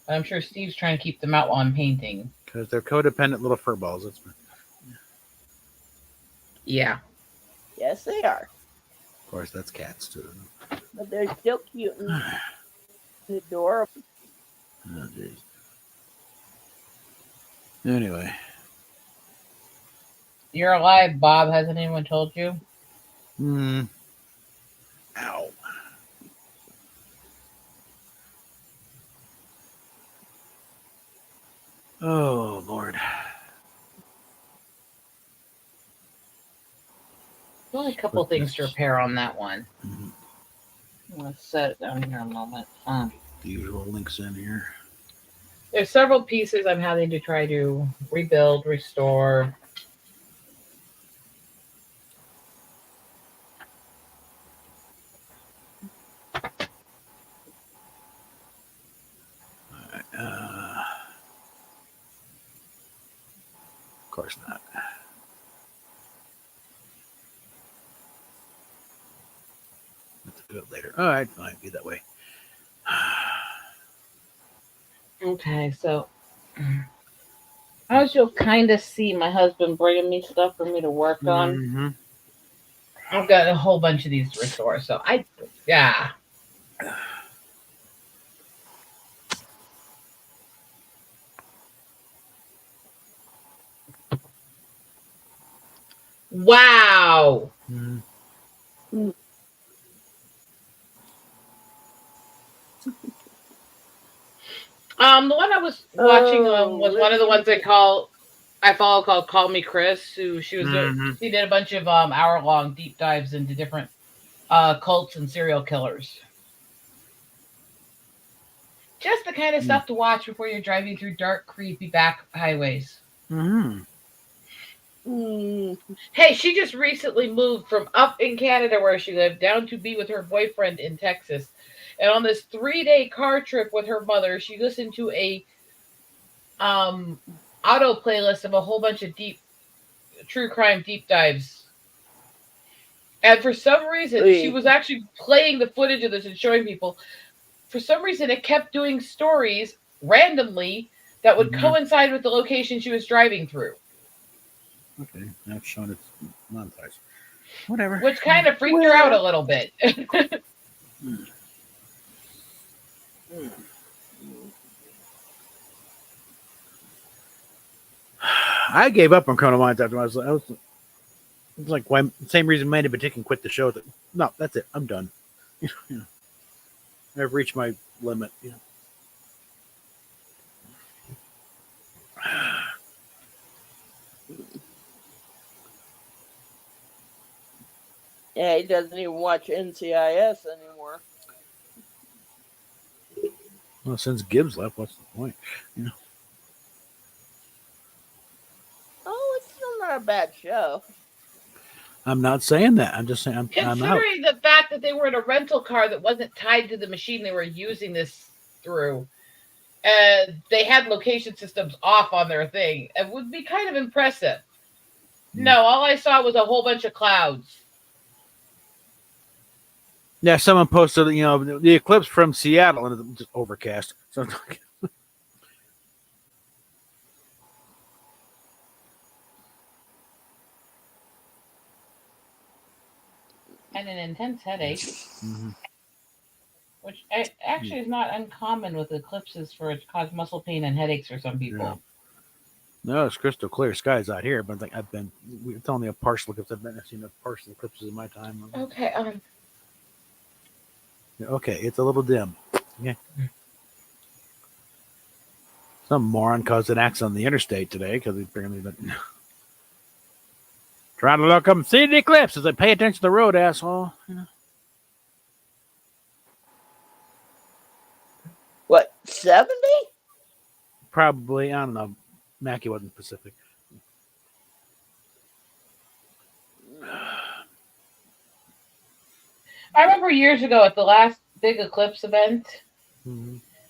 But I'm sure Steve's trying to keep them out while I'm painting. Because they're codependent little fur balls. That's Yeah. Yes, they are. Of course, that's cats too. But they're still cute and adorable. Oh, jeez. Anyway. You're alive, Bob. Hasn't anyone told you? Hmm. Ow. Oh, Lord. There's only a couple things to repair on that one. Mm-hmm. Let's set it down here a moment. The usual links in here. There's several pieces I'm having to try to rebuild, restore. Of course not. Let's do it later. All right, fine. Be that way. Okay, so as you'll kind of see, my husband bringing me stuff for me to work on. Mm-hmm. I've got a whole bunch of these to restore, so yeah. Wow. Mm-hmm. The one I was watching was one of the ones I follow called Call Me Chris, who she did a bunch of hour-long deep dives into different cults and serial killers. Just the kind of stuff to watch before you're driving through dark, creepy back highways. Mm-hmm. Hey, she just recently moved from up in Canada where she lived down to be with her boyfriend in Texas. And on this 3-day car trip with her mother, she listened to a auto playlist of a whole bunch of true crime deep dives. And for some reason, she was actually playing the footage of this and showing people. For some reason, it kept doing stories randomly that would coincide with the location she was driving through. Okay, now it's showing it's monetize. Whatever. Which kind of freaked her out a little bit. I gave up on Chrono Mines after I was like, why? Same reason Mandy Batikin quit the show. No, that's it. I'm done. You know, I've reached my limit. You know. Yeah, he doesn't even watch NCIS anymore. Well, since Gibbs left, what's the point? You know. Oh, it's still not a bad show. I'm not saying that. I'm just saying I'm out. Considering the fact that they were in a rental car that wasn't tied to the machine they were using this through, and they had location systems off on their thing, it would be kind of impressive. No, all I saw was a whole bunch of clouds. Yeah, someone posted, the eclipse from Seattle, and it's just overcast. So. And an intense headache, Mm-hmm. which actually is not uncommon with eclipses for it to cause muscle pain and headaches for some people. Yeah. No, it's crystal clear skies out here, but it's only a partial eclipse. I've seen a partial eclipses in my time. Okay. Okay, it's a little dim. Yeah. Some moron caused an accident on the interstate today because he's apparently been trying to look up and see the eclipse. As I pay attention to the road, asshole. What, 70? Probably, I don't know. Mackie wasn't specific. I remember years ago at the last big eclipse event,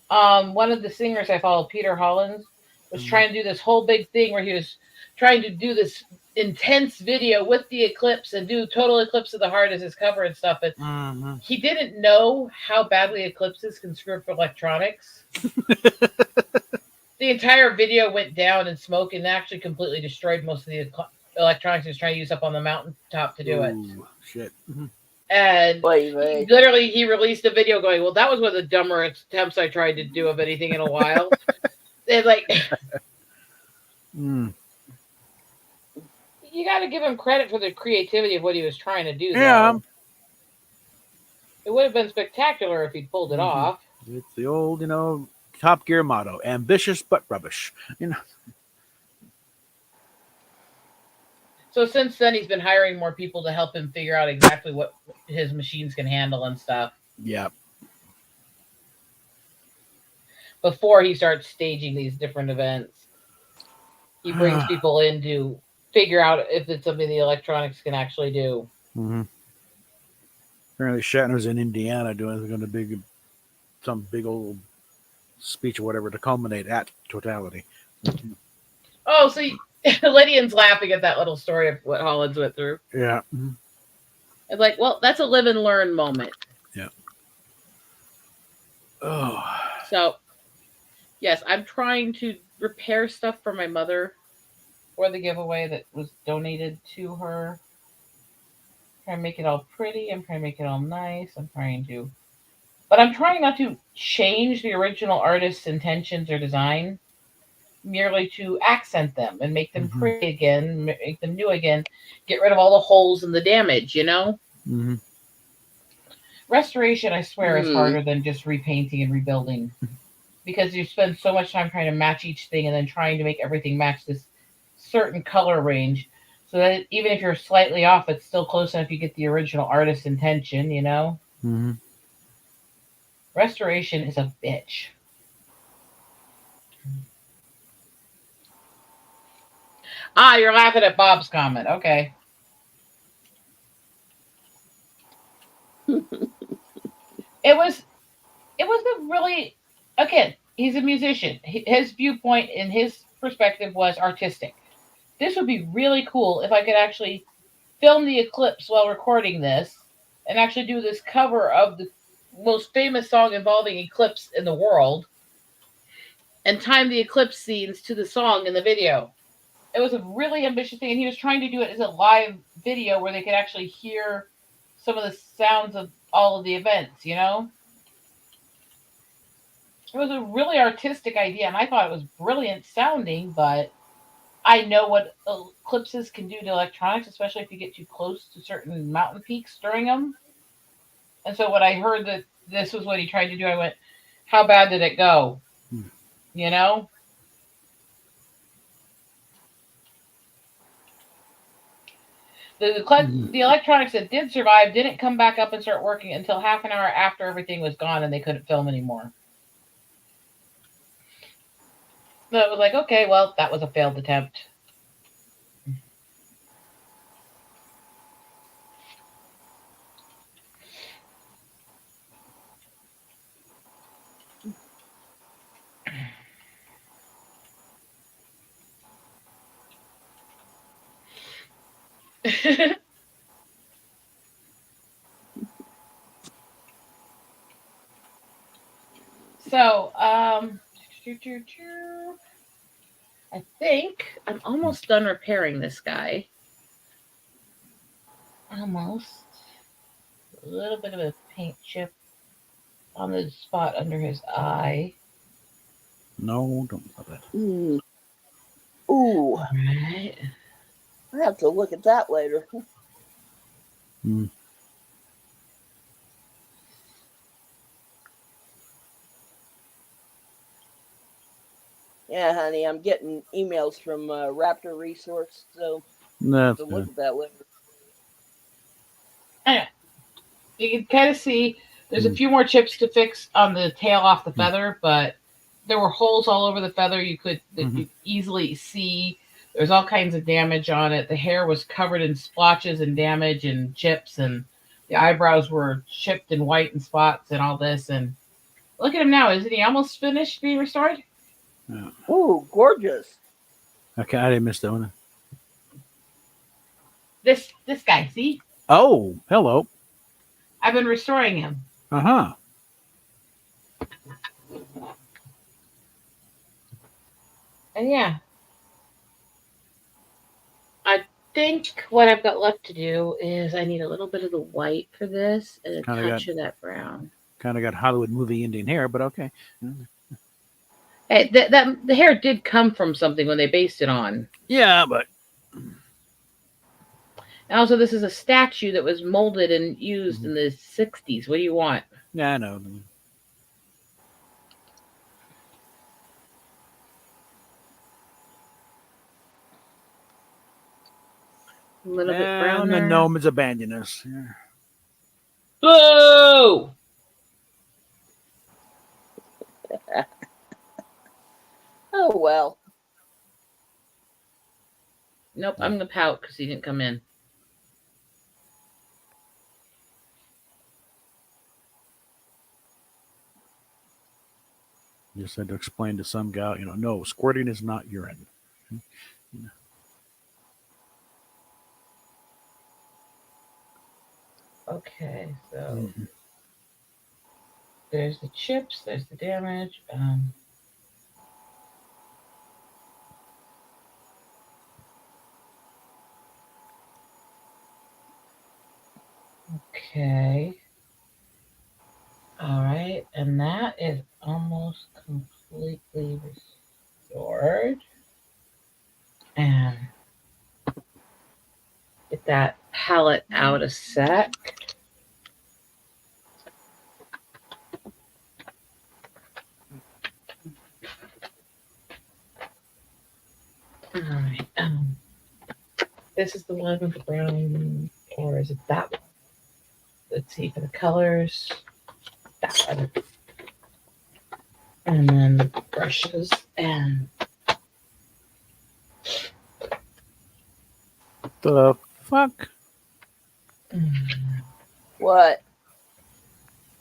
one of the singers I followed, Peter Hollins, was trying to do this whole big thing where he was trying to do this intense video with the eclipse and do total eclipse of the heart as his cover and stuff. And he didn't know how badly eclipses can screw up electronics. The entire video went down in smoke and actually completely destroyed most of the electronics he was trying to use up on the mountaintop to do it. Shit. And literally, he released a video going, "Well, that was one of the dumber attempts I tried to do of anything in a while." And like, you got to give him credit for the creativity of what he was trying to do. Yeah, though. It would have been spectacular if he'd pulled it off. It's the old, Top Gear motto: ambitious but rubbish. So since then, he's been hiring more people to help him figure out exactly what his machines can handle and stuff. Yeah. Before he starts staging these different events, he brings people in to figure out if it's something the electronics can actually do. Apparently, Shatner's in Indiana doing some big old speech or whatever to culminate at totality. Oh, so Lydian's laughing at that little story of what Hollins went through. Yeah. It's like, well, that's a live and learn moment. Yeah. Oh. So, yes, I'm trying to repair stuff for my mother for the giveaway that was donated to her. I'm trying to make it all pretty. I'm trying to make it all nice. But I'm trying not to change the original artist's intentions or design, merely to accent them and make them pretty again, make them new again, get rid of all the holes and the damage, Restoration, I swear, is harder than just repainting and rebuilding, because you spend so much time trying to match each thing and then trying to make everything match this certain color range, so that even if you're slightly off, it's still close enough you get the original artist's intention, Restoration is a bitch. You're laughing at Bob's comment. Okay. It was a really, again, he's a musician. His viewpoint and his perspective was artistic. This would be really cool if I could actually film the eclipse while recording this and actually do this cover of the most famous song involving eclipse in the world and time the eclipse scenes to the song in the video. It was a really ambitious thing, and he was trying to do it as a live video where they could actually hear some of the sounds of all of the events, It was a really artistic idea, and I thought it was brilliant sounding, but I know what eclipses can do to electronics, especially if you get too close to certain mountain peaks during them. And so when I heard that this was what he tried to do, I went, how bad did it go? The electronics that did survive didn't come back up and start working until half an hour after everything was gone and they couldn't film anymore. So it was like, okay, well, that was a failed attempt. So, I think I'm almost done repairing this guy. Almost. A little bit of a paint chip on the spot under his eye. No, don't love that. Ooh. Right. I have to look at that later. Yeah, honey, I'm getting emails from Raptor Resource, so That's look at that later. Anyway, you can kind of see there's a few more chips to fix on the tail off the feather, but there were holes all over the feather you could easily see. There's all kinds of damage on it. The hair was covered in splotches and damage and chips, and the eyebrows were chipped and white and spots and all this. And look at him now. Isn't he almost finished being restored? Yeah. Ooh, gorgeous. Okay, I didn't miss that one. This guy, see? Oh, hello. I've been restoring him. Uh-huh. And yeah. I think what I've got left to do is I need a little bit of the white for this and a Kind of got touch of that brown. Hollywood movie Indian hair, but okay. Hey, the hair did come from something when they based it on. Yeah, but And also, this is a statue that was molded and used in the 60s. What do you want? yeah, I know. A little bit brown And the there. gnome is abandoning us. Yeah. Boo! Oh well. Nope, I'm gonna pout because he didn't come in. Just had to explain to some gal, no, squirting is not urine. Okay, so there's the chips, there's the damage. Okay. All right, and that is almost completely restored. And get that palette out a sec. All right. This is the one with the brown, or is it that one? Let's see for the colors. That one. And then the brushes and The fuck? What?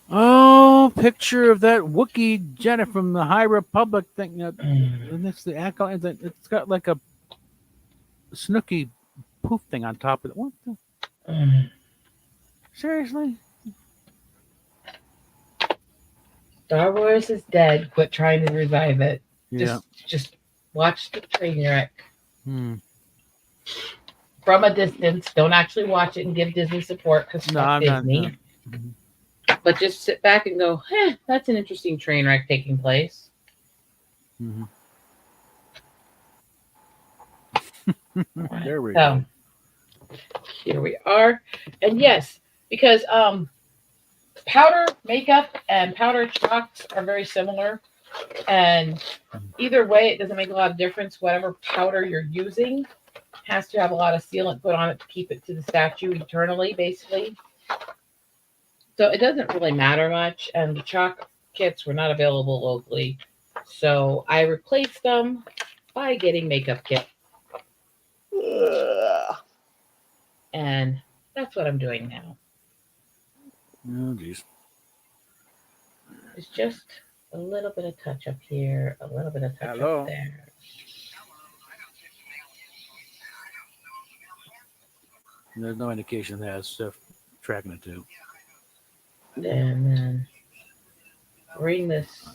Oh, picture of that Wookiee Jenna from the High Republic thing. And it's the acolyte. It's got like a Snooky poof thing on top of it. What the? Seriously? Star Wars is dead. Quit trying to revive it. Yeah. Just watch the train wreck From a distance. Don't actually watch it and give Disney support because I'm Disney. not. But just sit back and go, that's an interesting train wreck taking place. Right, there we go. Here we are. And yes, because powder makeup and powder chalks are very similar. And either way, it doesn't make a lot of difference. Whatever powder you're using has to have a lot of sealant put on it to keep it to the statue eternally, basically. So it doesn't really matter much. And the chalk kits were not available locally. So I replaced them by getting makeup kit. And that's what I'm doing now. Oh, geez. It's just a little bit of touch up here, a little bit of touch up there. There's no indication that has stuff tracking it too. And then bring this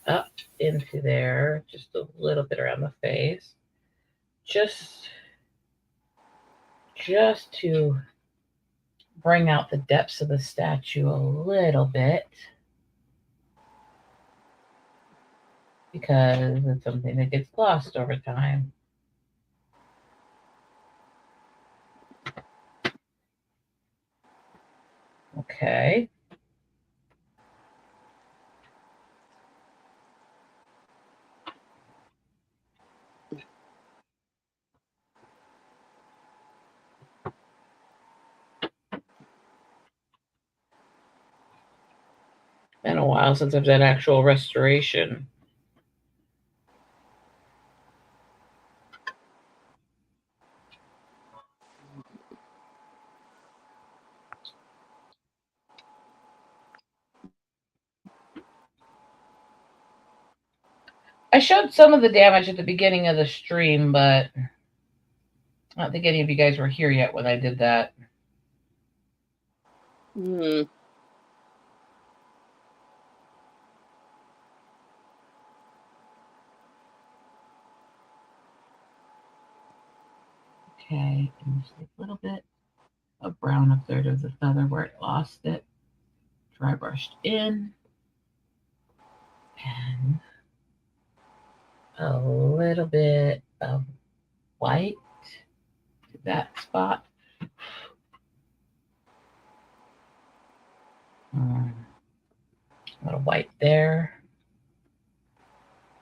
up into there, just a little bit around the face. Just to bring out the depths of the statue a little bit. Because it's something that gets lost over time. Okay. Been a while since I've done actual restoration. I showed some of the damage at the beginning of the stream, but I don't think any of you guys were here yet when I did that. Hmm. Okay, and just a little bit of brown up there to the feather where it lost it. Dry brushed in. And a little bit of white to that spot. A little white there.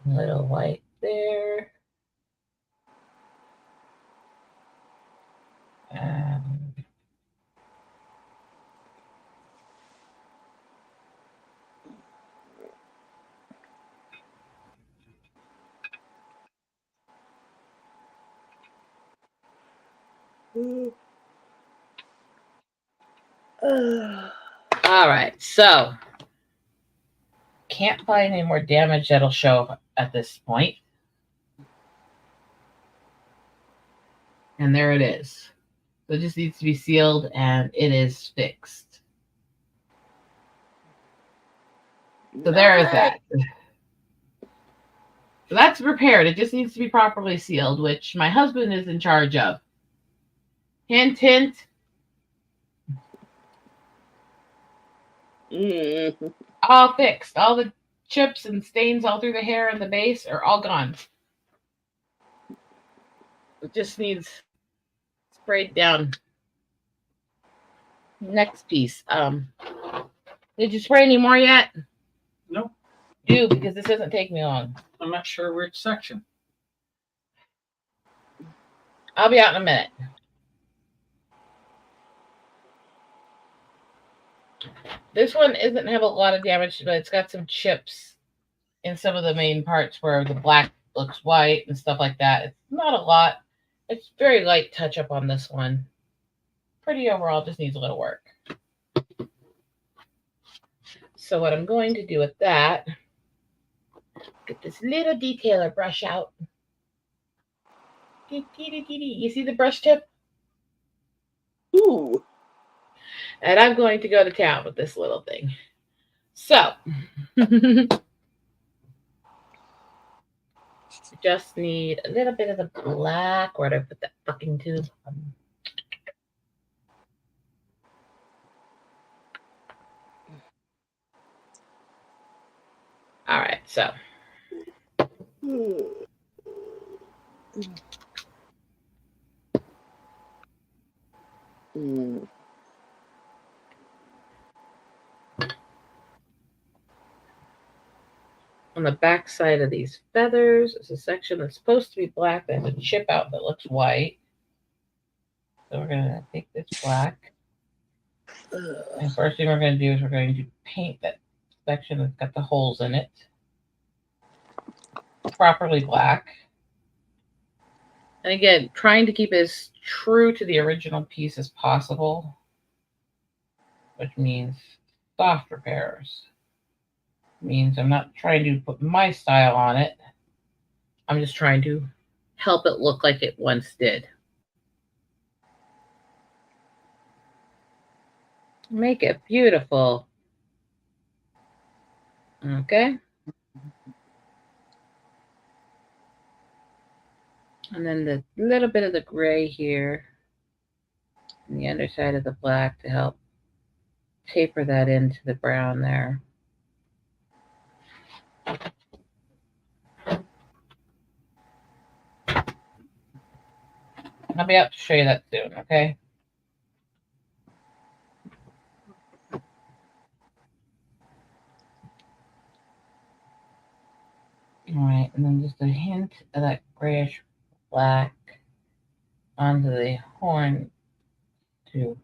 A little white there. And all right, so can't find any more damage that'll show at this point. And there it is. So it just needs to be sealed and it is fixed. So there is that. So that's repaired. It just needs to be properly sealed, which my husband is in charge of. Hint, hint. All fixed. All the chips and stains all through the hair and the base are all gone. It just needs sprayed down. Next piece. Did you spray any more yet? No. Do, because this doesn't take me long. I'm not sure which section. I'll be out in a minute. This one doesn't have a lot of damage, but it's got some chips in some of the main parts where the black looks white and stuff like that. It's not a lot. It's very light touch up on this one. Pretty overall, just needs a little work. So what I'm going to do with that, get this little detailer brush out. You see the brush tip? Ooh. And I'm going to go to town with this little thing. So, just need a little bit of the black. Where did I put that fucking tube? All right, so. On the back side of these feathers is a section that's supposed to be black that has a chip out that looks white. So we're going to take this black. And first thing we're going to do is we're going to paint that section that's got the holes in it properly black. And again, trying to keep as true to the original piece as possible, which means soft repairs. Means I'm not trying to put my style on it. I'm just trying to help it look like it once did. Make it beautiful. Okay. And then the little bit of the gray here on the underside of the black to help taper that into the brown there. I'll be out to show you that soon, okay? All right, and then just a hint of that grayish black onto the horn to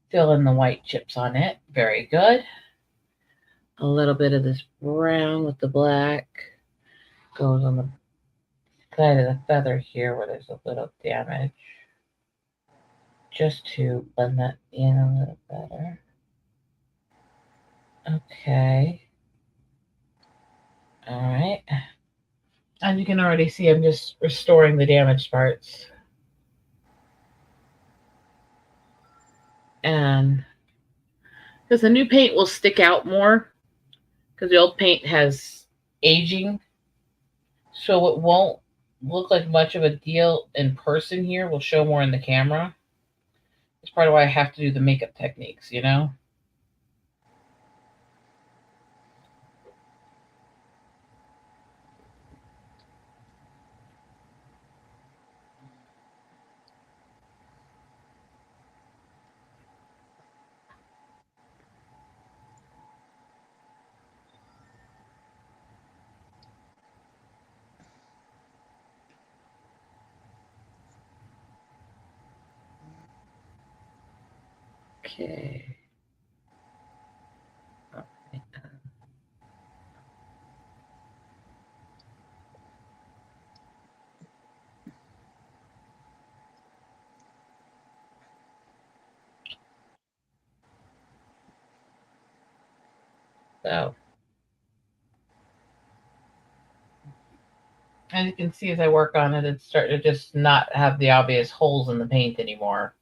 fill in the white chips on it. Very good. A little bit of this brown with the black goes on the side of the feather here where there's a little damage, just to blend that in a little better. Okay. All right. As you can already see, I'm just restoring the damaged parts. And because the new paint will stick out more, because the old paint has aging, so it won't look like much of a deal in person here. Will show more in the camera. It's part of why I have to do the makeup techniques, you know? Okay. So, as you can see, as I work on it, it's starting to just not have the obvious holes in the paint anymore,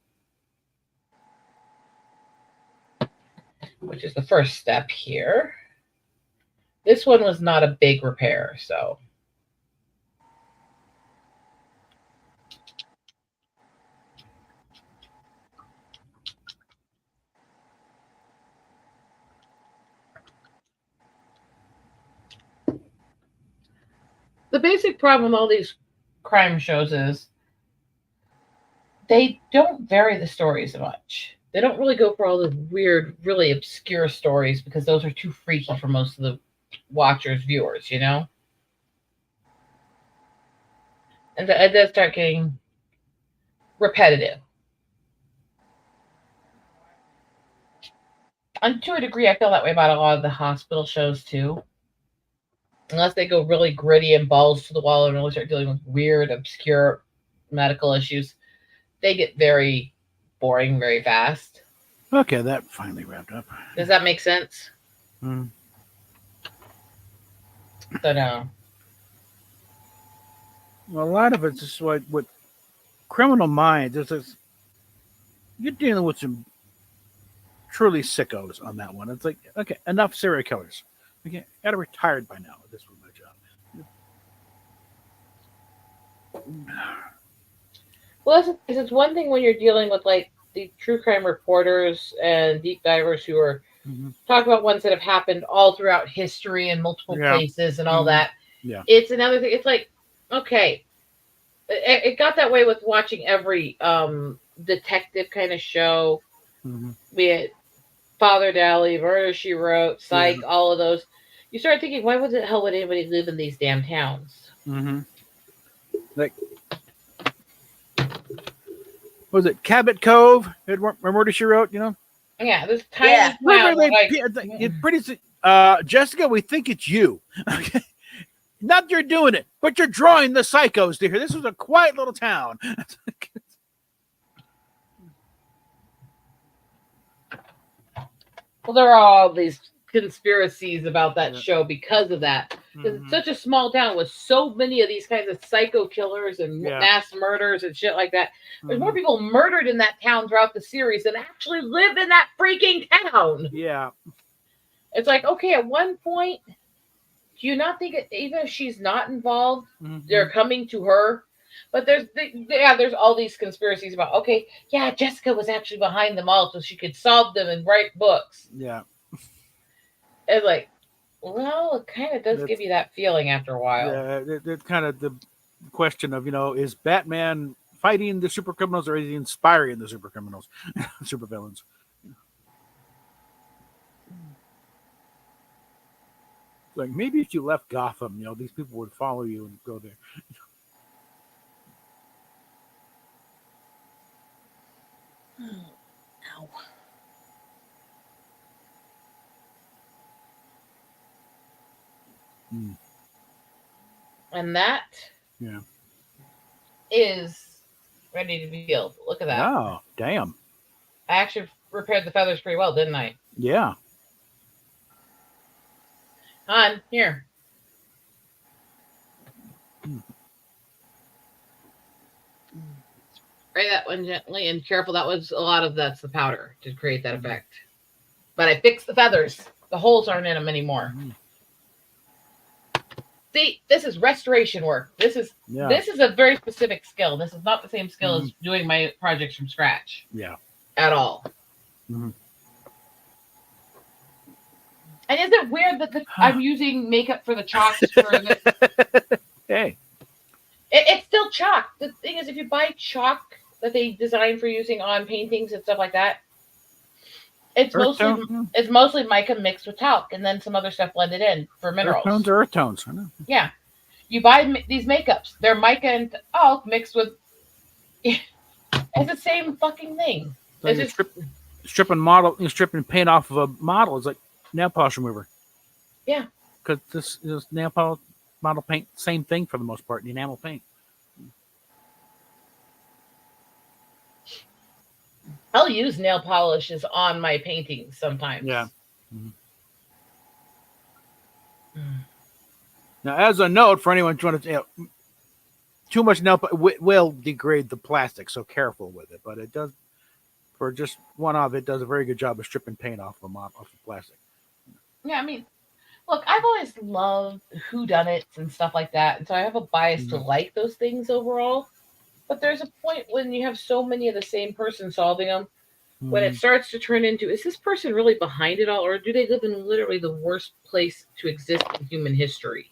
which is the first step here. This one was not a big repair, so. The basic problem with all these crime shows is they don't vary the stories much. They don't really go for all the weird, really obscure stories because those are too freaky for most of the watchers, viewers, you know? And it does start getting repetitive. And to a degree, I feel that way about a lot of the hospital shows too. Unless they go really gritty and balls to the wall and really start dealing with weird, obscure medical issues, they get very boring very fast. Okay, that finally wrapped up. Does that make sense? Mm. So no. Well, a lot of it's just like with Criminal Minds. You're dealing with some truly sickos on that one. It's like, okay, enough serial killers. Okay, got retired by now. This was my job. Well, it's one thing when you're dealing with like the true crime reporters and deep divers who are talk about ones that have happened all throughout history in multiple places and all that. Yeah, it's another thing. It's like, okay, it got that way with watching every detective kind of show, be it Father Dally, Murder She Wrote, Psych, all of those. You start thinking, why the hell would anybody live in these damn towns? Like, was it Cabot Cove? Murder She Wrote, you know? Yeah, this tiny town. Jessica, we think it's you. Okay. Not you're doing it, but you're drawing the psychos, dear. This was a quiet little town. Well, there are all these conspiracies about that show because of that. Because it's such a small town with so many of these kinds of psycho killers and mass murders and shit like that. There's more people murdered in that town throughout the series than actually live in that freaking town. Yeah. It's like, okay, at one point, do you not think even if she's not involved, they're coming to her? But there's all these conspiracies about, okay, yeah, Jessica was actually behind them all so she could solve them and write books. Yeah. It's like, well, it kind of does give you that feeling after a while. Yeah, it's kind of the question of, is Batman fighting the super criminals or is he inspiring the super criminals, super villains? Like, maybe if you left Gotham, these people would follow you and go there. Ow. And that is ready to be peeled. Look at that. Oh, damn. I actually repaired the feathers pretty well, didn't I? Yeah. On, here. Spray that one gently and careful. That's the powder to create that effect. But I fixed the feathers. The holes aren't in them anymore. See, this is restoration work. This is a very specific skill. This is not the same skill as doing my projects from scratch. Yeah. At all. And is it weird that I'm using makeup for the chalks for the... Hey. It's still chalk. The thing is, if you buy chalk that they design for using on paintings and stuff like that, it's mostly mica mixed with talc and then some other stuff blended in for minerals. Earth tones. I know. Yeah. You buy these makeups. They're mica and talc mixed with... It's the same fucking thing. Like it's just... stripping paint off of a model is like nail polish remover. Yeah. Because this is nail polish model paint, same thing for the most part, the enamel paint. I'll use nail polishes on my paintings sometimes. Yeah. Now, as a note for anyone trying to, too much nail will degrade the plastic, so careful with it. But it does, for just one of it, does a very good job of stripping paint off the plastic. Yeah, I mean, look, I've always loved whodunits and stuff like that, and so I have a bias to like those things overall. But there's a point when you have so many of the same person solving them, when it starts to turn into, is this person really behind it all, or do they live in literally the worst place to exist in human history?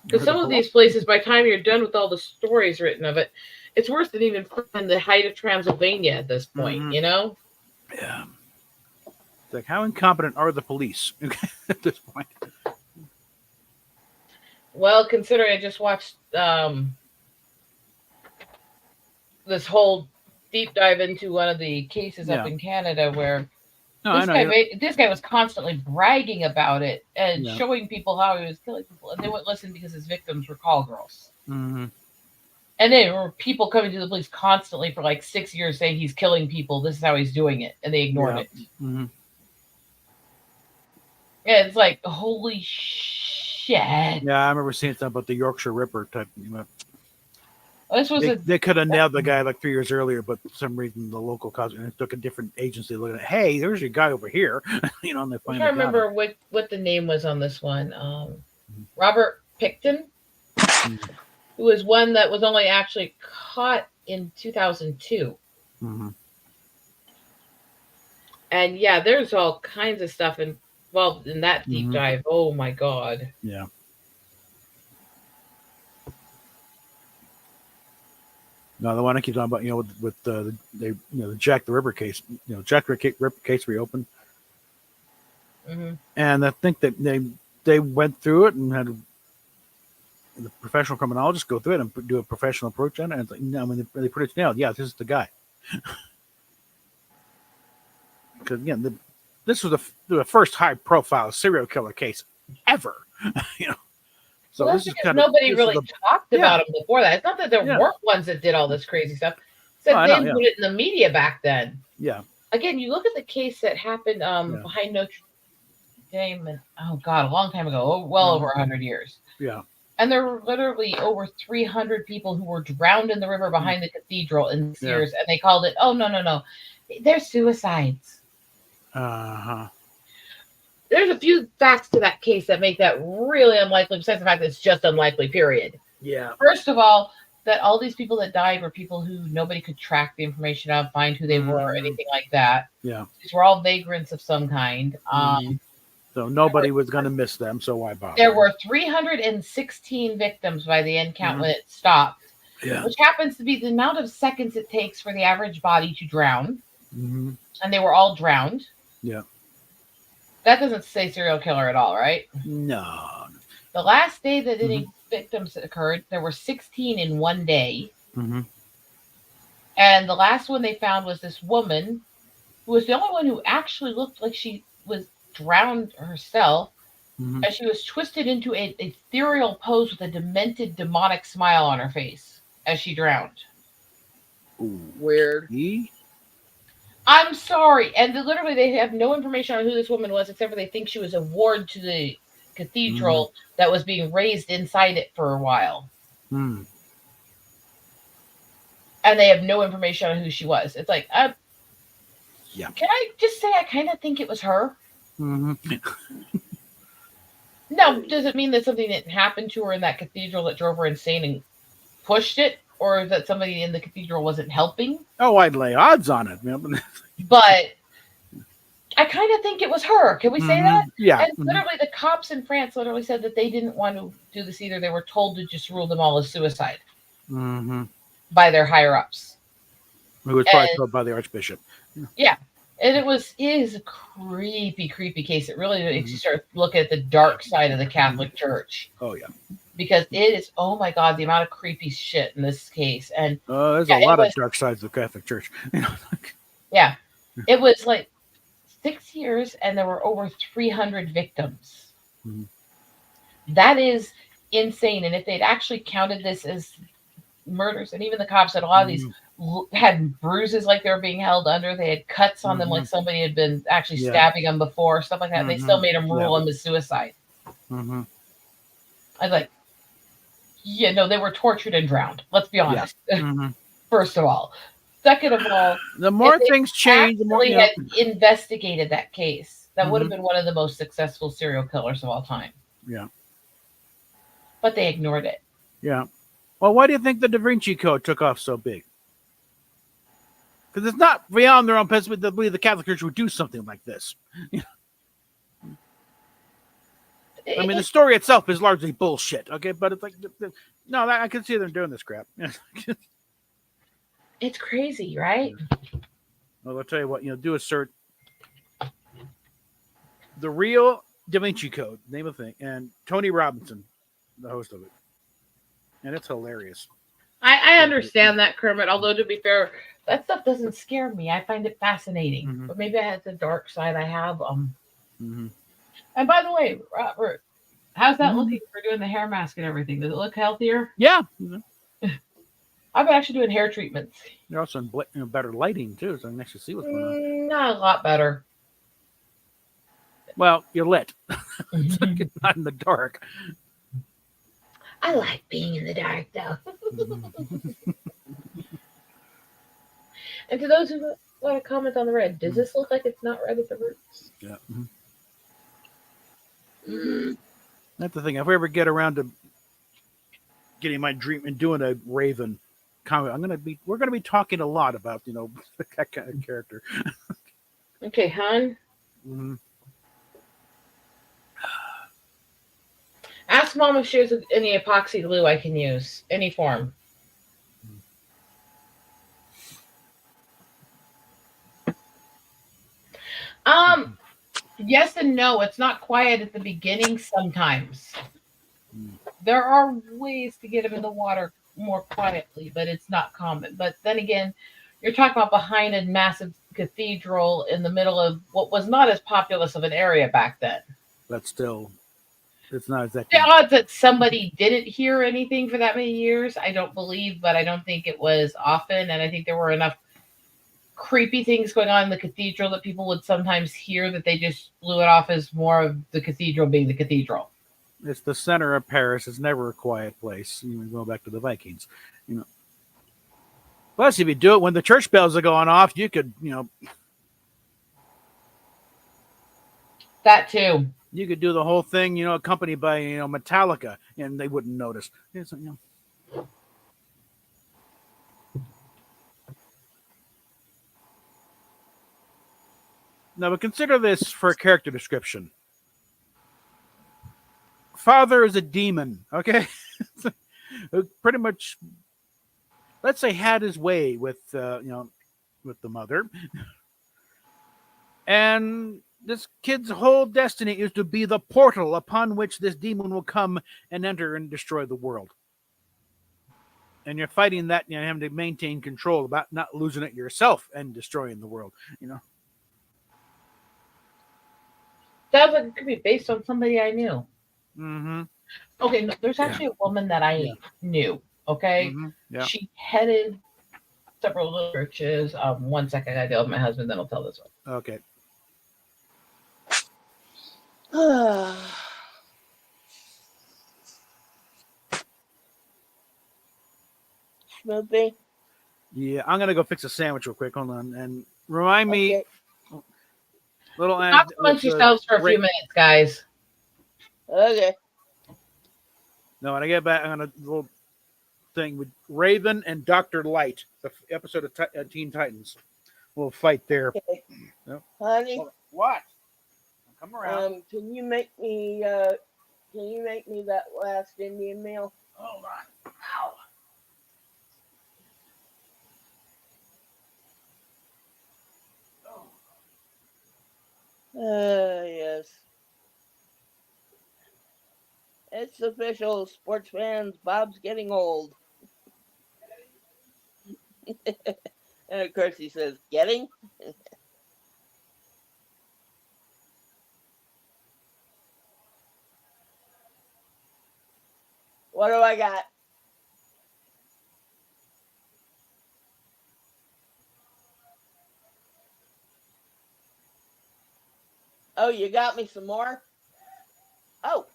Because some of these places, by the time you're done with all the stories written of it, it's worse than even the height of Transylvania at this point, you know? Yeah. It's like, how incompetent are the police at this point? Well, considering I just watched this whole deep dive into one of the cases up in Canada where this guy was constantly bragging about it and showing people how he was killing people, and they wouldn't listen because his victims were call girls. And there were people coming to the police constantly for like 6 years saying he's killing people, this is how he's doing it, and they ignored it. Yeah, it's like, holy shit. Yeah, I remember seeing something about the Yorkshire Ripper type. This was they could have nailed the guy like 3 years earlier, but for some reason the local cops took a different agency looking at, hey, there's your guy over here. And they finally I remember what the name was on this one. Robert Picton, who was one that was only actually caught in 2002. And yeah, there's all kinds of stuff involved in that deep dive. Oh my God. Yeah. No, the one I keep talking about, with the Jack the Ripper case, Jack the Ripper case reopened, and I think that they went through it and had the professional criminologist go through it and do a professional approach on it. And it's like, no, when they put it nailed, this is the guy. Because again, this was the first high-profile serial killer case ever. So well, this is kind nobody really talked about him before that. It's not that there weren't ones that did all this crazy stuff. Except they put it in the media back then. Yeah. Again, you look at the case that happened behind Notre Dame, and a long time ago, well over 100 years. Yeah. And there were literally over 300 people who were drowned in the river behind the cathedral in Sears, and they called it, oh, no, they're suicides. There's a few facts to that case that make that really unlikely, besides the fact that it's just unlikely, period. Yeah. First of all, that all these people that died were people who nobody could track the information of, find who they were, or anything like that. Yeah. These were all vagrants of some kind. So nobody was going to miss them, so why bother? There were 316 victims by the end count when it stopped, which happens to be the amount of seconds it takes for the average body to drown. And they were all drowned. Yeah. That doesn't say serial killer at all, right? No. The last day that any victims occurred, there were 16 in one day. And the last one they found was this woman who was the only one who actually looked like she was drowned herself. And she was twisted into an ethereal pose with a demented, demonic smile on her face as she drowned. Ooh. Weird. I'm sorry. And literally, they have no information on who this woman was, except for they think she was a ward to the cathedral that was being raised inside it for a while. And and they have no information on who she was. It's like, Yeah. can I just say I kind of think it was her? Mm-hmm. Now, does it mean that something didn't happen to her in that cathedral that drove her insane and pushed it, or that somebody in the cathedral wasn't helping? Oh, I'd lay odds on it. But I kind of think it was her. Can we say that? Yeah. And literally, the cops in France literally said that they didn't want to do this either. They were told to just rule them all as suicide by their higher ups. Who was probably told by the Archbishop. Yeah. And it is a creepy, creepy case. It really makes you start looking at the dark side of the Catholic Church. Oh, yeah. Because it is, oh my God, the amount of creepy shit in this case. And there's a lot of dark sides of the Catholic Church. Yeah. It was like 6 years and there were over 300 victims. That is insane. And if they'd actually counted this as murders, and even the cops said a lot of these had bruises like they were being held under, they had cuts on them like somebody had been actually stabbing them before, stuff like that. They still made them rule them as suicide. I was like, yeah, no, they were tortured and drowned. Let's be honest. First of all. Second of all, the more things change, the more they had investigated that case. That would have been one of the most successful serial killers of all time. Yeah. But they ignored it. Yeah. Well, why do you think the Da Vinci Code took off so big? Because it's not beyond their own possibility to believe the Catholic Church would do something like this. I mean, the story itself is largely bullshit, okay? But it's like, no, I can see them doing this crap. It's crazy, right? Well, I'll tell you what, do a search. The Real Da Vinci Code, name of the thing, and Tony Robinson, the host of it. And it's hilarious. I understand that, Kermit, although to be fair, that stuff doesn't scare me. I find it fascinating. But maybe I had the dark side I have. And by the way, Robert, how's that looking for doing the hair mask and everything? Does it look healthier? Yeah. I've been actually doing hair treatments. You're also in better lighting, too, so I can actually see what's going on. Not a lot better. Well, you're lit. It's like not in the dark. I like being in the dark, though. And to those who want to comment on the red, does this look like it's not red at the roots? Yeah. That's the thing. If we ever get around to getting my dream and doing a Raven comic, we're gonna be talking a lot about that kind of character. Okay, hon. Ask Mom if she has any epoxy glue I can use, any form. Yes and no. It's not quiet at the beginning sometimes. There are ways to get them in the water more quietly, but it's not common. But then again, you're talking about behind a massive cathedral in the middle of what was not as populous of an area back then. But still, it's not exactly. The odds that somebody didn't hear anything for that many years, I don't believe, but I don't think it was often. And I think there were enough creepy things going on in the cathedral that people would sometimes hear that they just blew it off as more of the cathedral being the cathedral. It's the center of Paris. It's never a quiet place. Go back to the Vikings, Plus, if you do it when the church bells are going off, you could, That too. You could do the whole thing, accompanied by, Metallica, and they wouldn't notice. Now, but consider this for a character description. Father is a demon, okay? Who pretty much, let's say, had his way with, with the mother. And this kid's whole destiny is to be the portal upon which this demon will come and enter and destroy the world. And you're fighting that, having to maintain control about not losing it yourself and destroying the world, Sounds like it could be based on somebody I knew. Okay, no, there's actually a woman that I knew, okay? Yeah. She headed several little churches. 1 second, I deal with my husband, then I'll tell this one. Okay. Smoothie. Yeah, I'm gonna go fix a sandwich real quick. Hold on, and remind me. Okay. Little Talk amongst yourselves for a few minutes, guys. Okay. No, when I get back, I'm gonna little thing with Raven and Dr. Light, the episode of Teen Titans. We'll fight there. Okay. Yep. Honey, What? Come around. can you make me that last Indian meal? Hold on. Ow. Yes. It's official, sports fans. Bob's getting old. And of course he says, "Getting." What do I got? Oh, you got me some more? Oh.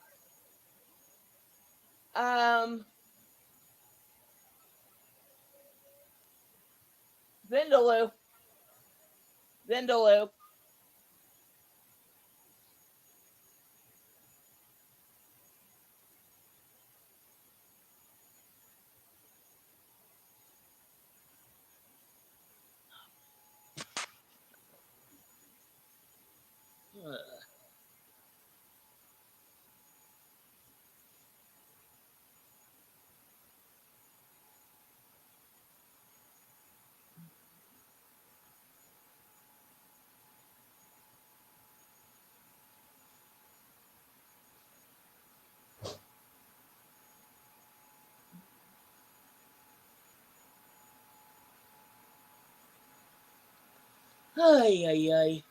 Vindaloo. Vindaloo. Ay, ay, ay.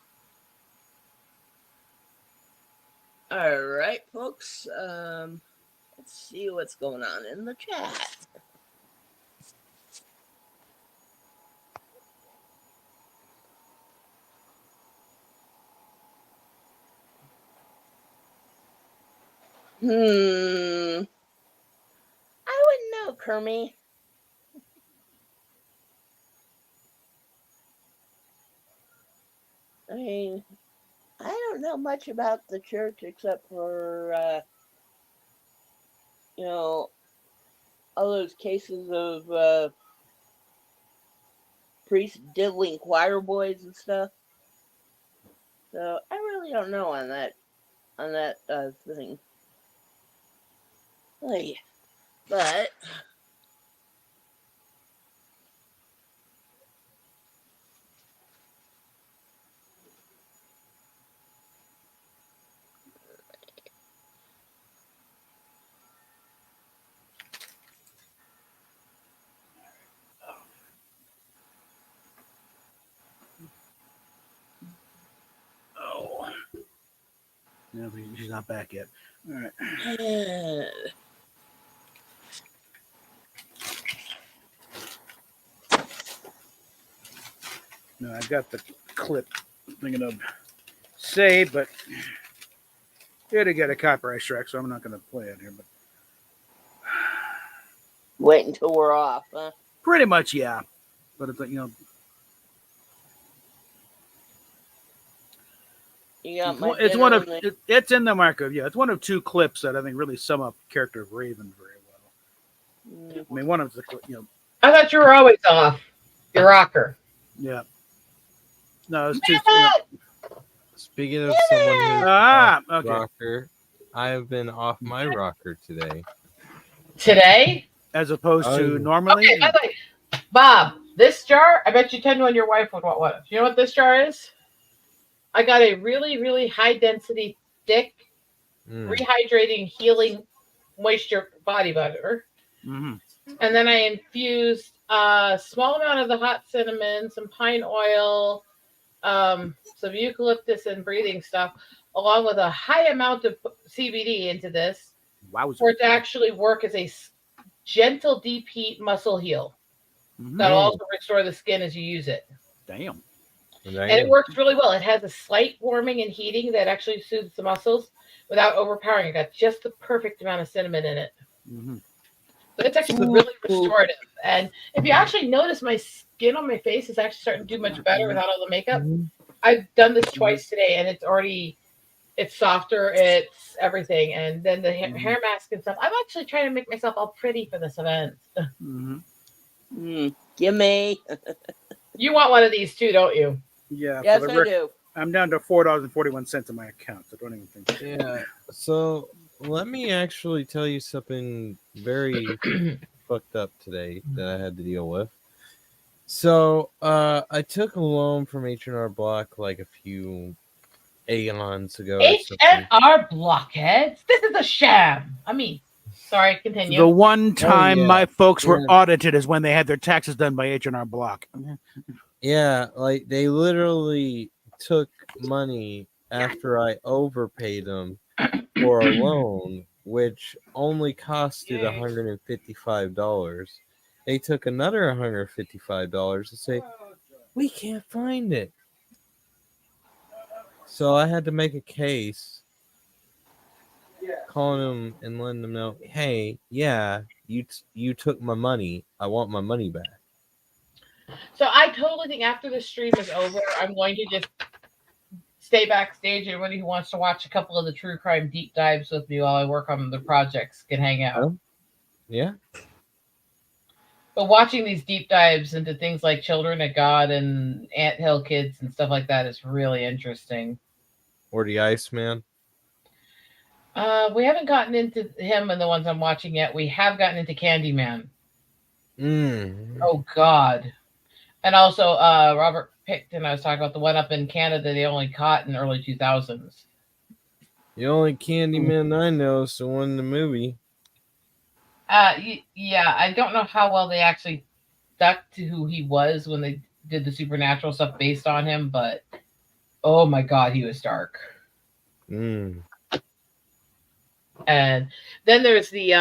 All right, folks. Let's see what's going on in the chat. I wouldn't know, Kermie. I mean, I don't know much about the church except for, all those cases of priests diddling choir boys and stuff. So I really don't know on that thing. Hey, but Oh. No, she's not back yet. All right. No, I've got the clip thinking of save, but it'll get a copyright strike, so I'm not going to play it here. But wait until we're off, huh? pretty much, yeah. But it's like, You got my it's one of the... it's in the market. Yeah, it's one of two clips that I think really sum up the character of Raven very well. I mean, one of the I thought you were always off your rocker. Yeah. No, it's too. Speaking of someone who's off okay. rocker, I have been off my rocker today. Today? As opposed to normally? Okay, by the way, Bob, this jar, I bet you 10 to 1 your wife would want one. Do you know what this jar is? I got a really, really high density, thick, rehydrating, healing moisture body butter. Mm-hmm. And then I infused a small amount of the hot cinnamon, some pine oil, some eucalyptus and breathing stuff, along with a high amount of CBD into this. Wowza. For it to actually work as a gentle deep heat muscle heal. Mm-hmm. That'll also restore the skin as you use it. Damn. And it works really well. It has a slight warming and heating that actually soothes the muscles without overpowering. It got just the perfect amount of cinnamon in it. Mm-hmm. It's actually really restorative. And if you actually notice, my skin on my face is actually starting to do much better without all the makeup. I've done this twice today, and it's softer, it's everything. And then the hair mask and stuff. I'm actually trying to make myself all pretty for this event. Gimme. You want one of these too, don't you? Yeah. Yes, I do. I'm down to $4.41 in my account, so don't even think. Yeah. So let me actually tell you something very fucked up today that I had to deal with. So I took a loan from H&R Block like a few aeons ago. or something. H&R blockheads. This is a sham. I mean, sorry, continue. The one time yeah. my folks were Yeah. audited is when they had their taxes done by H&R Block. Yeah, like they literally took money after I overpaid them for a loan, which only costed $155. They took another $155 to say, we can't find it. So I had to make a case, calling them and letting them know, hey, yeah, you took my money. I want my money back. So I totally think after the stream is over, I'm going to just stay backstage. Anybody who wants to watch a couple of the true crime deep dives with me while I work on the projects can hang out. Yeah. But watching these deep dives into things like Children of God and Anthill Kids and stuff like that is really interesting. Or the Iceman. We haven't gotten into him and the ones I'm watching yet. We have gotten into Candyman. Oh God. And also Robert Picton, I was talking about the one up in Canada they only caught in the early 2000s. The only Candyman I know is the one in the movie. Yeah, I don't know how well they actually stuck to who he was when they did the supernatural stuff based on him, but oh my God, he was dark. And then there's the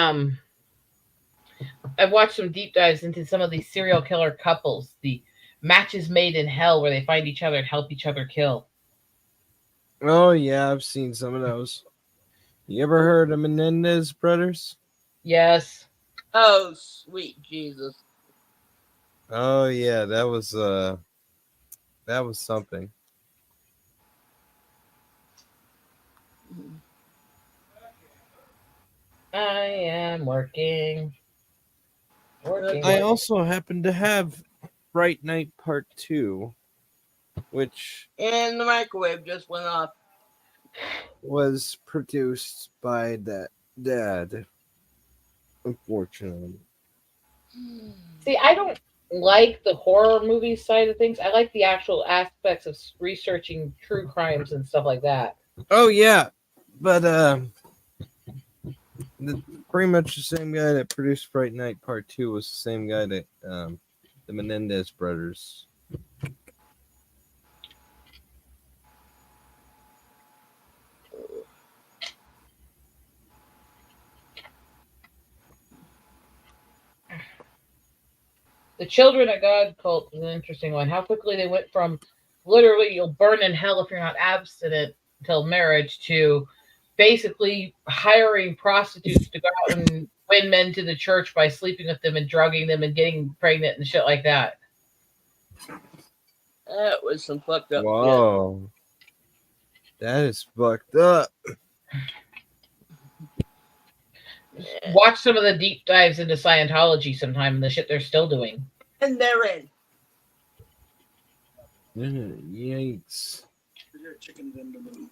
I've watched some deep dives into some of these serial killer couples, the matches made in hell, where they find each other and help each other kill. Oh yeah, I've seen some of those. You ever heard of Menendez brothers? Yes. Oh, sweet Jesus. Oh yeah, that was something. I am working. I also happen to have Bright Night Part 2, which And the microwave just went off. was produced by that dad, unfortunately. See, I don't like the horror movie side of things. I like the actual aspects of researching true crimes and stuff like that. Oh yeah, but pretty much the same guy that produced Bright Night Part 2 was the same guy that the Menendez brothers. The Children of God cult is an interesting one. How quickly they went from literally you'll burn in hell if you're not abstinent until marriage to basically hiring prostitutes to go out and win men to the church by sleeping with them and drugging them and getting pregnant and shit like that. That was some fucked up Whoa. That is fucked up. shit. Watch some of the deep dives into Scientology sometime and the shit they're still doing. And they're in. Yikes. Chickens in the room.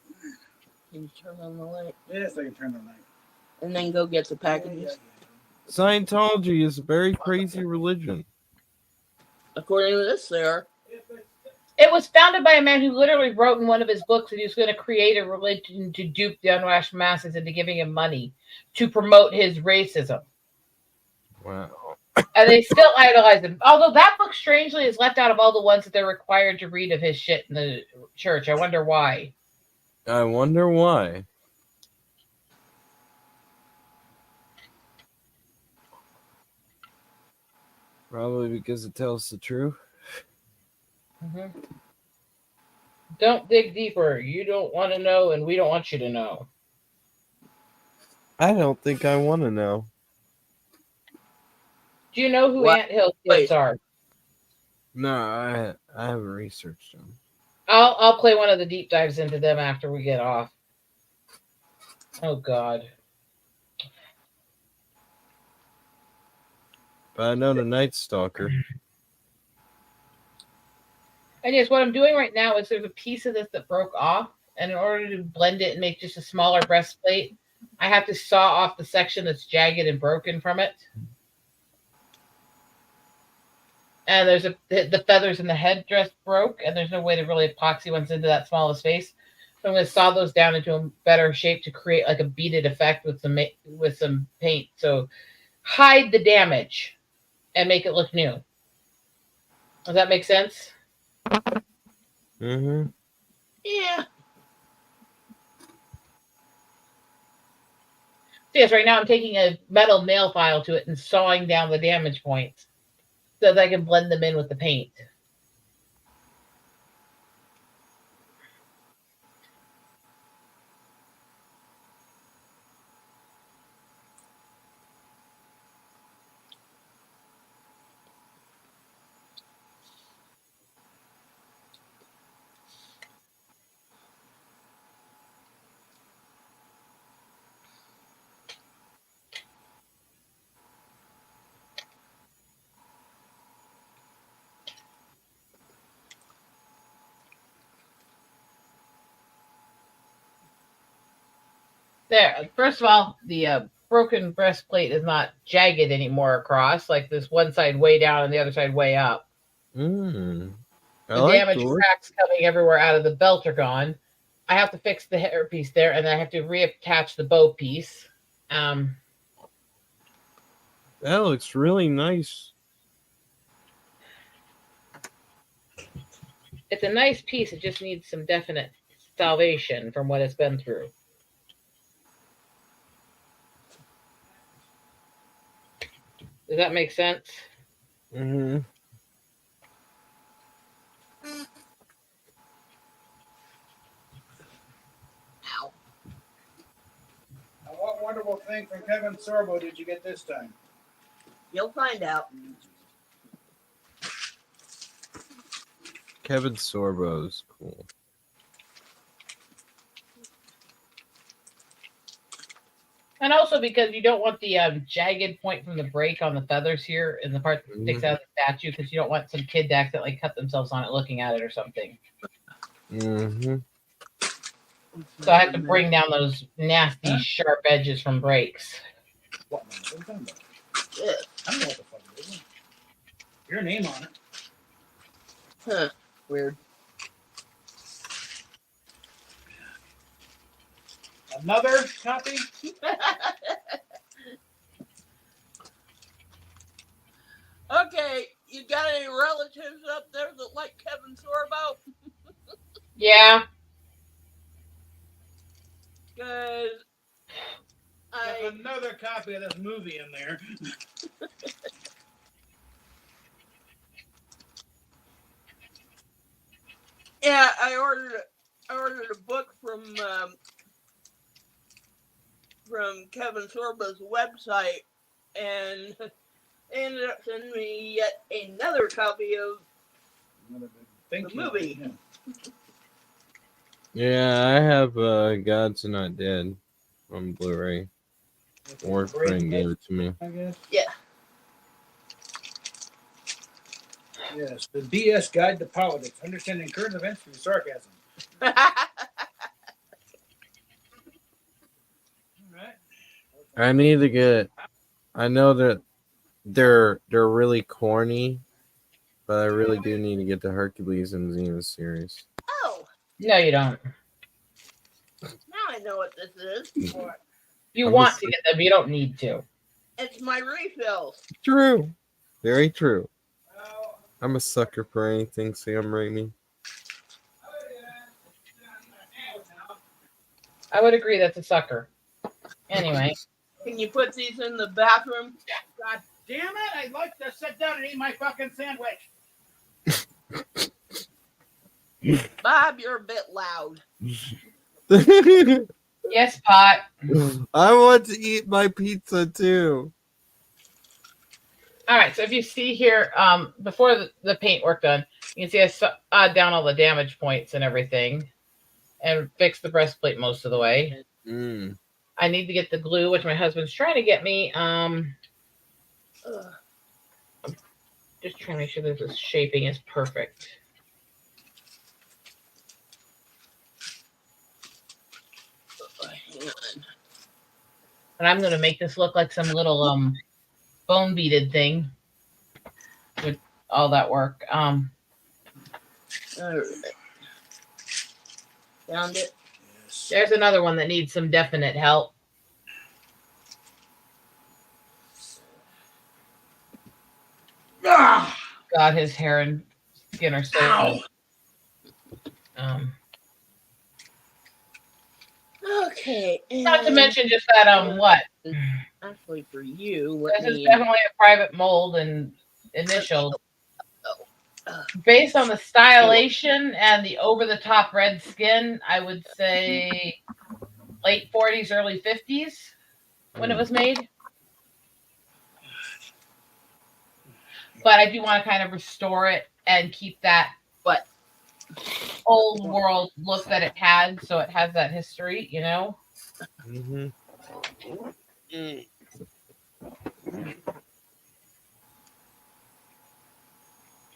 Can you turn on the light? Yes, I can turn the light. And then go get the packages. Scientology is a very crazy religion. According to this, they are. It was founded by a man who literally wrote in one of his books that he was going to create a religion to dupe the unwashed masses into giving him money to promote his racism. Wow. And they still idolize him. Although that book, strangely, is left out of all the ones that they're required to read of his shit in the church. I wonder why. I wonder why. Probably because it tells the truth. Mm-hmm. Don't dig deeper. You don't want to know, and we don't want you to know. I don't think I want to know. Do you know who What? anthill Wait. kids are? No, I haven't researched them. I'll play one of the deep dives into them after we get off. Oh God. But I know the Night Stalker. And yes, what I'm doing right now is there's a piece of this that broke off, and in order to blend it and make just a smaller breastplate, I have to saw off the section that's jagged and broken from it. And there's the feathers in the headdress broke, and there's no way to really epoxy ones into that small of a space. So I'm going to saw those down into a better shape to create like a beaded effect with some paint. So hide the damage and make it look new. Does that make sense? Mm-hmm. Yeah. So yes, right now I'm taking a metal nail file to it and sawing down the damage points so that I can blend them in with the paint. There. First of all, the broken breastplate is not jagged anymore across, like this one side way down and the other side way up. Mm. I The like damage the look. cracks coming everywhere out of the belt are gone. I have to fix the hairpiece there, and then I have to reattach the bow piece. That looks really nice. It's a nice piece. It just needs some definite salvation from what it's been through. Does that make sense? Mm-hmm. Now, what wonderful thing from Kevin Sorbo did you get this time? You'll find out. Kevin Sorbo's cool. And also because you don't want the jagged point from the break on the feathers here in the part that sticks out of the statue, because you don't want some kid to accidentally cut themselves on it looking at it or something. Mm-hmm. So I have to bring down those nasty sharp edges from breaks. What man? What are you talking about? Yeah. I don't know what the fuck it is. Your name on it. Huh. Weird. Another copy? Okay, you got any relatives up there that like Kevin Sorbo? Yeah. Because There's another copy of this movie in there. yeah, I ordered a book from Kevin Sorbo's website, and they ended up sending me yet another copy of the movie. Yeah, I have God's Not Dead on Blu-ray. Or friend gave it to me. I guess. Yeah. Yes, the BS Guide to Politics, understanding current events through sarcasm. All right. I need to get. I know that they're really corny, but I really do need to get the Hercules and Xena series. Oh, No, you don't. now I know what this is. You I'm want just- to get them, you don't need to. It's my refills. True, very true. I'm a sucker for anything Sam Raimi. I would agree that's a sucker. Anyway. Can you put these in the bathroom? God damn it! I'd like to sit down and eat my fucking sandwich. Bob, you're a bit loud. Yes, Pot. I want to eat my pizza too. All right, so if you see here, before the paint work done, you can see I down all the damage points and everything, and fix the breastplate most of the way. I need to get the glue, which my husband's trying to get me. I'm just trying to make sure that the shaping is perfect. And I'm going to make this look like some little bone beaded thing with all that work. All right. Found it. Yes. There's another one that needs some definite help. God, his hair and skin are so. Okay. Not to mention just that what? Actually, for you, This is definitely a private mold and initials. Based on the stylation and the over-the-top red skin, I would say late 40s, early 50s when it was made. But I do want to kind of restore it and keep that old world look that it had, so it has that history, you know?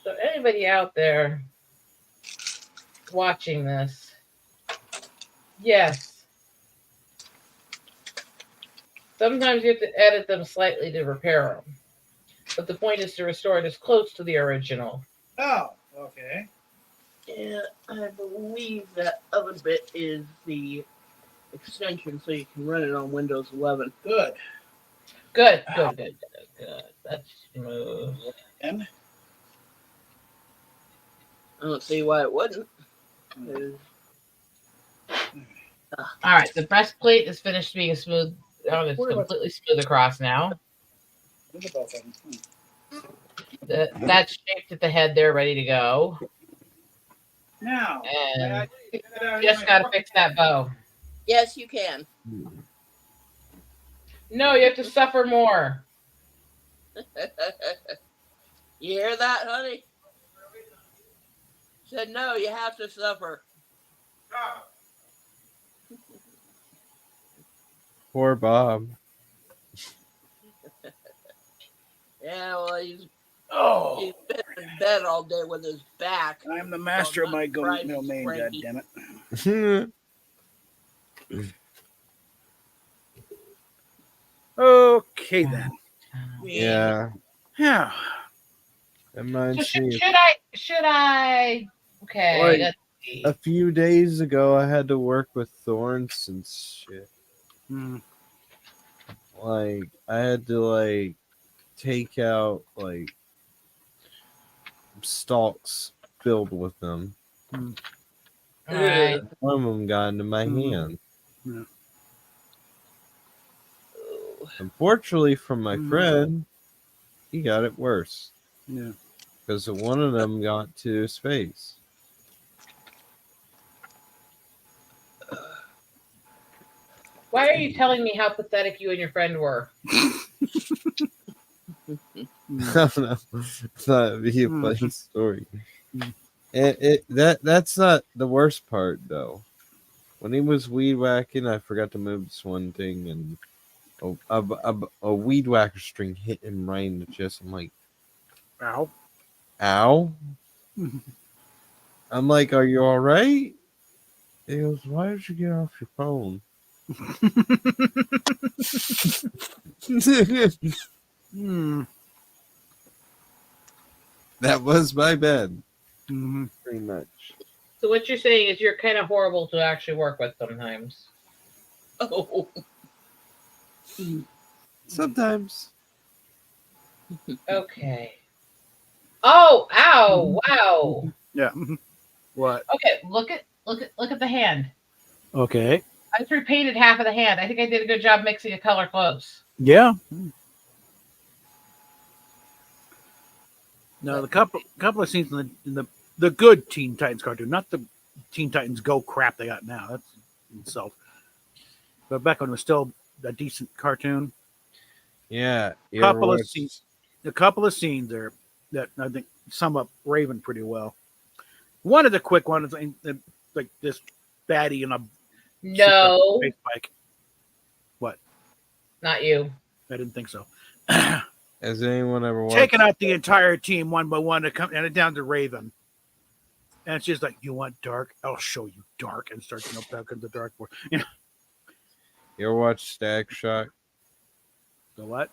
So anybody out there watching this, yes. Sometimes you have to edit them slightly to repair them. But the point is to restore it as close to the original. Oh, okay. Yeah, I believe that other bit is the extension so you can run it on Windows 11. Good. Good. That's smooth. And I don't see why it wouldn't. All right, the breastplate is finished being smooth. Oh, it's completely smooth across now. look at both of them. That's shaped at the head there, ready to go. Now, And just got to fix that bow. Yes, you can. No, you have to suffer more. You hear that, honey? Said no, you have to suffer. Poor Bob. Yeah, well, he's Oh, been in bed all day with his back. I'm the master of my domain, goddammit. Okay, then. Yeah. Yeah. That So reminds me. should I? Okay. Like, Let's see. a few days ago, I had to work with thorns and shit. Like, I had to, take out, stalks filled with them. All right. One of them got into my hand. Yeah. Unfortunately, for my friend, he got it worse. Yeah. Because one of them got to his face. Why are you telling me how pathetic you and your friend were? I don't know. That'd be a funny story. That's not the worst part, though. When he was weed whacking, I forgot to move this one thing, and a weed whacker string hit him right in the chest. I'm like, Ow. ow. I'm like, are you all right? He goes, why did you get off your phone? That was my bed. Pretty much. So what you're saying is you're kind of horrible to actually work with sometimes. Oh. Sometimes. Okay. Oh, ow, wow. Yeah. What? Okay, look at the hand. Okay. I just repainted half of the hand. I think I did a good job mixing a color close. Yeah. No, the couple of scenes in the good Teen Titans cartoon, not the Teen Titans Go crap they got now. That's itself. But back when it was still a decent cartoon. Yeah. Couple of scenes. a couple of scenes there that I think sum up Raven pretty well. One of the quick ones, like this baddie in a No, space bike. What? not you. I didn't think so. Has anyone ever watched? Taking out the entire team one by one to come and down to Raven. And it's just like, you want dark? I'll show you dark, and start back in the dark world. You ever watch Static Shock? The what?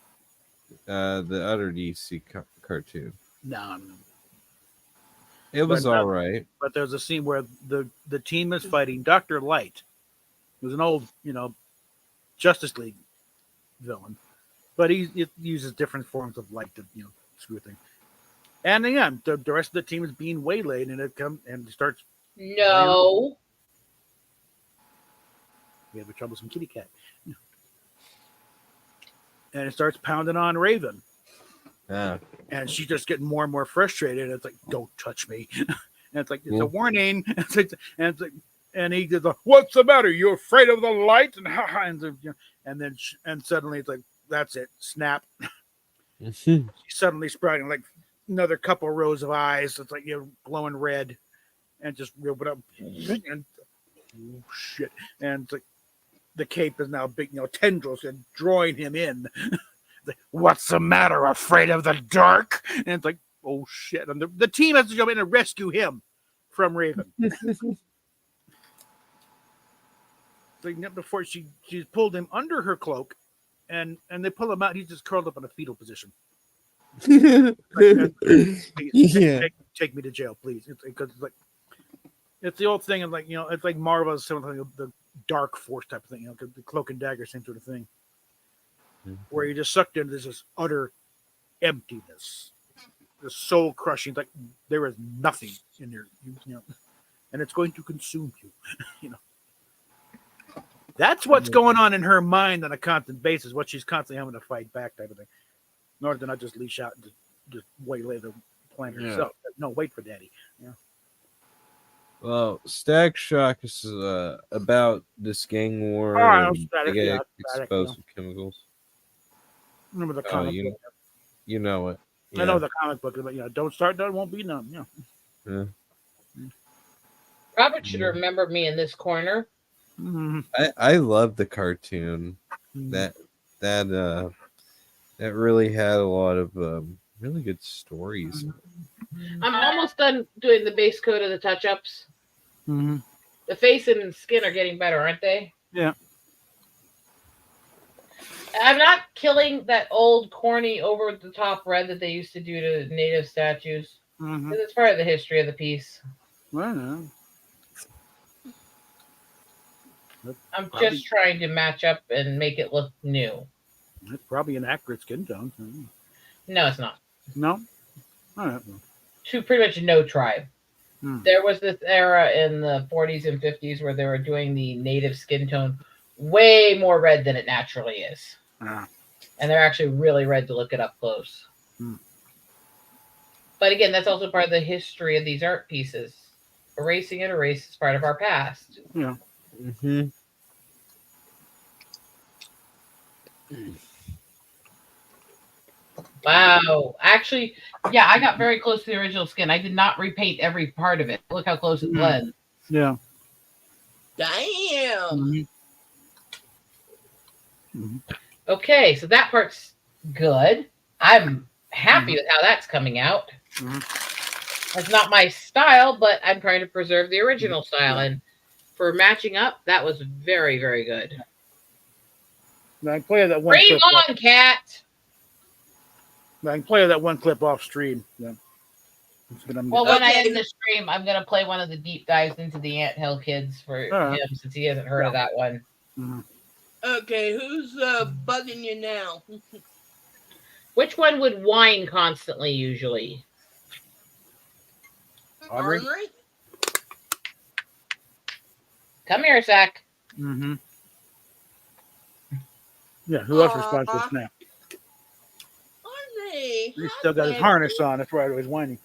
The other DC cartoon. No. It was But, all right. But there's a scene where the team is fighting Dr. Light, who's an old, Justice League villain. But he uses different forms of light to, screw things. And again, the rest of the team is being waylaid, and it comes and starts. No. We have a troublesome kitty cat. And it starts pounding on Raven. Yeah. And she's just getting more and more frustrated. And it's like, don't touch me. And it's like, it's a warning. And he goes, what's the matter? You afraid of the light? And suddenly it's like, that's it. Snap. She's suddenly sprouting like another couple rows of eyes. It's like, glowing red. And just rip it up. And oh, shit. And it's like, the cape is now big, tendrils and drawing him in. Like, what's the matter? Afraid of the dark? And it's like, oh shit! And the team has to jump in and rescue him from Raven. Like before she's pulled him under her cloak, and they pull him out. He's just curled up in a fetal position. Like, Yeah. Take me to jail, please. Because it's the old thing, and it's like Marvel's similar to the Dark Force type of thing, the Cloak and Dagger, same sort of thing, where you just sucked into this utter emptiness, the soul crushing, like there is nothing in there, and it's going to consume you. That's what's going on in her mind on a constant basis. What she's constantly having to fight back, type of thing. In order to not just leash out and just waylay the planet herself. No, wait for Daddy. Well, Static Shock is about this gang war. Oh, and they get exposed to chemicals. Remember the comic book? You know it. I know the comic book, but don't start, that won't be none. Yeah. Robert should remember me in this corner. Mm-hmm. I love the cartoon. That really had a lot of really good stories. I'm almost done doing the base coat of the touch-ups. Mm-hmm. The face and skin are getting better, aren't they? Yeah. I'm not killing that old, corny, over-the-top red that they used to do to native statues. Mm-hmm. Because it's part of the history of the piece. Well, no. I'm just trying to match up and make it look new. It's probably an accurate skin tone. No, it's not. No? All right. To pretty much no tribe. There was this era in the 40s and 50s where they were doing the native skin tone way more red than it naturally is. And they're actually really red to look it up close. But again, that's also part of the history of these art pieces. Erasing and erase is part of our past. Yeah. Mm-hmm. Wow. Actually, yeah, I got very close to the original skin. I did not repaint every part of it. Look how close it blends. Yeah. Damn. Okay, so that part's good. I'm happy with how that's coming out. That's not my style, but I'm trying to preserve the original style. And for matching up, that was very, very good. Now I can play that one Bring clip. on, cat! I can play that one clip off stream. Yeah. Well, when I end the stream, I'm going to play one of the deep dives into the Anthill Kids for him, since he hasn't heard of that one. Okay, who's bugging you now? Which one would whine constantly, usually? Audrey? Come here, Zach. Mm-hmm. Yeah, who else responds to Snap? Audrey. He's still got his harness on. That's why he's whining.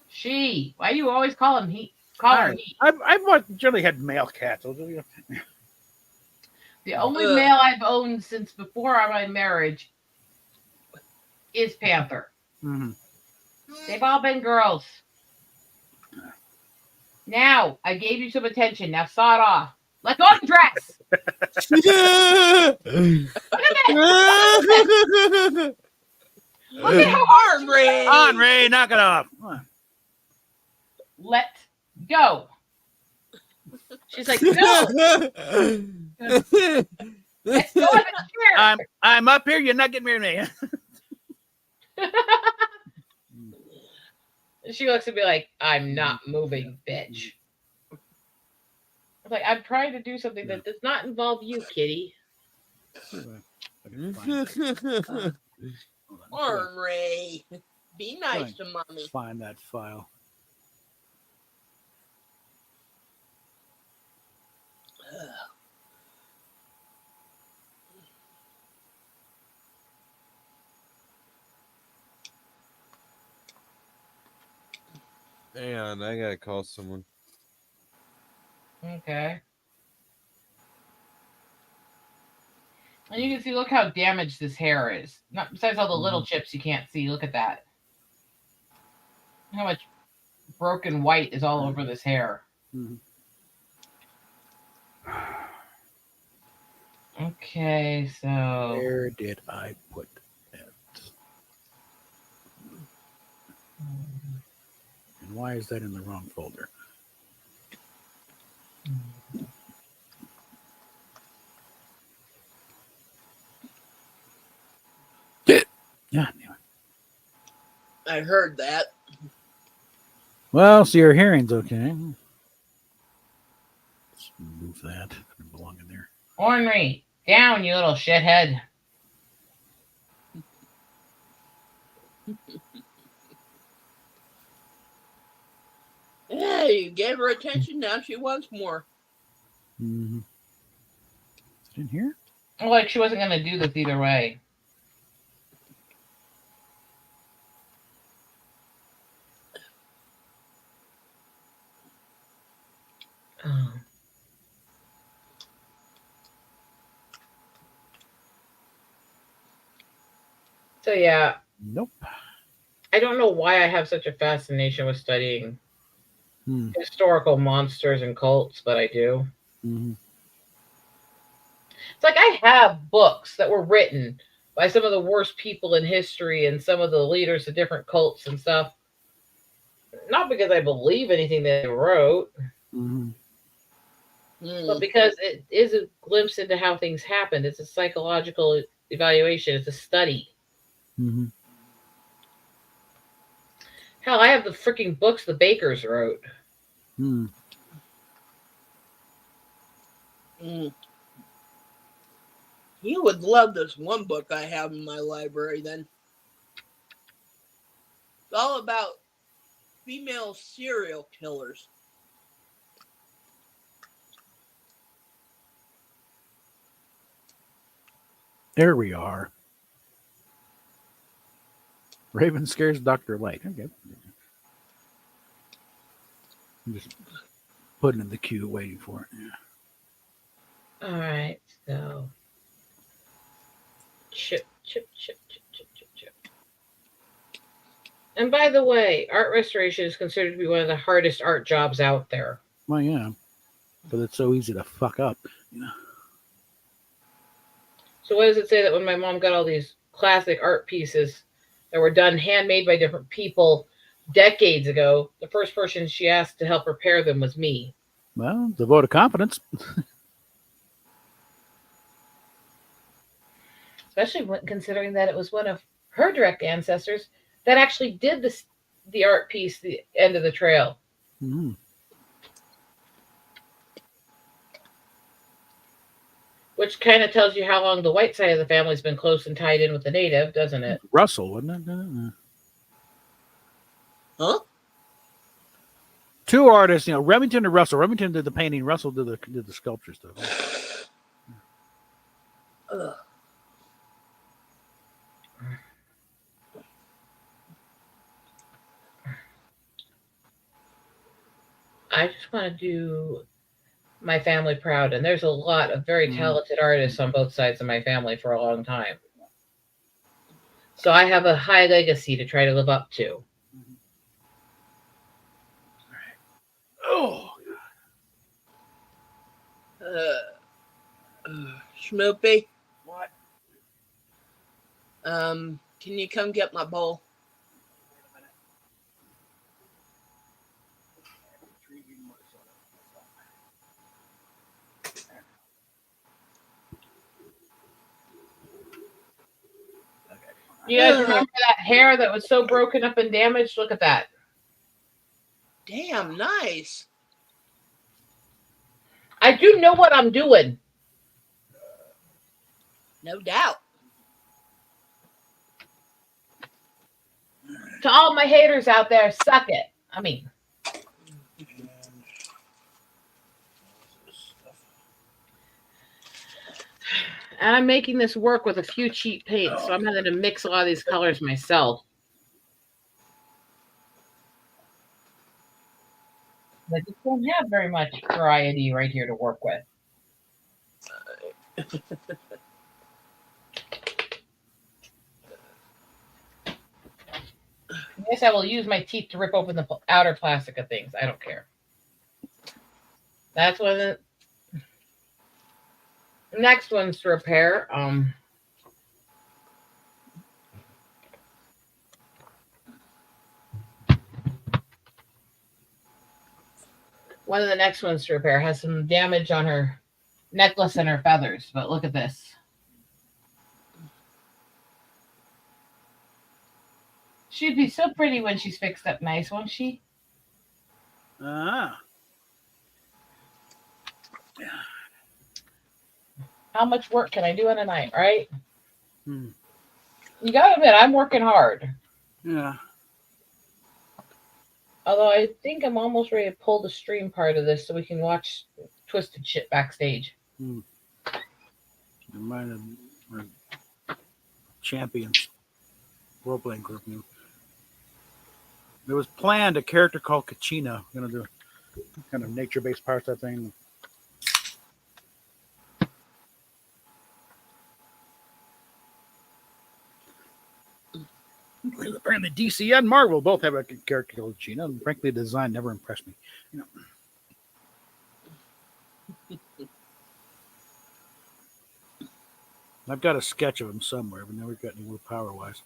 She. Why do you always call him he? Call her he. I've generally had male cats. The only male I've owned since before my marriage is Panther. Mm-hmm. They've all been girls. Now, I gave you some attention. Now, saw it off. Let go of the dress. Look at how hard Arm Ray. Come on, Ray, knock it off. Come on. Let go. She's like, no. Let's go on the chair. I'm up here. You're not getting near me. She looks at me like, I'm not moving, bitch. I'm like, I'm trying to do something that does not involve you, kitty. Arm Ray. Be nice to mommy. Find that file. Hang on, I gotta call someone. Okay. And you can see, look how damaged this hair is. Not besides all the little chips you can't see. Look at that. How much broken white is all over this hair. Mhm. Okay, so Where did I put it? And why is that in the wrong folder? Yeah. I heard that. Well, so your hearing's okay. Let's move that. Doesn't belong in there. Ornery, down, you little shithead. Hey, you gave her attention. Now she wants more. Mm-hmm. Is it in here? Like she wasn't going to do this either way. So yeah, Nope. I don't know why I have such a fascination with studying Hmm. historical monsters and cults, but I do. Mm-hmm. It's like I have books that were written by some of the worst people in history and some of the leaders of different cults and stuff. Not because I believe anything they wrote, Mm-hmm. but because it is a glimpse into how things happened. It's a psychological evaluation. It's a study. Mm-hmm. Hell, I have the freaking books the Bakers wrote. Hmm. You would love this one book I have in my library then. It's all about female serial killers. There we are. Raven scares Dr. Light. Okay. I'm just putting in the queue, waiting for it. Yeah. All right, so chip. And by the way, art restoration is considered to be one of the hardest art jobs out there. Well, yeah. But it's so easy to fuck up. You know? So what does it say that when my mom got all these classic art pieces that were done handmade by different people decades ago, the first person she asked to help repair them was me. Well, the vote of confidence. Especially considering that it was one of her direct ancestors that actually did the art piece, the end of the trail. Mm-hmm. Which kind of tells you how long the white side of the family's been close and tied in with the native, doesn't it? Russell, wasn't it? Huh? Two artists, Remington and Russell. Remington did the painting. Russell did the sculpture stuff. Ugh. I just want to do my family proud, and there's a lot of very talented artists on both sides of my family for a long time. So I have a high legacy to try to live up to. Oh, Schmoopy, what? can you come get my bowl? You guys remember that hair that was so broken up and damaged? Look at that. Damn, nice. I do know what I'm doing. No doubt. To all my haters out there, suck it. I mean, and I'm making this work with a few cheap paints, so I'm having to mix a lot of these colors myself. I just don't have very much variety right here to work with. I guess I will use my teeth to rip open the outer plastic of things. I don't care. That's one of the next one's to repair. One of the next ones to repair has some damage on her necklace and her feathers, but look at this. She'd be so pretty when she's fixed up nice, won't she? Ah. How much work can I do in a night, right? Hmm. You gotta admit, I'm working hard. Yeah. Although I think I'm almost ready to pull the stream part of this so we can watch twisted shit backstage. Reminded of Champions role playing group. There was planned a character called Kachina. Gonna do kind of nature based parts of that thing. Apparently, DC and Marvel both have a character called Kachina. And frankly, the design never impressed me. I've got a sketch of him somewhere, but never got any more power wise.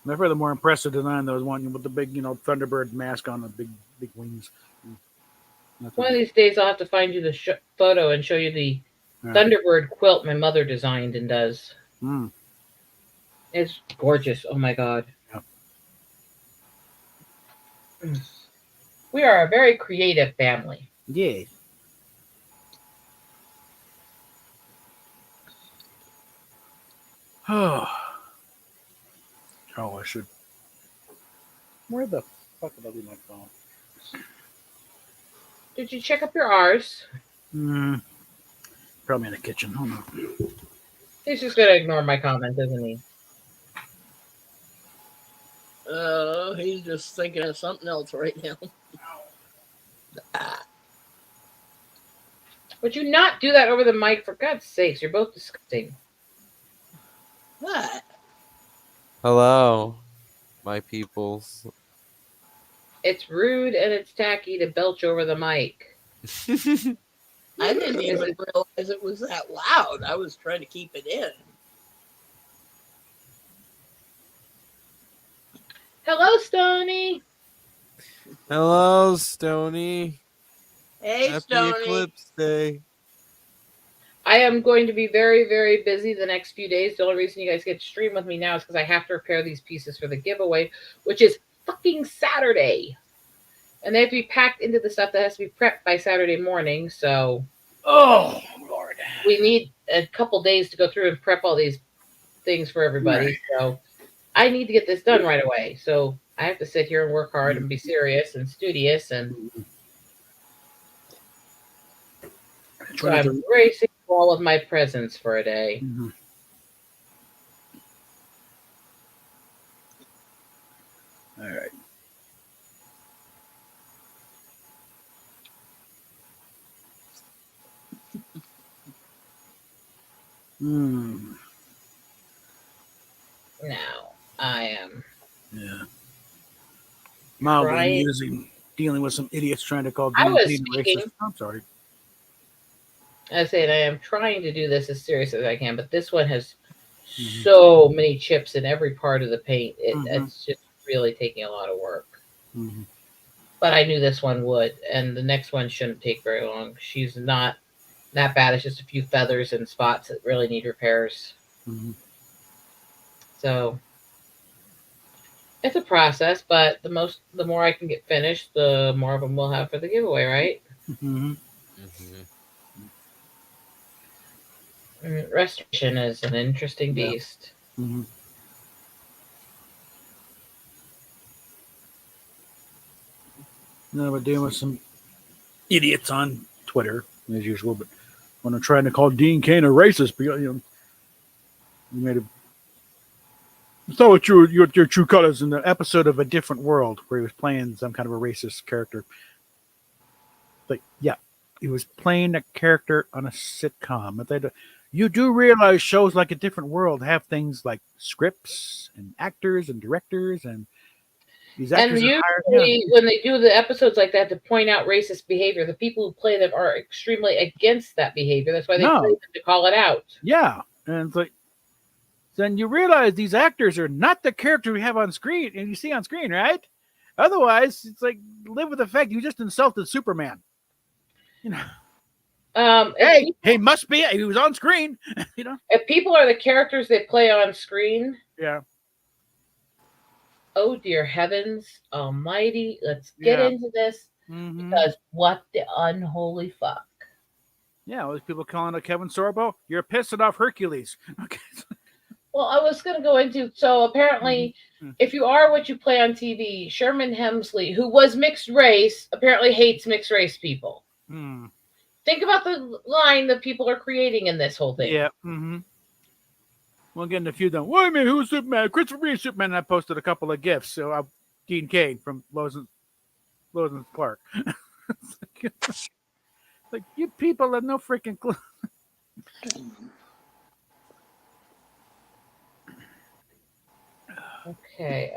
Never the more impressive design. There was one with the big, Thunderbird mask on the big wings. One of these days I'll have to find you the photo and show you the Thunderbird quilt my mother designed and does. It's gorgeous. Oh my God. Yeah. We are a very creative family. Yeah. Oh, I should. Where the fuck did I leave my phone? Did you check up your R's? Probably in the kitchen. Hold on. He's just gonna ignore my comment, isn't he? He's just thinking of something else right now. Would you not do that over the mic? For God's sakes, you're both disgusting. What? Hello, my peoples. It's rude and it's tacky to belch over the mic. I didn't even realize it was that loud. I was trying to keep it in. Hello, Stony. Hello, Stony. Hey, Happy Stony. Eclipse Day. I am going to be very, very busy the next few days. The only reason you guys get to stream with me now is because I have to repair these pieces for the giveaway, which is fucking Saturday. And they have to be packed into the stuff that has to be prepped by Saturday morning. So, oh Lord, we need a couple days to go through and prep all these things for everybody. Right. So, I need to get this done right away. So, I have to sit here and work hard and be serious and studious. And so I'm racing all of my presents for a day. All right. Hmm. Now I am Yeah. Mildly trying. amusing. Dealing with some idiots trying to call I was DNK racist. speaking. I'm sorry. I said I am trying to do this as serious as I can, but this one has Mhm. so many chips in every part of the paint. Mhm. It's just really taking a lot of work. Mhm. But I knew this one would, and the next one shouldn't take very long. She's not that bad. It's just a few feathers and spots that really need repairs. Mhm. So it's a process, but the more I can get finished, the more of them we'll have for the giveaway, right? Mhm. Mhm. Restoration is an interesting Yeah. beast. Mhm. No, we're dealing with some idiots on Twitter as usual, but when I'm trying to call Dean Cain a racist, because you made a saw what your true colors in the episode of A Different World where he was playing some kind of a racist character. Like, yeah, he was playing a character on a sitcom. But you do realize shows like A Different World have things like scripts and actors and directors, and these And actors are hired. Yeah, usually, when they do the episodes like that to point out racist behavior, the people who play them are extremely against that behavior. That's why they play no, them to call it out. yeah, and it's like then you realize these actors are not the character we have on screen and you see on screen, right? Otherwise, it's like live with the fact you just insulted Superman. You know, If hey, people, he must be. He was on screen. You know. if people are the characters they play on screen, Yeah. oh dear heavens almighty, let's get Yeah. into this Mm-hmm. because what the unholy fuck. Yeah. All these people calling out Kevin Sorbo. You're pissing off Hercules. Okay. Well, I was going to go into so apparently, Mm-hmm. if you are what you play on TV, Sherman Hemsley, who was mixed race, apparently hates mixed race people. Mm. Think about the line that people are creating in this whole thing. Yeah. Mm-hmm. We'll get into a few. Wait a minute, who's Superman? Christopher Reeve Superman. I posted a couple of gifs. So Dean Cain from Lois and Clark. Like you people have no freaking clue. Okay.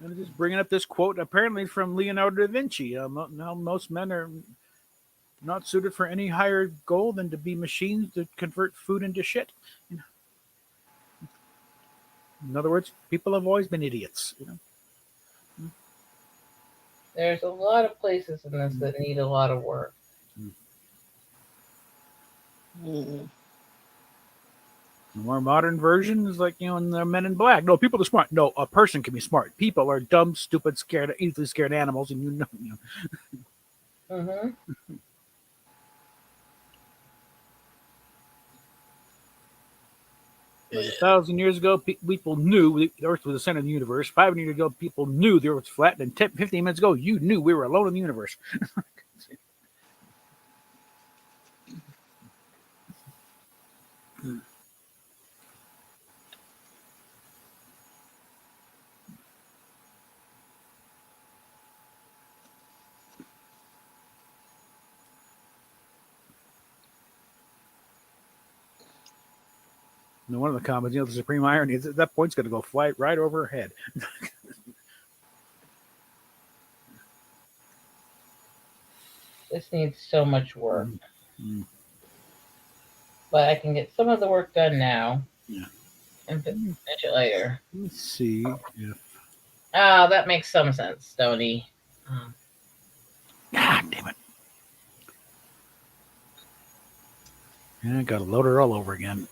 I'm just bringing up this quote, apparently from Leonardo da Vinci. Now most men are not suited for any higher goal than to be machines to convert food into shit. In other words, people have always been idiots. There's a lot of places in this that need a lot of work. Mm-hmm. The more modern version is like, in the Men in Black. No, people are smart. No, a person can be smart. People are dumb, stupid, scared, easily scared animals, and you know. Mm-hmm. 1,000 years ago, people knew the Earth was the center of the universe. 500 years ago, people knew the Earth was flat. And 15 minutes ago, you knew we were alone in the universe. And one of the comments, the supreme irony is that point's going to go fly right over her head. This needs so much work. Mm. But I can get some of the work done now. Yeah. And finish it later. Let's see if. Ah, that makes some sense, Stoney. God damn it. Yeah, I got to load her all over again.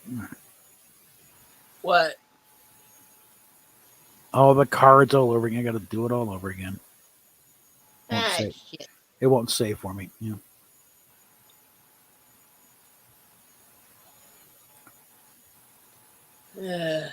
What? All the cards all over again. I got to do it all over again. Shit. It won't save for me. Yeah. Ugh.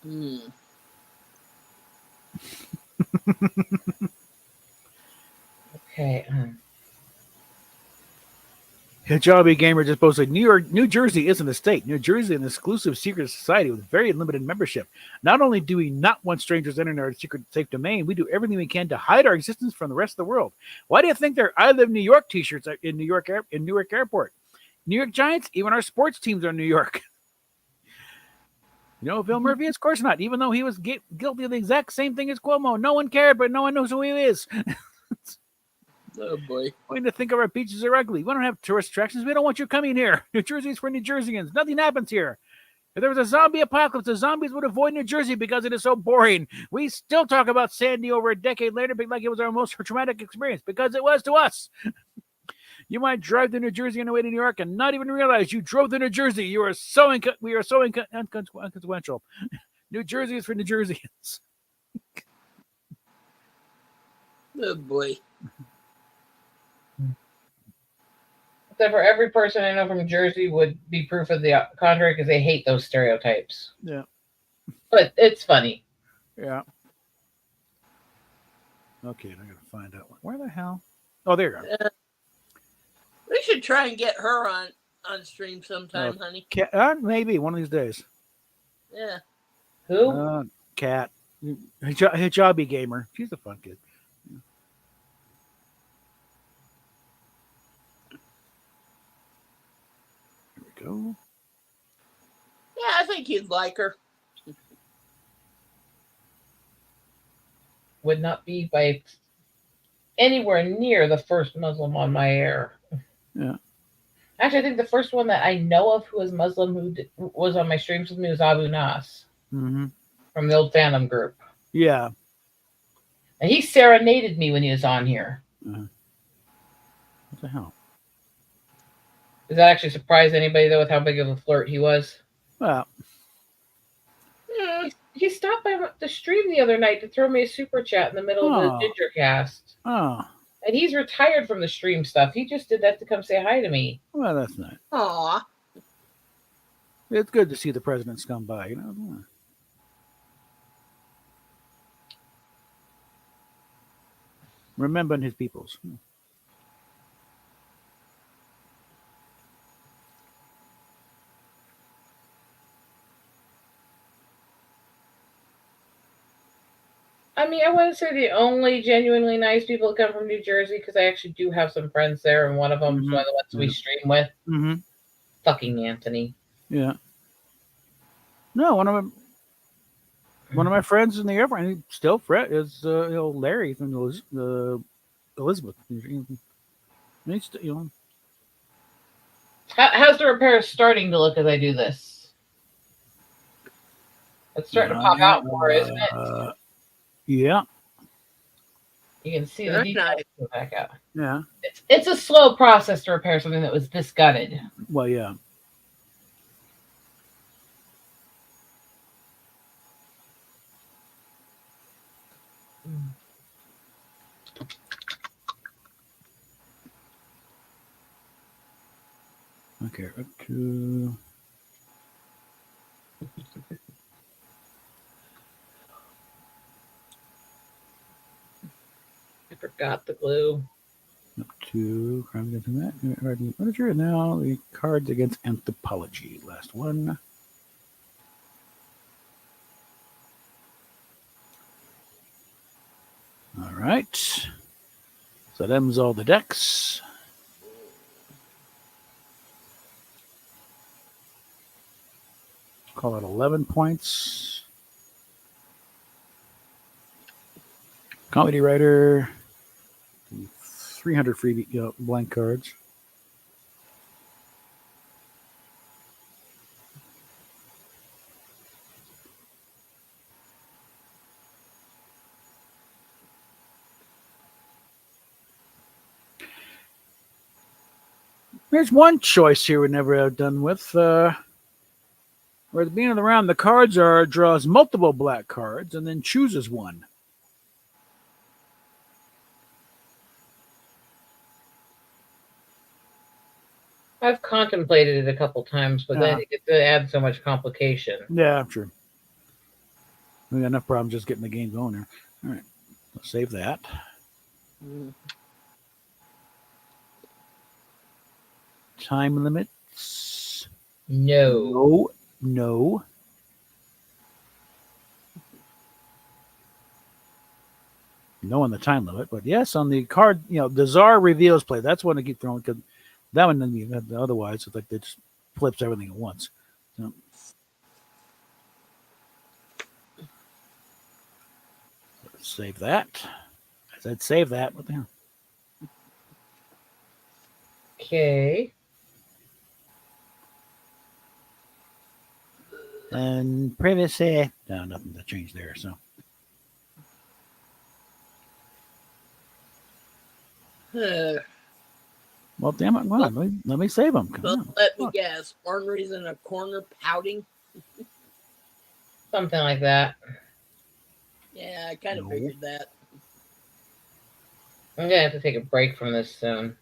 Hmm. Okay. Hijabi Gamer just posted, New Jersey isn't a state. New Jersey is an exclusive secret society with very limited membership. Not only do we not want strangers entering our secret safe domain, we do everything we can to hide our existence from the rest of the world. Why do you think there are I Live New York t-shirts in Newark Airport? New York Giants, even our sports teams are in New York. You know, Bill Murphy? Of course not. Even though he was guilty of the exact same thing as Cuomo. No one cared, but no one knows who he is. Oh boy. We need to think of our beaches are ugly. We don't have tourist attractions. We don't want you coming here. New Jersey's for New Jerseyans. Nothing happens here. If there was a zombie apocalypse, the zombies would avoid New Jersey because it is so boring. We still talk about Sandy over a decade later like it was our most traumatic experience because it was to us. You might drive to New Jersey on the way to New York and not even realize you drove to New Jersey. We are so inconsequential. New Jersey is for New Jerseyans. Oh boy. Except for every person I know from Jersey would be proof of the contrary because they hate those stereotypes. Yeah. But it's funny. Yeah. Okay, I gotta find out where the hell. Oh, there you go. We should try and get her on stream sometime, honey. Maybe one of these days. Yeah. Who? Cat. Hijabi Gamer. She's a fun kid. Go. Yeah, I think you'd like her. Would not be by anywhere near the first Muslim on my air. Yeah. Actually, I think the first one that I know of who was Muslim who was on my streams with me was Abu Nas Mm-hmm. from the old Phantom group. Yeah. And he serenaded me when he was on here. What the hell? Does that actually surprise anybody, though, with how big of a flirt he was? Well, He stopped by the stream the other night to throw me a super chat in the middle of the Ginger Cast. oh, And he's retired from the stream stuff. He just did that to come say hi to me. well, that's nice. Aw. It's good to see the presidents come by, you know. Remembering his peoples. I mean, I wouldn't say the only genuinely nice people that come from New Jersey, because I actually do have some friends there, and one of them is one of the ones we stream with. Mm-hmm. Fucking Anthony. Yeah. No, one of my friends in the airport, he still is Larry from Elizabeth. How's the repair starting to look as I do this? It's starting to pop out more, isn't it? Yeah. You can see the details go back out. Yeah. It's a slow process to repair something that was this gutted. Well, yeah. Okay, up to... I forgot the glue. Up to Crimes Against Humanity, Literature, and now the Cards Against Anthropology. Last one. All right. So them's all the decks. Call it 11 points. Comedy writer. 300 free blank cards. There's one choice here we never have done with. Where at the beginning of the round, the cards draws multiple black cards and then chooses one. I've contemplated it a couple times, but then it adds so much complication. Yeah, true. We got enough problems just getting the game going here. All right. Let's save that. Mm. Time limits. No. No. No on the time limit, but yes, on the card, the Czar reveals play. That's one to keep throwing because that one, otherwise, it's like it just flips everything at once. So, let's save that. I said save that. What the hell? Okay. And privacy. No, nothing to change there. So, well, damn it, come on, let me save them. Come But on. let me guess, Ornery's in a corner pouting. Something like that. Yeah, I kind of No. figured that. I'm gonna have to take a break from this soon.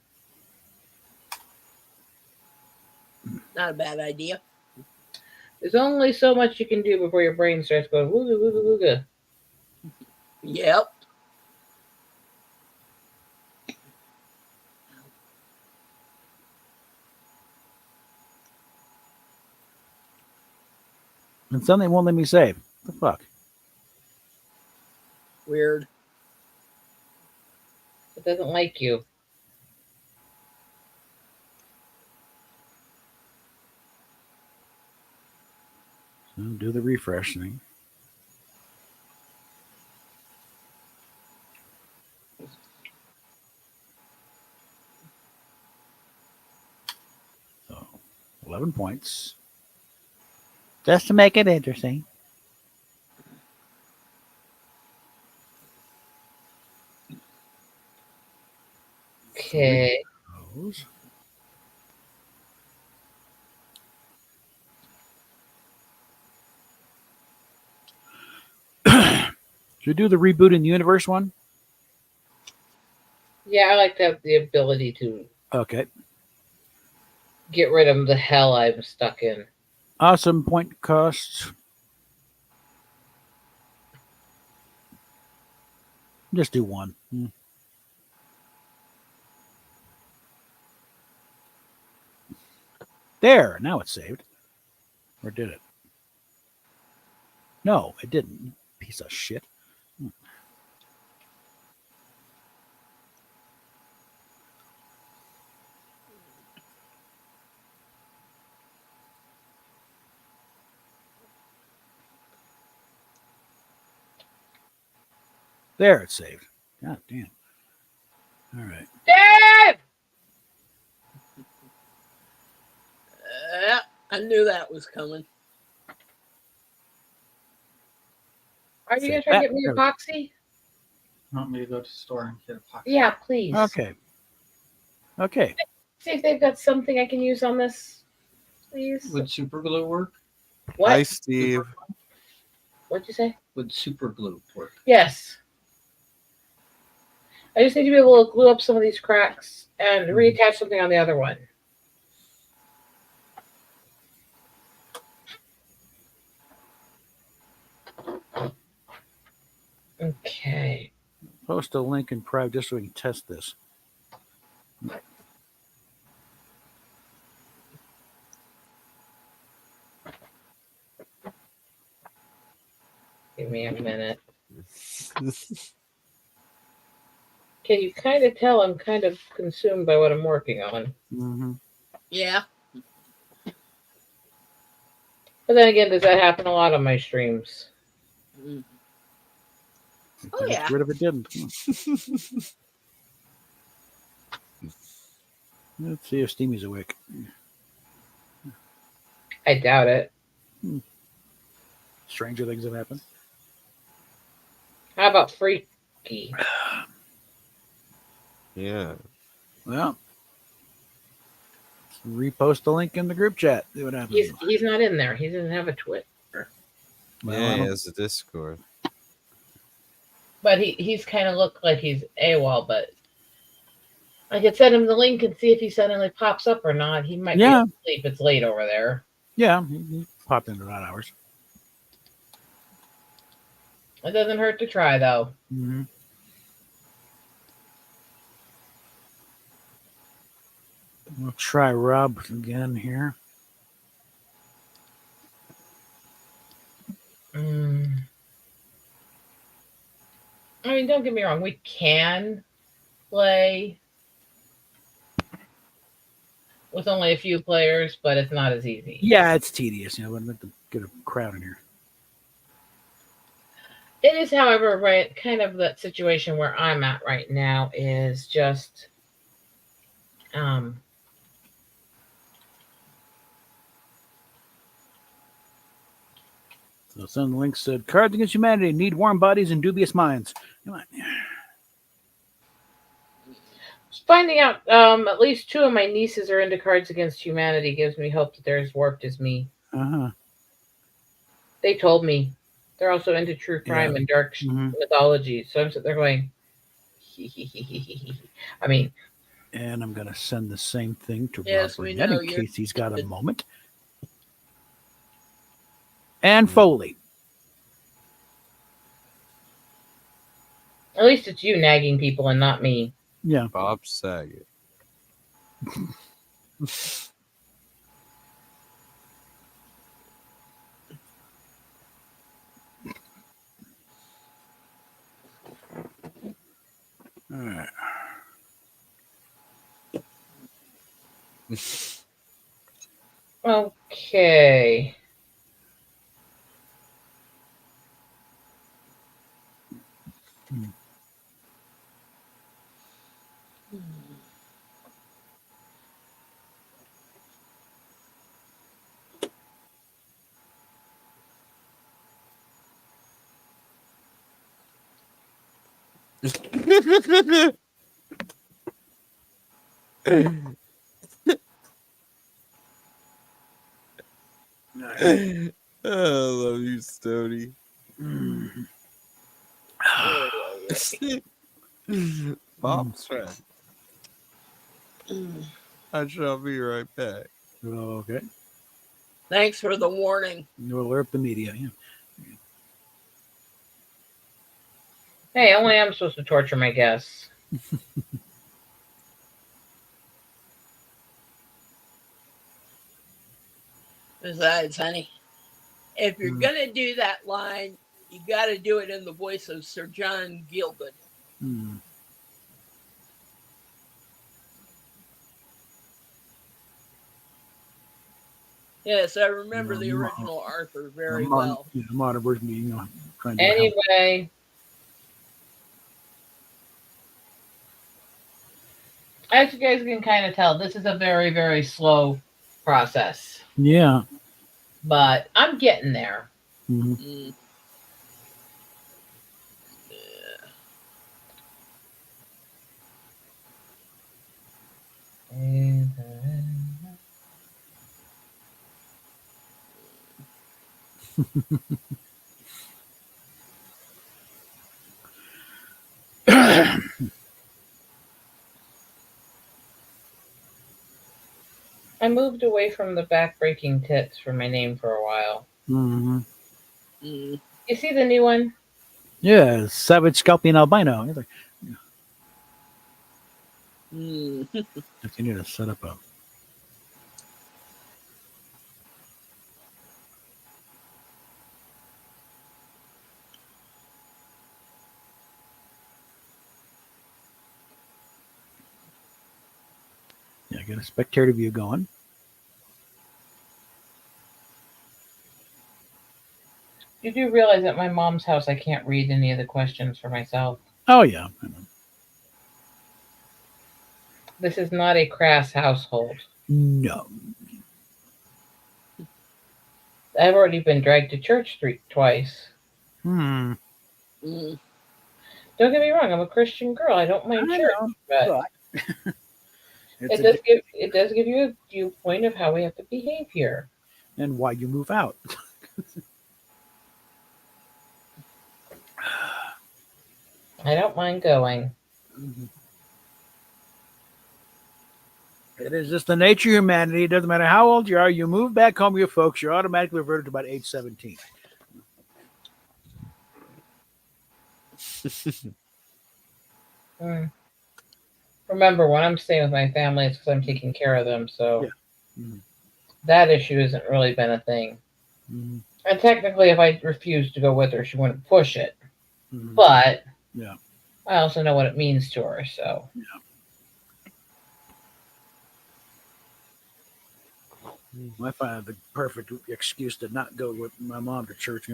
Not a bad idea. There's only so much you can do before your brain starts going wooga wooga wooga. Yep. And something won't let me save. What the fuck? Weird. It doesn't like you. So do the refresh thing. So 11 points. Just to make it interesting. Okay. Those. Should we do the reboot in the universe one? Yeah, I like to have the ability to Okay. get rid of the hell I'm stuck in. Awesome point costs. Just do one. There. Now it's saved. Or did it? No, it didn't. Piece of shit. There, it's saved. God damn. All right. Dave! I knew that was coming. Are you gonna try to get me epoxy? Want me to go to the store and get a pocket? Yeah, please. Okay. Okay. See if they've got something I can use on this, please. Would super glue work? What? Hi, Steve. What'd you say? Would super glue work? Yes. I just need to be able to glue up some of these cracks and reattach something on the other one. Okay. Post a link in private just so we can test this. Give me a minute. Can you kind of tell I'm kind of consumed by what I'm working on? Mm-hmm. Yeah. But then again, does that happen a lot on my streams? Mm. Oh, yeah. Rid of it didn't. Let's see if Steamy's awake. I doubt it. Stranger things have happened. How about Freaky? Yeah. Well, repost the link in the group chat. See what happens. He's not in there. He doesn't have a Twitter. Well, Yeah, I he don't- has a Discord. But he's kind of looked like he's AWOL, but I could send him the link and see if he suddenly pops up or not. He might be asleep. It's late over there. Yeah, he popped into that hours. It doesn't hurt to try, though. Mm-hmm. We'll try Rob again here. I mean, don't get me wrong. We can play with only a few players, but it's not as easy. Yeah, it's tedious. You know, we'd have to get a crowd in here. It is, however, right, kind of that situation where I'm at right now is just, So some links said, Cards Against Humanity need warm bodies and dubious minds. Come on. finding out at least two of my nieces are into Cards Against Humanity gives me hope that they're as warped as me. Uh-huh. They told me they're also into true crime and dark mythology. So I'm sitting there going, I mean, and I'm going to send the same thing to Yes, Rob we Burnett know in you're- case he's got a moment. And Foley. at least it's you nagging people and not me. Yeah. Bob Saget. All right. Okay. I love you, Stoney. Bob's friend. I shall be right back. Okay. Thanks for the warning. You alert the media. Yeah. Hey, only I'm supposed to torture my guests. Besides, honey, if you're gonna do that line, you got to do it in the voice of Sir John Gielgud. Yes, I remember the original Arthur very well. The modern version being trying to Anyway, as you guys can kind of tell, this is a very, very slow process. Yeah. But I'm getting there. Mm. I moved away from the back-breaking tits for my name for a while. Mm. You see the new one? Yeah, Savage Scalpion Albino. He's like, Mm. if you need to set up a. Yeah, get a spectator view going. You do realize at my mom's house I can't read any of the questions for myself. Oh, yeah. I know. This is not a crass household. No. I've already been dragged to church twice. Mm. Don't get me wrong, I'm a Christian girl. I don't mind church, but it does give you a viewpoint of how we have to behave here. And why you move out. I don't mind going. It is just the nature of humanity. It doesn't matter how old you are. You move back home with your folks, you're automatically reverted to about age 17. Remember, when I'm staying with my family, it's because I'm taking care of them. So Mhm. that issue hasn't really been a thing. Mhm. And technically, if I refused to go with her, she wouldn't push it. Mhm. But Yeah. I also know what it means to her. So I find the perfect excuse to not go with my mom to church.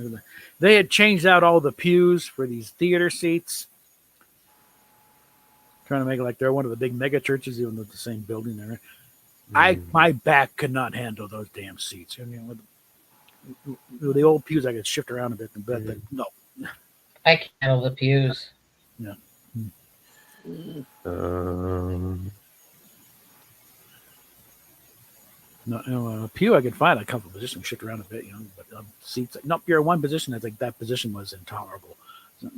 They had changed out all the pews for these theater seats, trying to make it like they're one of the big mega churches, even though it's the same building. There, my back could not handle those damn seats. I mean, with the old pews, I could shift around a bit, but no. I can't handle the pews. Yeah. No, a pew I could find a comfortable position, shift around a bit, but seats, nope, you're in one position. I think that position was intolerable. So,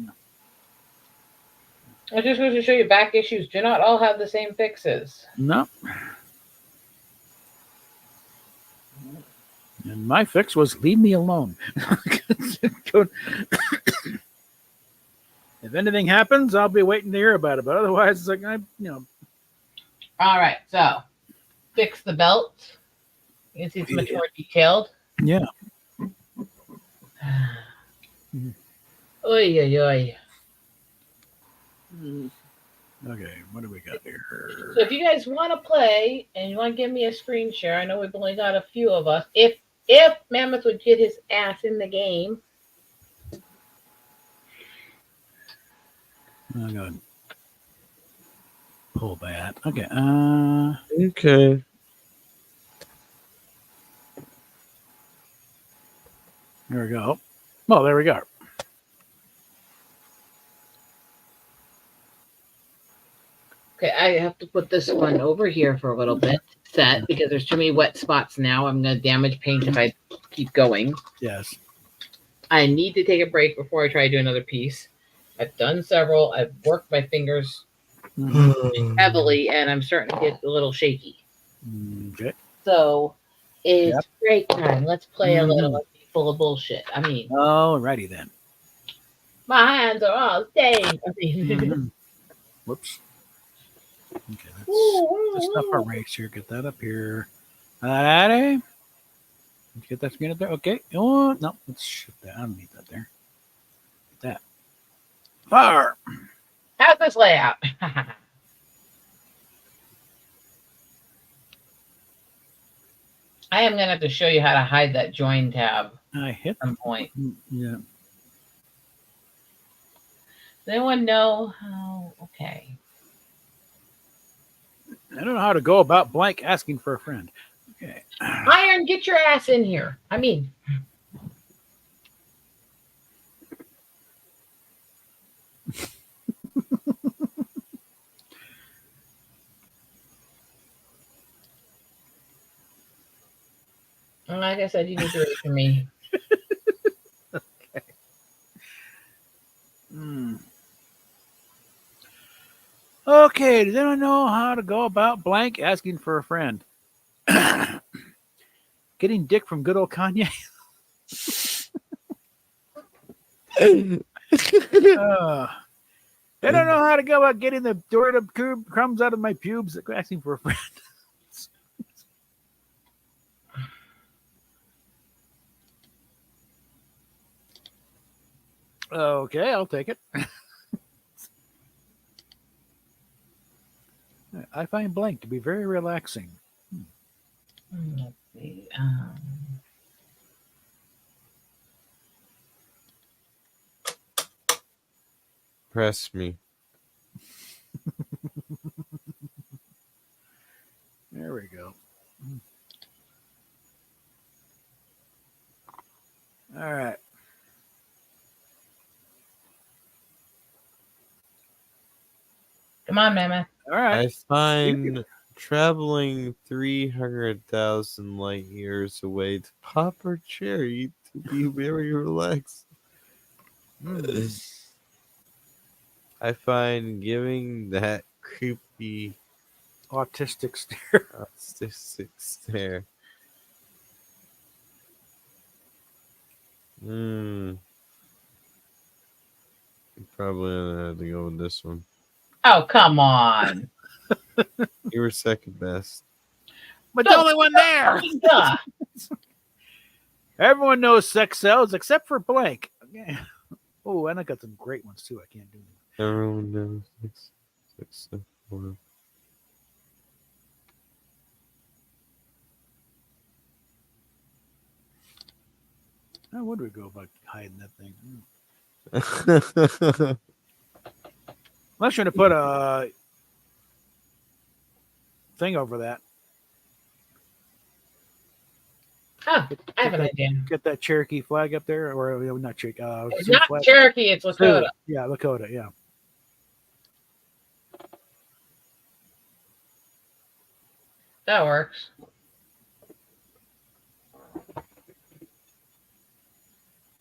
I just want to show you back issues do not all have the same fixes. no. And my fix was leave me alone. If anything happens, I'll be waiting to hear about it. But otherwise, it's like All right, so fix the belt. You can see it's much more detailed. Yeah. Oy, oy, oy. Okay, what do we got here? So if you guys want to play and you want to give me a screen share, I know we've only got a few of us. If Mammoth would get his ass in the game. I'm going to pull that. Okay. Okay. There we go. Well, there we go. Okay, I have to put this one over here for a little bit set because there's too many wet spots now. I'm going to damage paint if I keep going. Yes. I need to take a break before I try to do another piece. I've done several. I've worked my fingers heavily, and I'm starting to get a little shaky. Okay. So it's break time. Let's play a little. Let's be full of bullshit. I mean, alrighty then. my hands are all stained. I mean, Whoops. Okay, that's stuff erase here. Get that up here. Alrighty. Let's get that screen up there. Okay. Oh no, let's shift that. I don't need that there. Get that. Fire. how's this layout? I am gonna have to show you how to hide that join tab I hit at some point. Yeah. Does anyone know how? Okay. I don't know how to go about blank asking for a friend. Okay. Iron, get your ass in here. I mean. Like I said, you need to wait for me. Okay. Okay, does anyone know how to go about blank asking for a friend? Getting dick from good old Kanye? I don't know how to go about getting the Dorito crumbs out of my pubes asking for a friend. Okay, I'll take it. I find blank to be very relaxing. Let's see. Press me. There we go. All right. Come on, Mama. All right. I find traveling 300,000 light years away to pop or cherry to be very relaxed. I find giving that creepy Autistic stare. stare. Probably gonna have to go with this one. Oh, come on. You were second best. But the No. only one there. Duh. Everyone knows sex sells except for blank. Okay. Oh, and I got some great ones too. I can't do them. Everyone knows except for. How would we go about hiding that thing? Unless you're going to put a thing over that. Oh, I have an idea. Get that Cherokee flag up there, or not Cherokee. It's Sioux not flag. Cherokee, it's Lakota. Yeah, Lakota. Yeah. That works.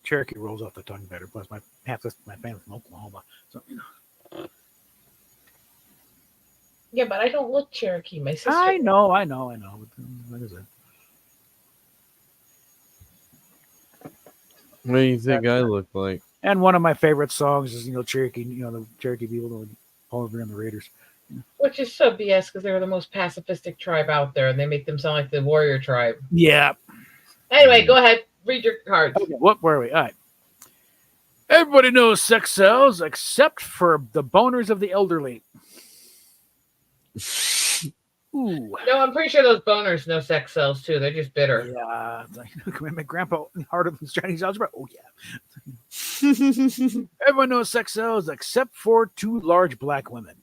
Cherokee rolls off the tongue better. Plus, half my family's from Oklahoma, so Yeah, but I don't look Cherokee. My sister. I know. What is it? What do you think I look like? And one of my favorite songs is Cherokee. The Cherokee people that would over on the Raiders. Which is so BS because they were the most pacifistic tribe out there, and they make them sound like the warrior tribe. Yeah. Anyway, go ahead. Read your cards. Okay, what were we? All right. Everybody knows sex sells except for the boners of the elderly. Ooh. No, I'm pretty sure those boners know sex sells too. They're just bitter. Yeah. My grandpa harder than Chinese algebra. Oh, yeah. Everyone knows sex sells except for 2 large black women.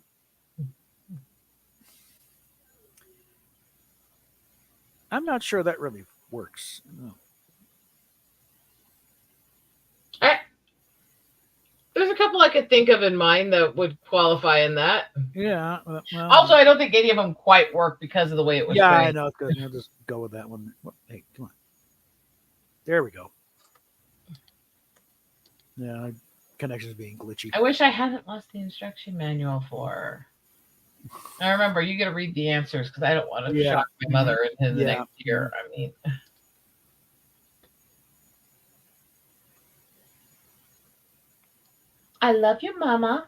I'm not sure that really works. No. There's a couple I could think of in mind that would qualify in that. Yeah. Well, Also, I don't think any of them quite work because of the way it was. Yeah, I phrased. know. It's good. I'll just go with that one. Hey, come on. There we go. Yeah, connection's being glitchy. I wish I hadn't lost the instruction manual for. Now remember, you got to read the answers because I don't want to shock my mother into the next year. I mean, I love you, Mama.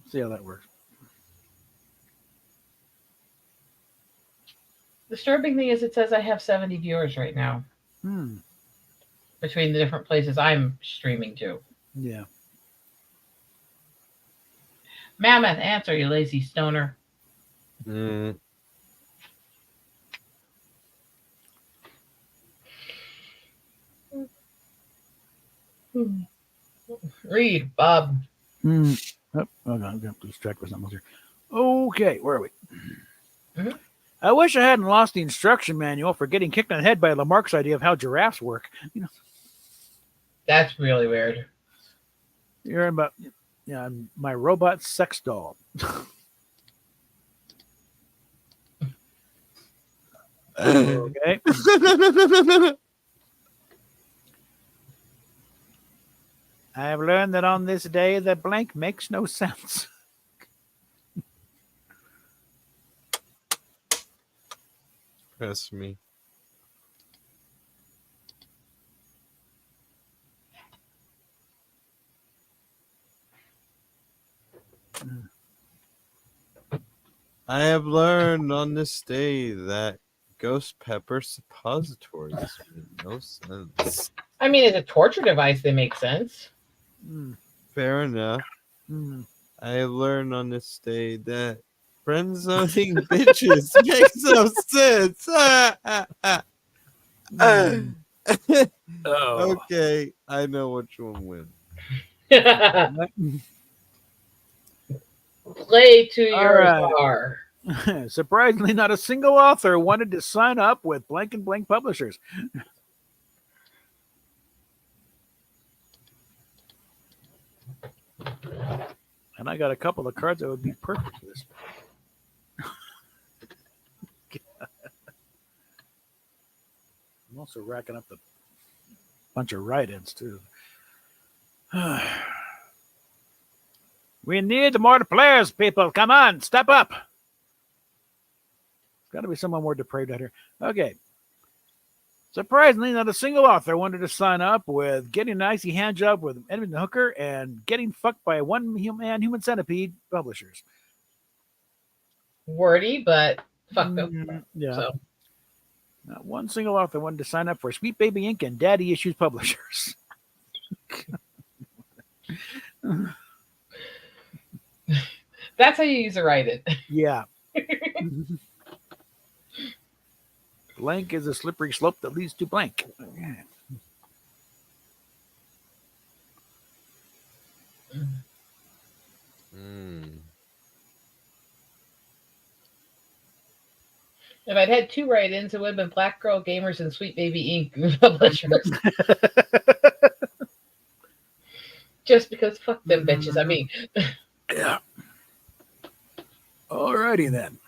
See how that works. The disturbing thing is it says I have 70 viewers right now between the different places I'm streaming to. Yeah. Mammoth, answer, you lazy stoner. Read, Bob. Oh, God, I'm going to distract with something else here. Okay, where are we? Mhm. I wish I hadn't lost the instruction manual for getting kicked in the head by Lamarck's idea of how giraffes work. That's really weird. You're about my robot sex doll. Okay. I have learned that on this day the blank makes no sense. Press me. I have learned on this day that ghost pepper suppositories make no sense. I mean, as a torture device, they make sense. Fair enough. I have learned on this day that friend zoning bitches makes no sense. Okay, I know which one wins. Play to your right. star. Surprisingly, not a single author wanted to sign up with blank and blank publishers. And I got a couple of cards that would be perfect for this. I'm also racking up a bunch of write-ins, too. We need more players, people. Come on, step up. There's got to be someone more depraved out here. Okay. Surprisingly, not a single author wanted to sign up with getting an icy hand job with Edmund Hooker and getting fucked by one human centipede publishers. Wordy, but fuck them. Yeah. So Not one single author wanted to sign up for Sweet Baby Inc. and Daddy Issues publishers. that's how you use to write it. Yeah. Blank is a slippery slope that leads to blank. If I'd had 2 write-ins, it would have been Black Girl Gamers and Sweet Baby Inc. publishers. Just because fuck them bitches. I mean, Yeah. Alrighty then.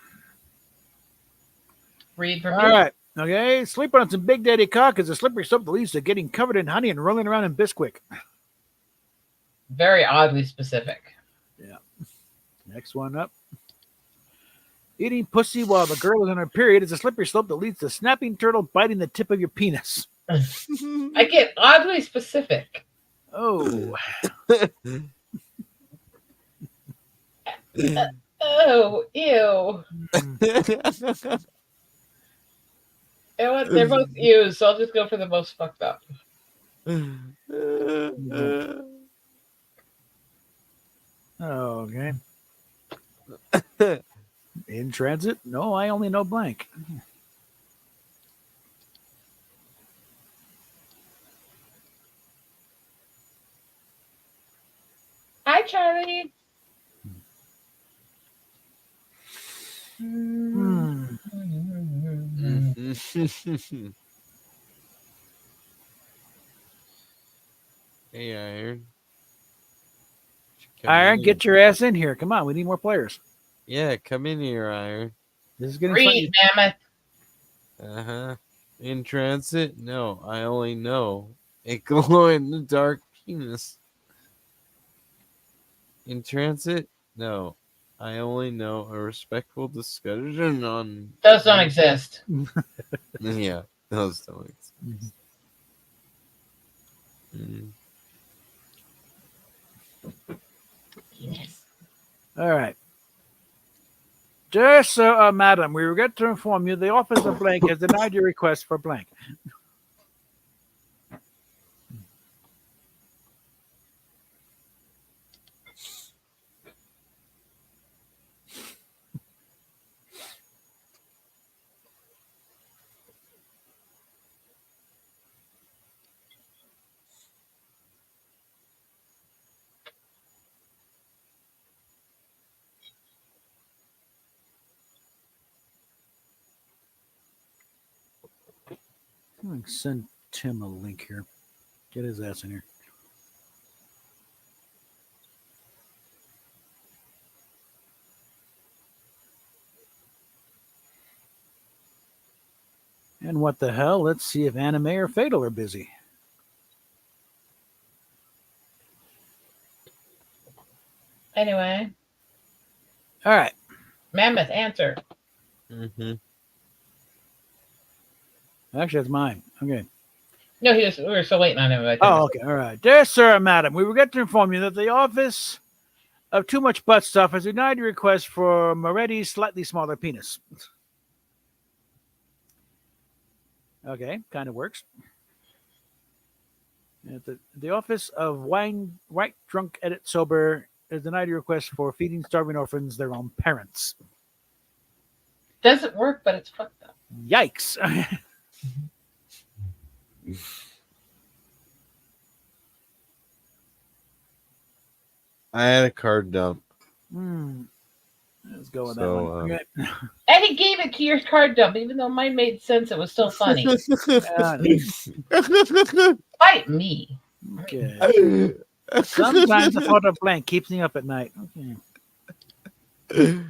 read from All me. right. Okay. Sleeping on some Big Daddy cock is a slippery slope that leads to getting covered in honey and rolling around in Bisquick. Very oddly specific. Yeah. Next one up. Eating pussy while the girl is on her period is a slippery slope that leads to snapping turtle biting the tip of your penis. I get oddly specific. Oh. Oh, ew. You know what? They're both ew, so I'll just go for the most fucked up. Okay. In transit? No, I only know blank. Hi, Charlie. Hey, Iron. Iron, get your ass in here. Come on, we need more players. Yeah, come in here, Iron. This is getting Read, funny. Mammoth. In transit? No, I only know a glow in the dark penis. In transit? No, I only know a respectful discussion on. Those don't exist. Yeah, those don't exist. Mm. Yes. All right. Dear Sir, Madam, we regret to inform you the office of blank has denied your request for blank. I'm going to send Tim a link here. Get his ass in here. And what the hell? Let's see if Anime or Fatal are busy. Anyway, All right. Mammoth, answer. Actually, that's mine. Okay. No, we were still waiting on him. Oh, okay. All right. Dear Sir, Madam, we regret to inform you that the office of Too Much Butt Stuff has denied your request for Moretti's slightly smaller penis. Okay, kind of works. At the office of Wine Right Drunk Edit Sober has denied your request for feeding starving orphans their own parents. Doesn't work, but it's fucked up. Yikes. I had a card dump. Let's go with So, that one. Okay. And he gave it to your card dump, even though mine made sense. It was still funny. Fight me. Okay. Sometimes the thought of blank keeps me up at night. Okay.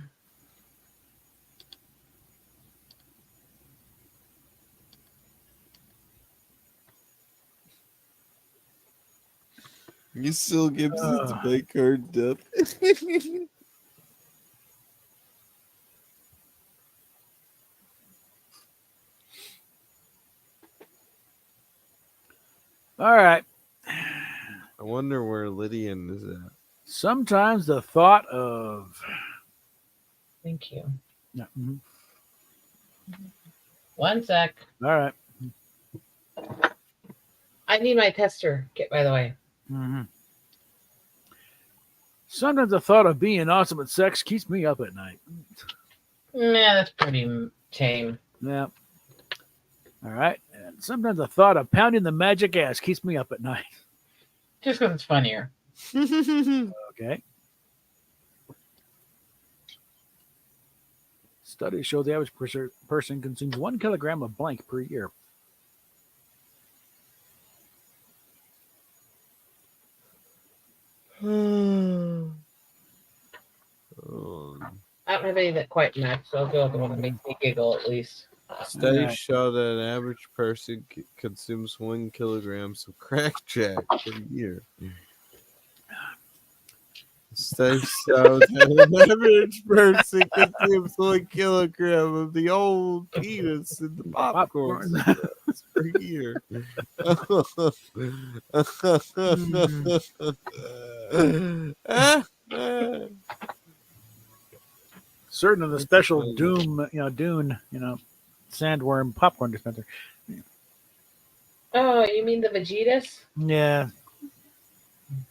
You still gives it to my card dump. All right. I wonder where Lydian is at. Sometimes the thought of. Thank you. Yeah, mhm. 1 sec. All right. I need my tester kit, by the way. Mm-hmm. Sometimes the thought of being awesome at sex keeps me up at night. Nah, that's pretty tame. Yeah. All right. And sometimes the thought of pounding the magic ass keeps me up at night. Just because it's funnier. Okay. Studies show the average person consumes 1 kilogram of blank per year. I don't have any that quite match, so I'll go with the one that makes me giggle at least. Studies Alright. show that an average person consumes 1 kilogram of crack jack per year. Studies show that an average person consumes 1 kilogram of the old penis in the popcorn cigarettes per year. Certain of the special Dune, sandworm popcorn dispenser. Oh, you mean the Vegetas? Yeah.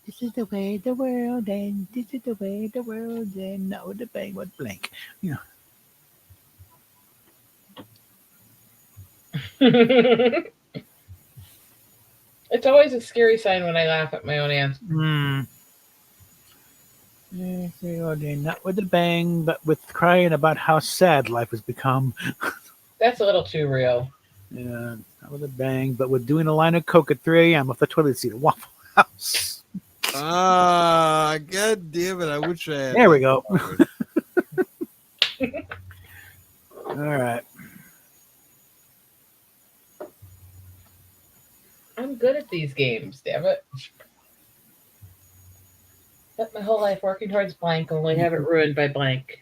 This is the way the world ends. This is the way the world ends. Now the bang was blank. Yeah. It's always a scary sign when I laugh at my own answer. Yes, the world ends, not with a bang, but with crying about how sad life has become. That's a little too real. Yeah, not with a bang, but with doing a line of coke at 3 a.m. off the toilet seat at Waffle House. Ah, god damn it! I wish I had. There we go. All right. I'm good at these games, damn it. Spent my whole life working towards blank, only have it ruined by blank.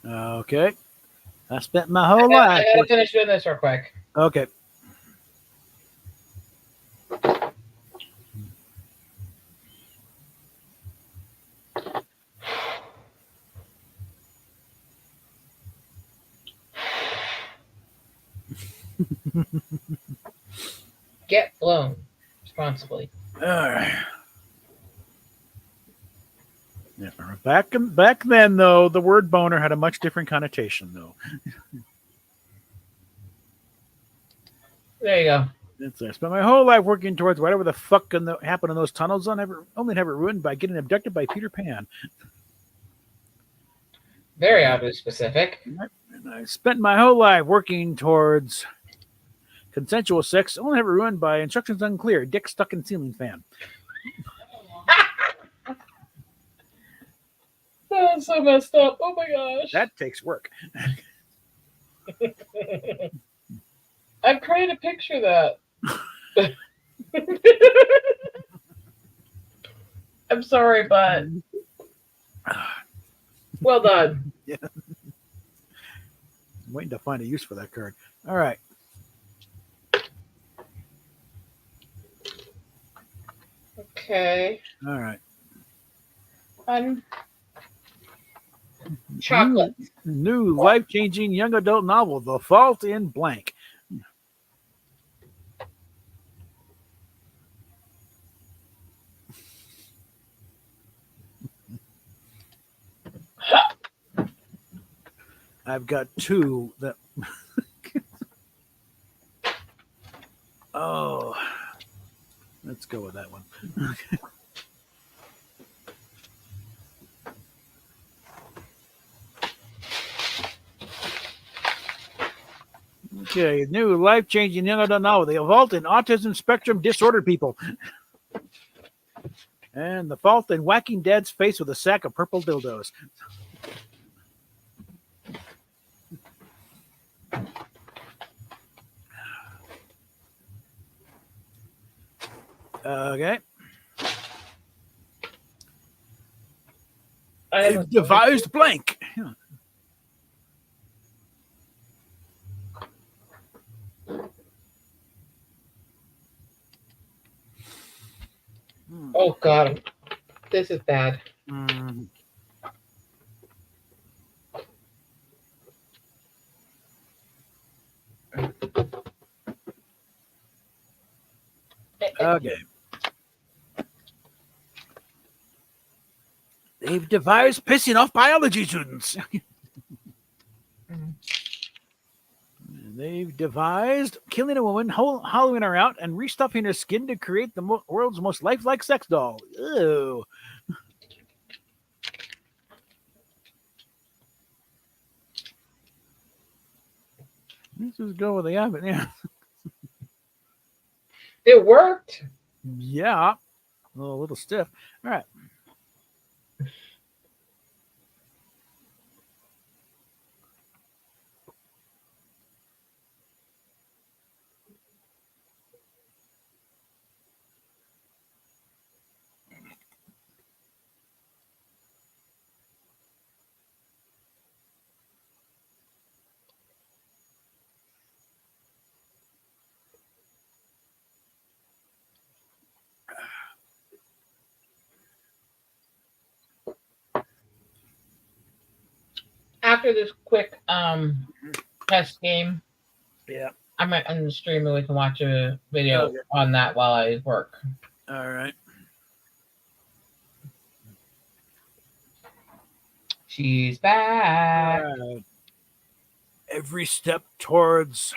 Okay. I spent my whole I life. gotta finish doing this real quick. Okay. Get blown responsibly. All right. Yeah, back then, though, the word boner had a much different connotation, though. There you go. I spent my whole life working towards whatever the fuck happened in those tunnels. Only have it ruined by getting abducted by Peter Pan. Very oddly specific. And I spent my whole life working towards consensual sex. Only have it ruined by instructions unclear. Dick stuck in ceiling fan. That's so messed up. Oh my gosh. That takes work. I'm trying to picture that. I'm sorry, but well done. Yeah. I'm waiting to find a use for that card. All right. Okay. All right. Chocolate. New life-changing young adult novel, The Fault in Blank. I've got two that. Oh, let's go with that one. Okay, new life-changing young adult novel, The Fault in Autism Spectrum Disordered People. And The Fault in Whacking Dad's Face with a Sack of Purple Dildos. Okay. I They've haven't devised blank. Yeah. Oh God, this is bad. Mm. Okay. They've devised pissing off biology students. They've devised killing a woman, hollowing her out, and restuffing her skin to create the world's most lifelike sex doll. Ew. Let's just go with the oven. Yeah. It worked. Yeah. A little stiff. All right. After this quick test game, Yeah. I might end the stream and we can watch a video Okay. on that while I work. All right. She's back. Every step towards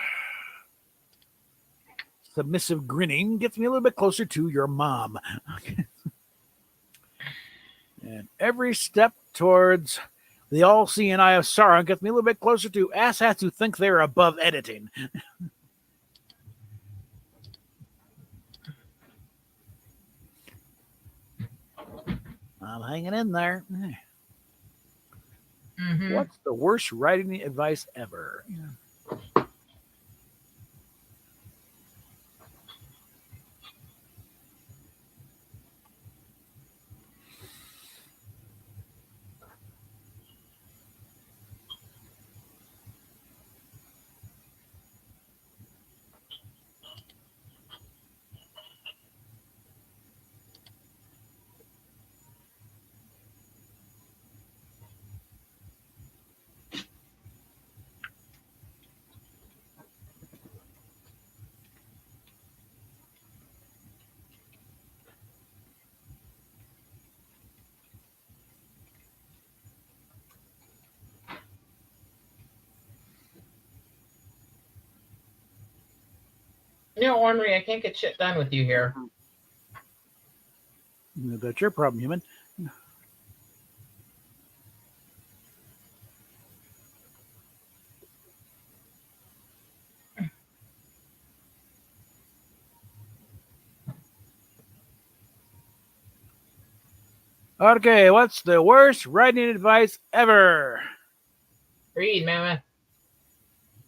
submissive grinning gets me a little bit closer to your mom. And every step towards the all-seeing eye of Sauron gets me a little bit closer to asshats who think they're above editing. I'm hanging in there. Mm-hmm. What's the worst writing advice ever? No, Ornery, I can't get shit done with you here. That's your problem, human. Okay, what's the worst writing advice ever? Read, Mama.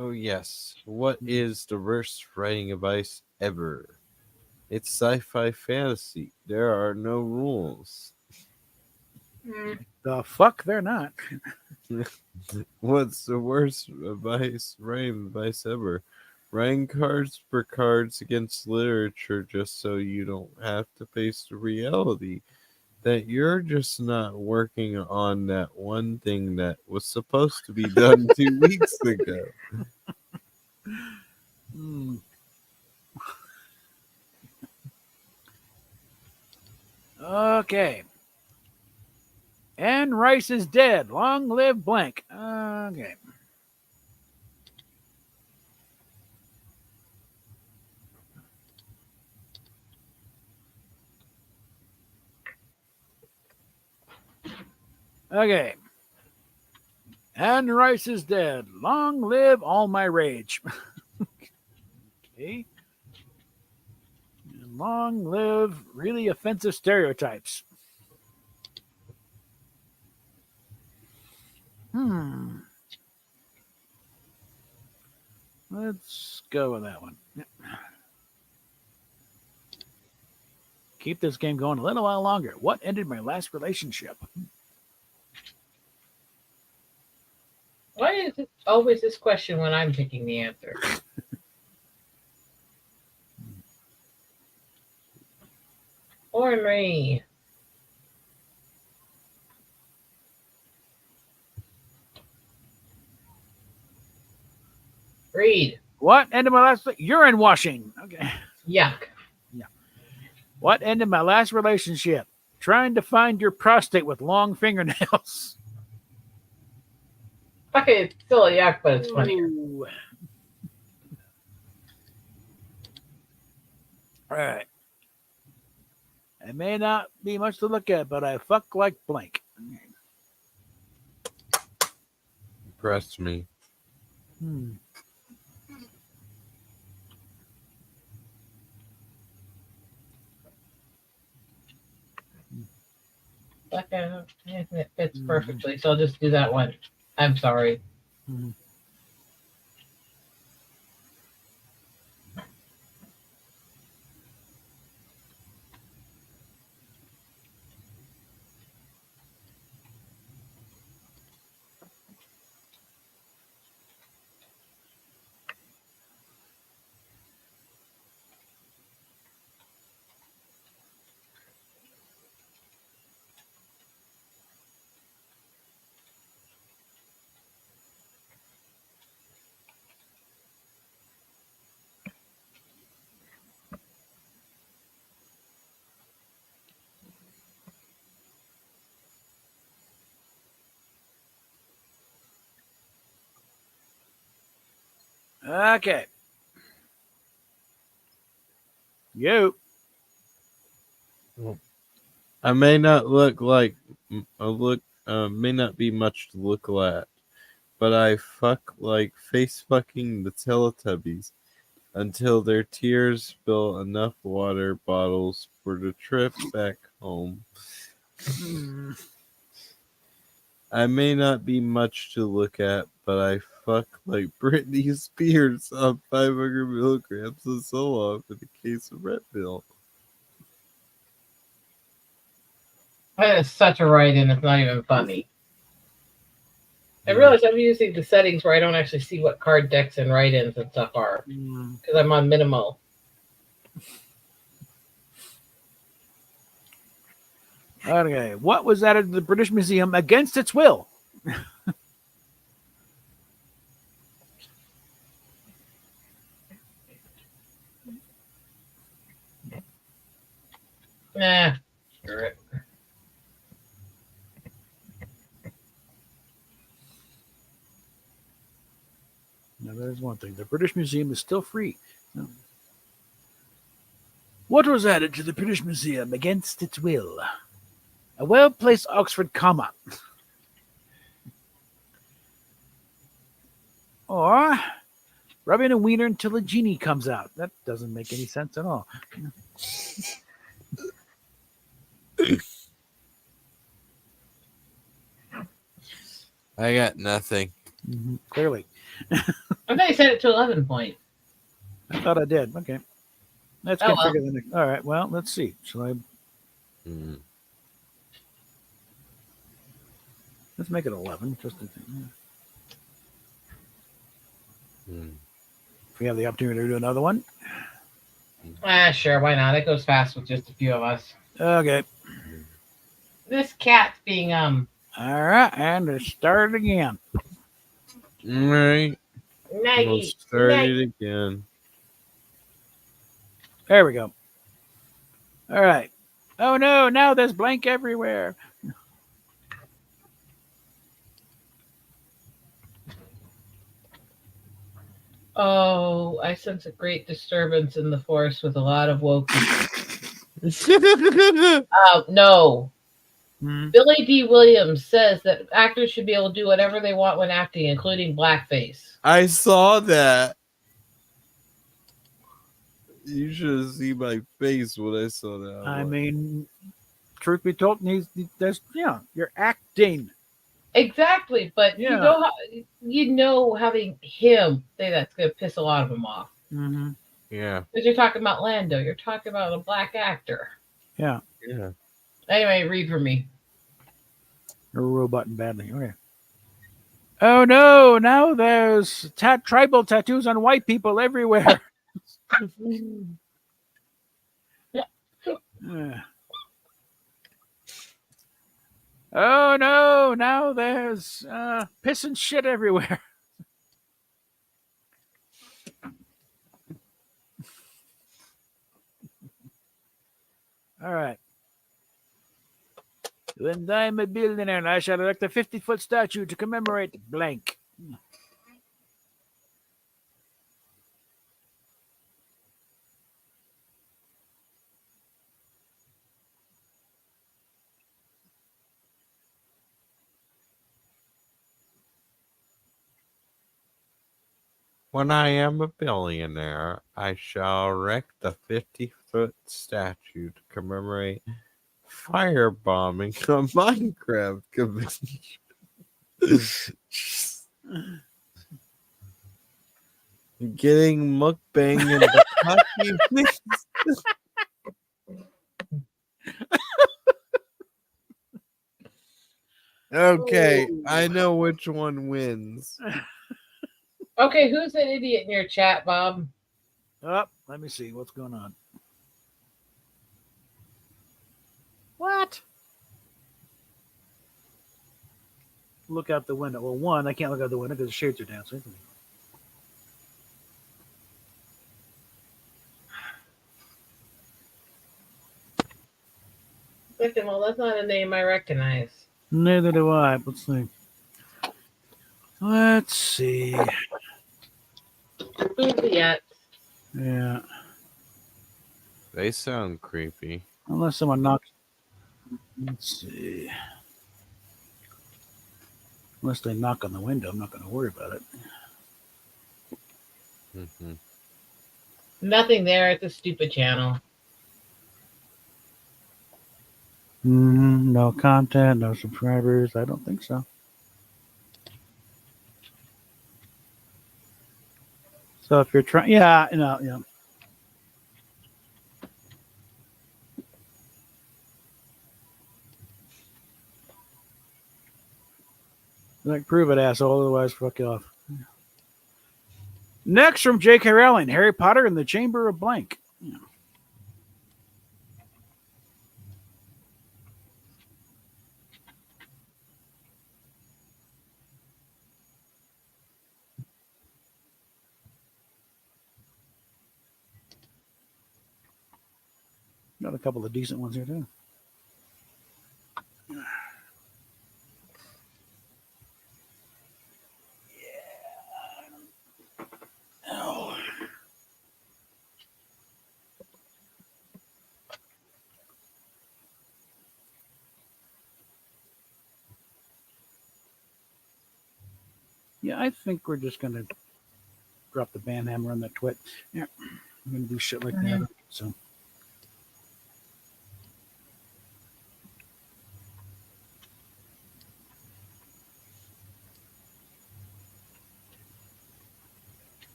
Oh yes. What is the worst writing advice ever? It's sci-fi fantasy. There are no rules. The fuck, they're not. What's the worst writing advice ever? Writing cards for cards against literature just so you don't have to face the reality that you're just not working on that one thing that was supposed to be done 2 weeks ago. Okay. Anne Rice is dead. Long live blank. Okay. Okay. Anne Rice is dead. Long live all my rage. Okay. And long live really offensive stereotypes. Let's go with that one. Yep. Keep this game going a little while longer. What ended my last relationship? is it always this question when I'm picking the answer? Ornery. Read. What ended my last urine washing? Okay. Yuck. What ended my last relationship? Trying to find your prostate with long fingernails. Okay, it's still a yuck, but it's funnier. Ooh. All right. It may not be much to look at, but I fuck like blank. Impressed me. Hmm. Okay, it fits perfectly, so I'll just do that one. I'm sorry. Hmm. Okay. You. I may not look like may not be much to look at, but I fuck like face fucking the Teletubbies until their tears spill enough water bottles for the trip back home. I may not be much to look at, but I fuck like Britney Spears on 500 milligrams of Zoloft in a case of Red Pill. That is such a write-in, it's not even funny. I realize I'm using the settings where I don't actually see what card decks and write-ins and stuff are, because I'm on minimal. Okay. What was added to the British Museum against its will? Nah, screw it. Now, there's one thing. The British Museum is still free. No. What was added to the British Museum against its will? A well-placed Oxford comma. Or rubbing a wiener until a genie comes out. That doesn't make any sense at all. I got nothing. Clearly. I thought you said it to 11 point. I thought I did. Okay. Let's Oh, configure the next. All right. Well, let's see. Shall I? Let's make it 11. Just a thing. If we have the opportunity to do another one. Sure, why not? It goes fast with just a few of us. Okay. This cat's being All right, and let's start again. All right. naggy. We'll start it again. There we go. All right. Oh no! Now there's blank everywhere. Oh, I sense a great disturbance in the force with a lot of woke. No. Billy D. Williams says that actors should be able to do whatever they want when acting, including blackface. I saw that. You should have seen my face when I saw that. I mean, truth be told, you're acting. Exactly, but you know, having him say that's going to piss a lot of them off. Mm-hmm. Yeah. Because you're talking about Lando, you're talking about a black actor. Yeah. Yeah. Anyway, read for me. You're a robot and badly. Okay. Oh no! Now there's tribal tattoos on white people everywhere. Oh no! Now there's piss and shit everywhere. All right. When I'm a billionaire, I shall erect a 50-foot statue to commemorate blank. When I am a billionaire, I shall erect a 50-foot statue to commemorate firebombing a Minecraft convention. Getting mukbang in the cocky mix. Okay, I know which one wins. Okay, who's that idiot in your chat, Bob? Oh, let me see what's going on. What? Look out the window. Well, one, I can't look out the window because the shades are down. So Listen, well, that's not a name I recognize. neither do I. Let's see. Let's see. Who's the yet? Yeah. They sound creepy. Unless someone knocks. Let's see. Unless they knock on the window, I'm not going to worry about it. Mm-hmm. Nothing there. It's a stupid channel. No content, no subscribers. I don't think so. So if you're trying, yeah. Like, prove it, asshole. Otherwise, fuck you off. Next from J.K. Rowling, Harry Potter and the Chamber of Blank. Got a couple of decent ones here, too. Oh. Yeah, I think we're just going to drop the band hammer on that twit. Yeah, I'm going to do shit like that. So.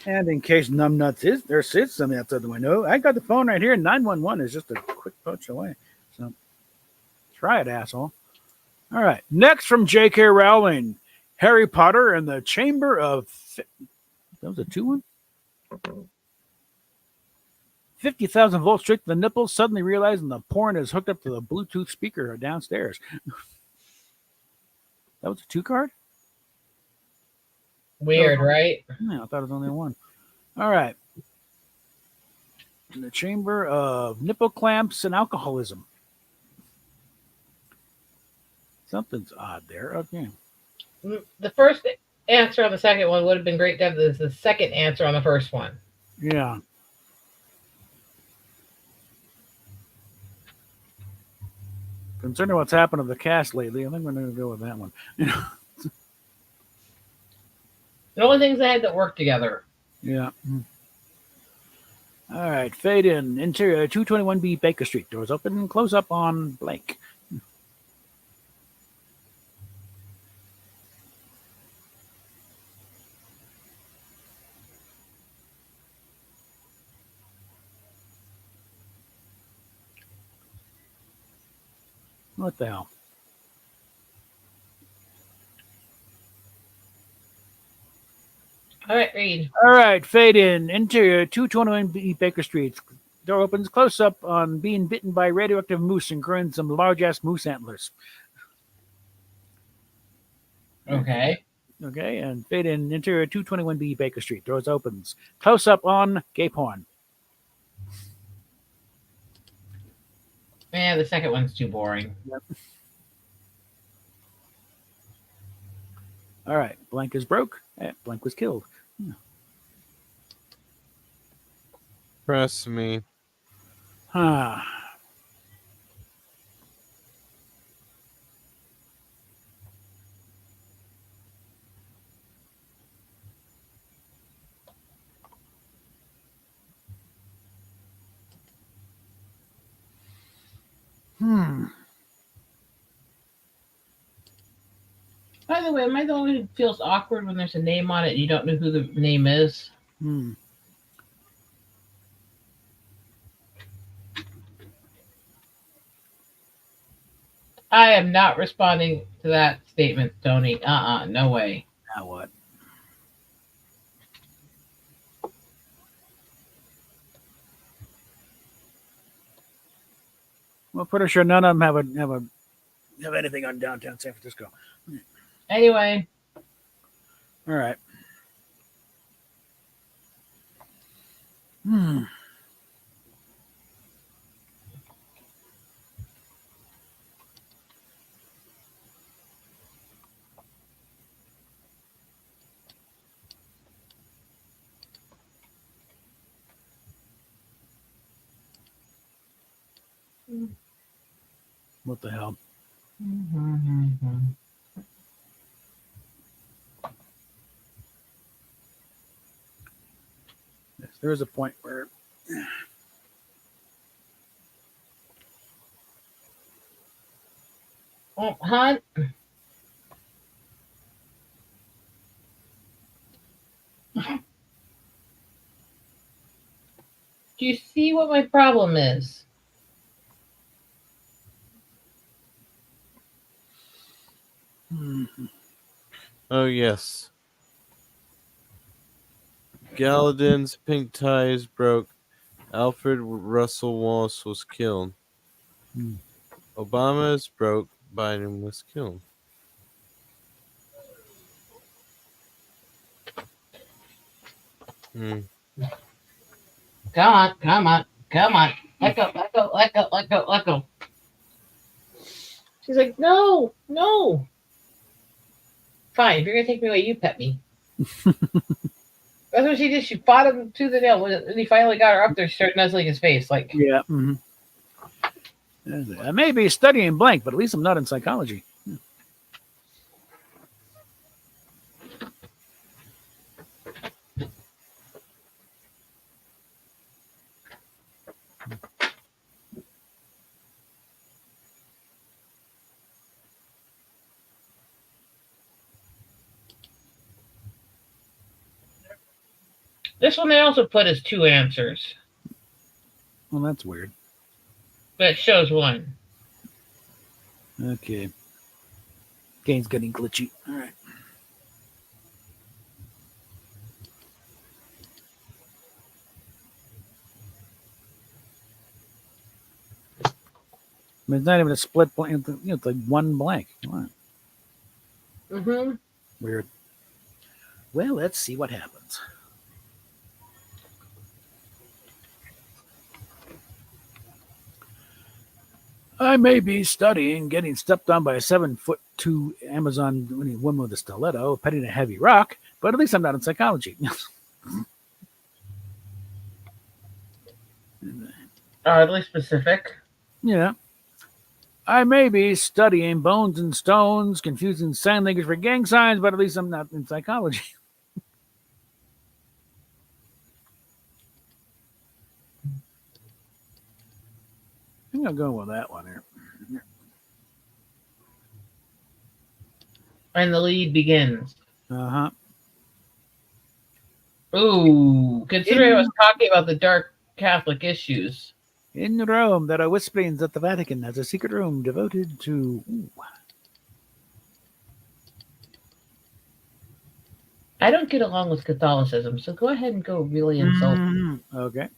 And in case numbnuts is something outside the window, I got the phone right here. 911 is just a quick punch away. So try it, asshole. All right. Next from J.K. Rowling, Harry Potter and the Chamber of... That was a 2-1? 50,000 volts straight to the nipples, suddenly realizing the porn is hooked up to the Bluetooth speaker downstairs. That was a 2 card? Weird, right? Yeah, I thought it was only a 1. All right. In the Chamber of Nipple Clamps and Alcoholism. Something's odd there. Okay. The first answer on the second one would have been great to have the second answer on the first one. Yeah. Considering what's happened to the cast lately, I think we're going to go with that one. The only things I had that work together. Yeah. All right. Fade in. Interior 221B Baker Street. Doors open and close up on blank. What the hell? All right, read. All right, fade in. Interior 221B Baker Street. Door opens. Close up on being bitten by radioactive moose and growing some large ass moose antlers. Okay. Okay, and fade in. Interior 221B Baker Street. Doors opens. Close up on gay porn. Yeah, the second one's too boring. Yep. All right, blank is broke. Blank was killed. Press me. Ah. Hmm. By the way, am I the one who feels awkward when there's a name on it and you don't know who the name is? Hmm. I am not responding to that statement, Tony. No way. Now what? Well, pretty sure none of them have anything on downtown San Francisco. Anyway, All right. Hmm. What the hell? Yes, there is a point where Hunt. Do you see what my problem is? Oh, yes. Gallatin's pink ties broke. Alfred Russel Wallace was killed. Hmm. Obama's broke. Biden was killed. Hmm. Come on. Let go. She's like, no. Fine, if you're gonna take me away, you pet me. That's what she did. She fought him to the nail. When he finally got her up there, she started nuzzling his face. Like, yeah. I may be studying blank, but at least I'm not in psychology. this one they also put as two answers, Well, that's weird. but it shows one. Okay. Game's getting glitchy. All right. I mean, it's not even a split blank. It's like one blank. Come on. Weird. Well, let's see what happens. I may be studying getting stepped on by a 7'2" Amazon woman with a stiletto, petting a heavy rock, but at least I'm not in psychology. Oddly specific. Yeah. I may be studying bones and stones, confusing sign language for gang signs, but at least I'm not in psychology. I think I'll go with that one here. And the lead begins. Uh-huh. Ooh, considering I was talking about the dark Catholic issues. In Rome, there are whisperings that the Vatican has a secret room devoted to... I don't get along with Catholicism, so go ahead and go really insult. Okay.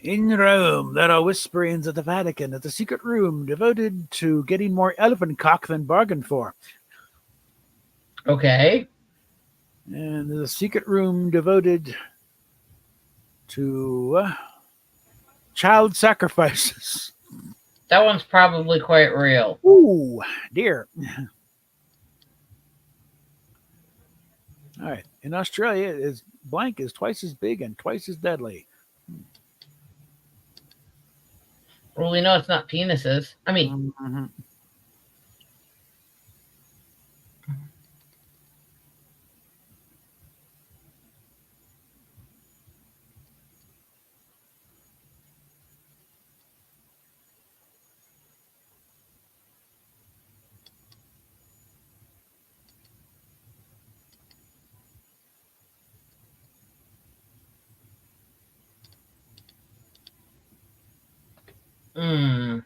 In Rome, there are whisperings at the Vatican at the secret room devoted to getting more elephant cock than bargained for. Okay. And there's a secret room devoted to child sacrifices. That one's probably quite real. Ooh, dear. All right. In Australia, is blank is twice as big and twice as deadly. Well, we know it's not penises. I mean, Mhm. mm,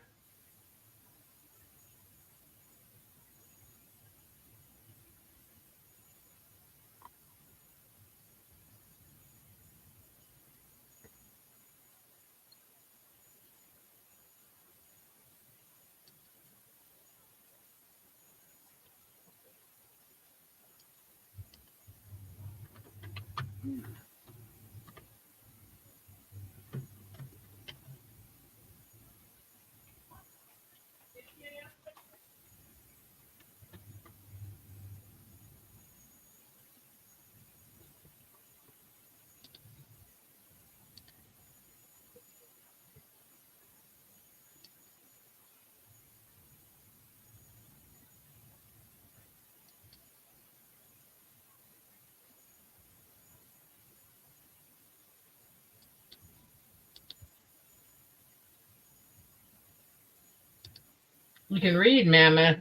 you can read, Mammoth.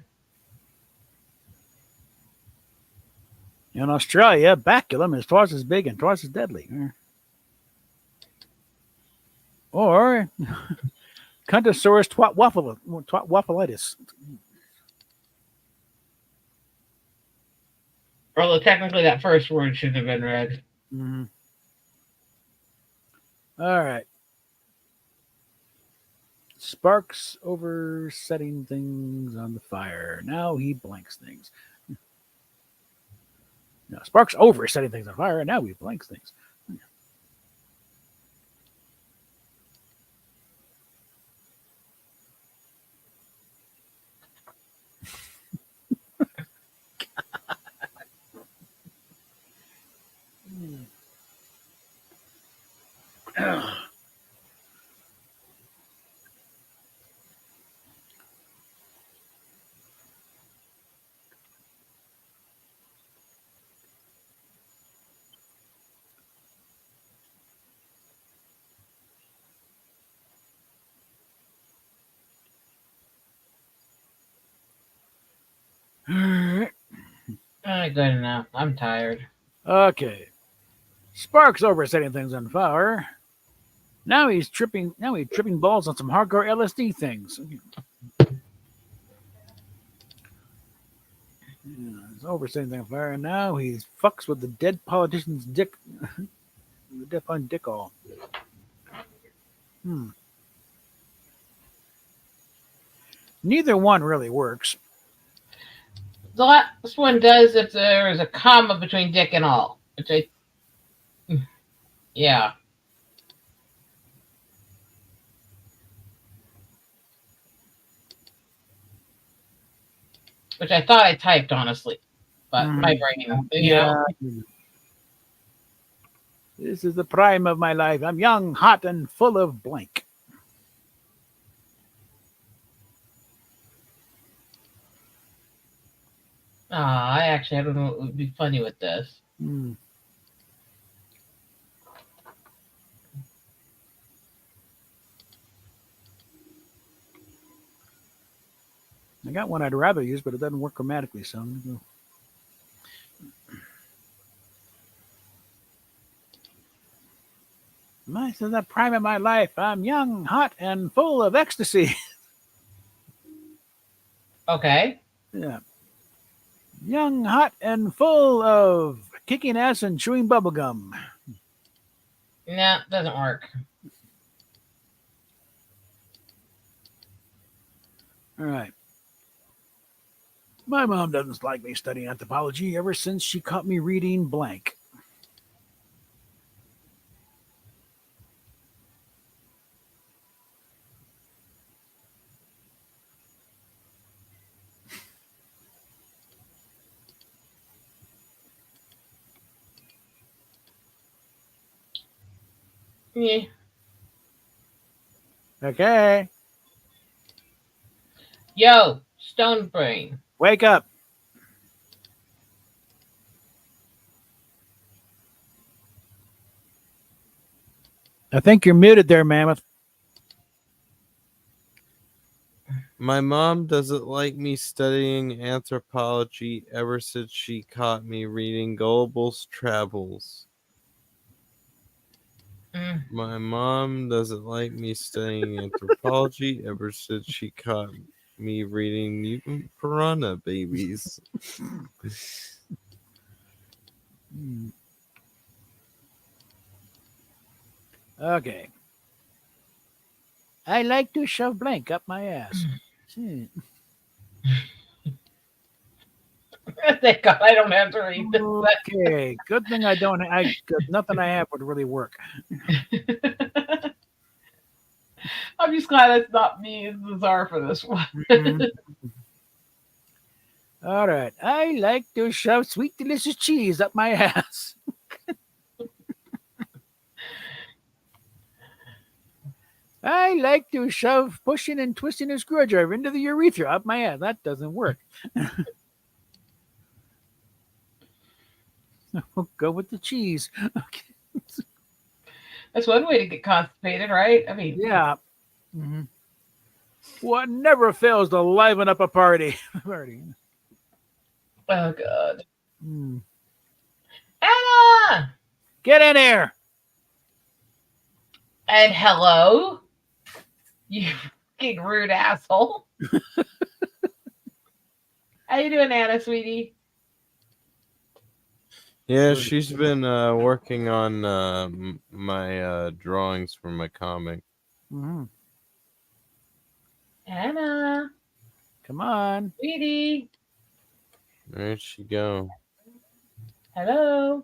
In Australia, baculum is twice as big and twice as deadly. Or Cuntosaurus waffleitis. Although technically that first word should have been read. Mm-hmm. All right. Sparks over setting things on the fire. Now he blanks things. No, Sparks over setting things on fire. Now he blanks things. All right. Good enough. I'm tired. Okay. Sparks over setting things on fire. Now he's tripping. Now he's tripping balls on some hardcore LSD things. Yeah, he's over setting things on fire. And now he fucks with the dead politician's dick. The deaf on dick all. Neither one really works. The last one does if there is a comma between dick and all. Which yeah. Which I thought I typed, honestly. But my brain, you know. This is the prime of my life. I'm young, hot, and full of blank. I don't know what would be funny with this. I got one I'd rather use, but it doesn't work grammatically, so I'm gonna go. This is the prime of my life. I'm young, hot, and full of ecstasy. Okay. Yeah. Young, hot, and full of kicking ass and chewing bubblegum. No, doesn't work. All right. My mom doesn't like me studying anthropology ever since she caught me reading blank. Yeah. Okay. Yo, Stone Brain. Wake up. I think you're muted there, Mammoth. My mom doesn't like me studying anthropology ever since she caught me reading Gullible's Travels. Mm. My mom doesn't like me studying anthropology ever since she caught me reading Mutant Piranha Babies. Okay. I like to shove blank up my ass. Thank God I don't have to read this. Okay. Good thing I don't. Nothing I have would really work. I'm just glad it's not me as the czar for this one. All right. I like to shove sweet, delicious cheese up my ass. I like to shove pushing and twisting a screwdriver into the urethra up my ass. That doesn't work. We'll go with the cheese. Okay. That's one way to get constipated, right? I mean, Yeah. Mm-hmm. What never fails to liven up a party. oh God. Mm. Anna! Get in here. And hello, you fucking rude asshole. How you doing, Anna, sweetie? Yeah, she's been working on my drawings for my comic. Mm-hmm. Anna, Come on. sweetie. Where'd she go? Hello.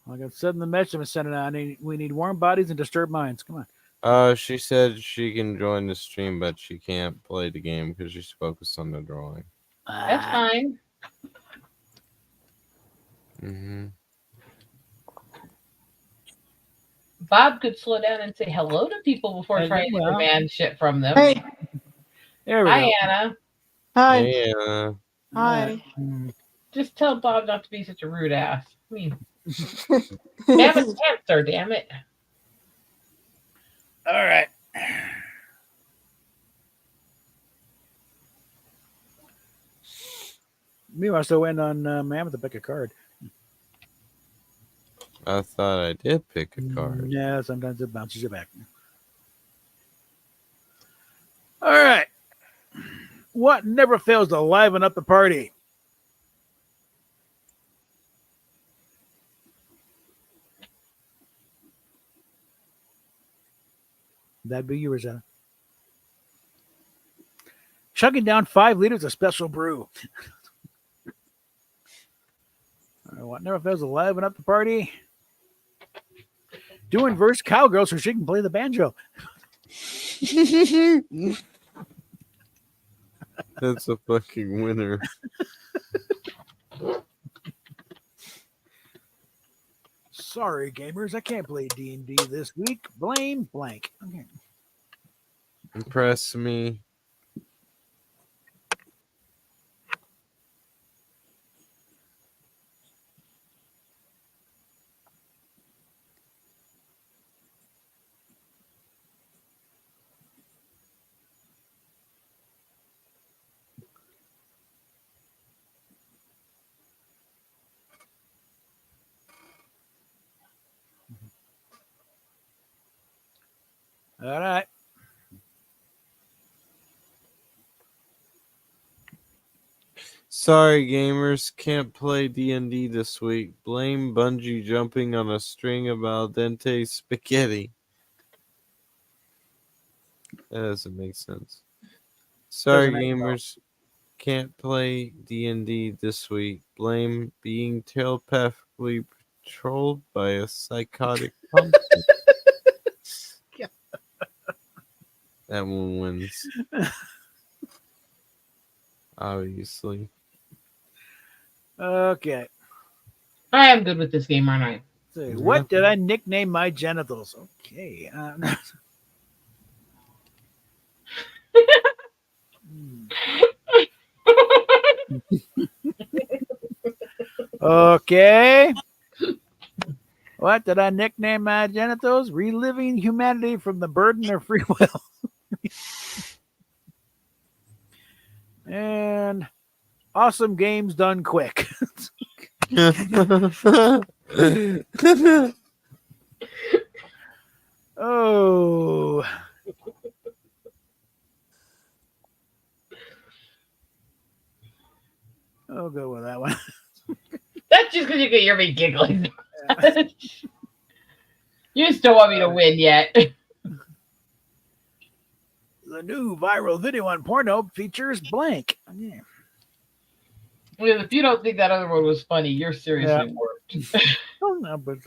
Like I said in the message I'm sending out, we need warm bodies and disturbed minds. Come on. She said she can join the stream, but she can't play the game because she's focused on the drawing. That's fine. Mm-hmm. Bob could slow down and say hello to people before trying to demand shit from them. Hey. There we Hi, go. Anna. Hi. Yeah. Hi. Just tell Bob not to be such a rude ass. I mean, damn it, cancer, damn it. All right. Meanwhile, still waiting on Mammoth to pick a card. I thought I did pick a card. Yeah, sometimes it bounces you back. All right. What never fails to liven up the party? That'd be you, Rosanna. Chugging down 5 liters of special brew. What never fails to liven up the party? Doing verse cowgirl so she can play the banjo. That's a fucking winner. Sorry, gamers, I can't play D&D this week. Blame blank. Okay. Impress me. All right. Sorry, gamers, can't play D&D this week. Blame bungee jumping on a string of al dente spaghetti. That doesn't make sense. Sorry, Doesn't make gamers, can't play D&D this week. Blame being telepathically patrolled by a psychotic pumpkin. Yeah. That one wins. Obviously. Okay. I am good with this game, aren't I? So, what did I nickname my genitals? Okay. Okay. What did I nickname my genitals? Reliving humanity from the burden of free will. And awesome games done quick. Oh. I'll go with that one. That's just because you can hear me giggling. You still want me to win yet? The new viral video on Pornhub features blank. Yeah. Well, if you don't think that other one was funny, you're seriously warped. Oh, no, but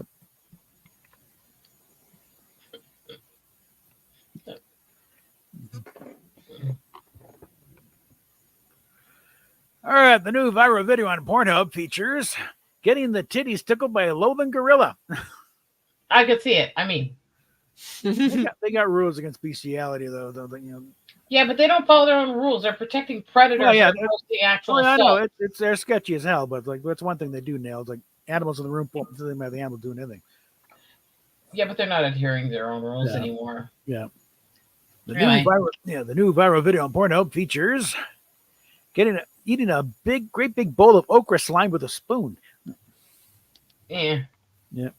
all right, the new viral video on Pornhub features getting the titties tickled by a loathing gorilla. I could see it. I mean, They got rules against bestiality, though. You know. yeah, but they don't follow their own rules. They're protecting predators. Well, yeah, that are hosting actual I assault. know they're sketchy as hell, but like that's one thing they do nail. It's like animals in the room won't do the animal doing anything. Yeah, but they're not adhering to their own rules Yeah. anymore. Yeah. The Really? new viral video on Pornhub features eating a great big bowl of okra slime with a spoon. Yeah. Yeah.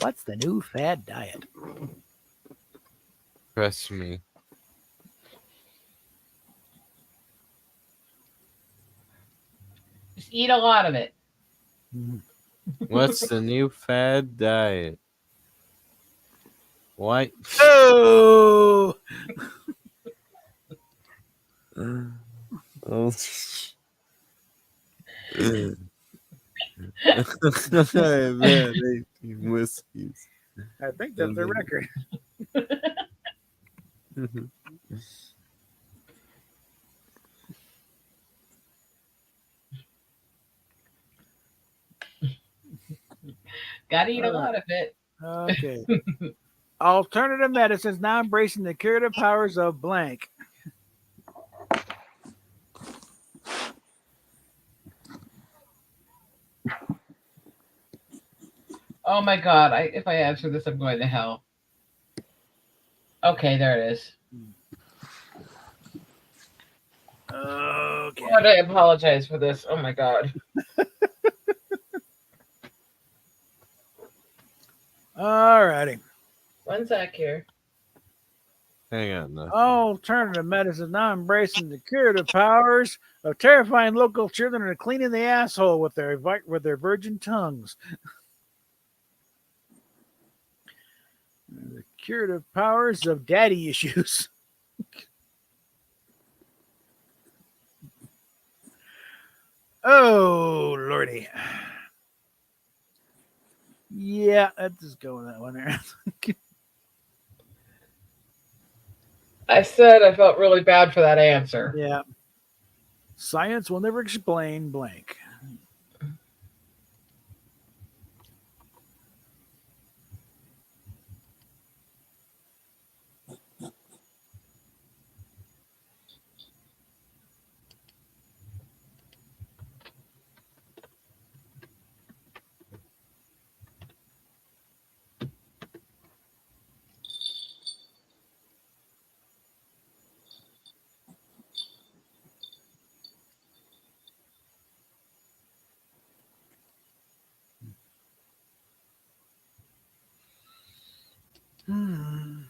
What's the new fad diet? Trust me. Just eat a lot of it. What's the new fad diet? What? Oh, Oh. I've had 18 whiskeys. I think that's the record. Gotta eat a lot of it. Okay. Alternative medicines now embracing the curative powers of blank. Oh my god! If I answer this, I'm going to hell. Okay, there it is. Okay. Lord, I apologize for this. Oh my god. All righty. One sec here. Hang on. Nothing. Alternative medicine now embracing the curative powers of terrifying local children and cleaning the asshole with their virgin tongues. The curative powers of daddy issues. Oh, lordy. Yeah, let's just go with that one there. I said I felt really bad for that answer. Yeah. Science will never explain blank. Hmm.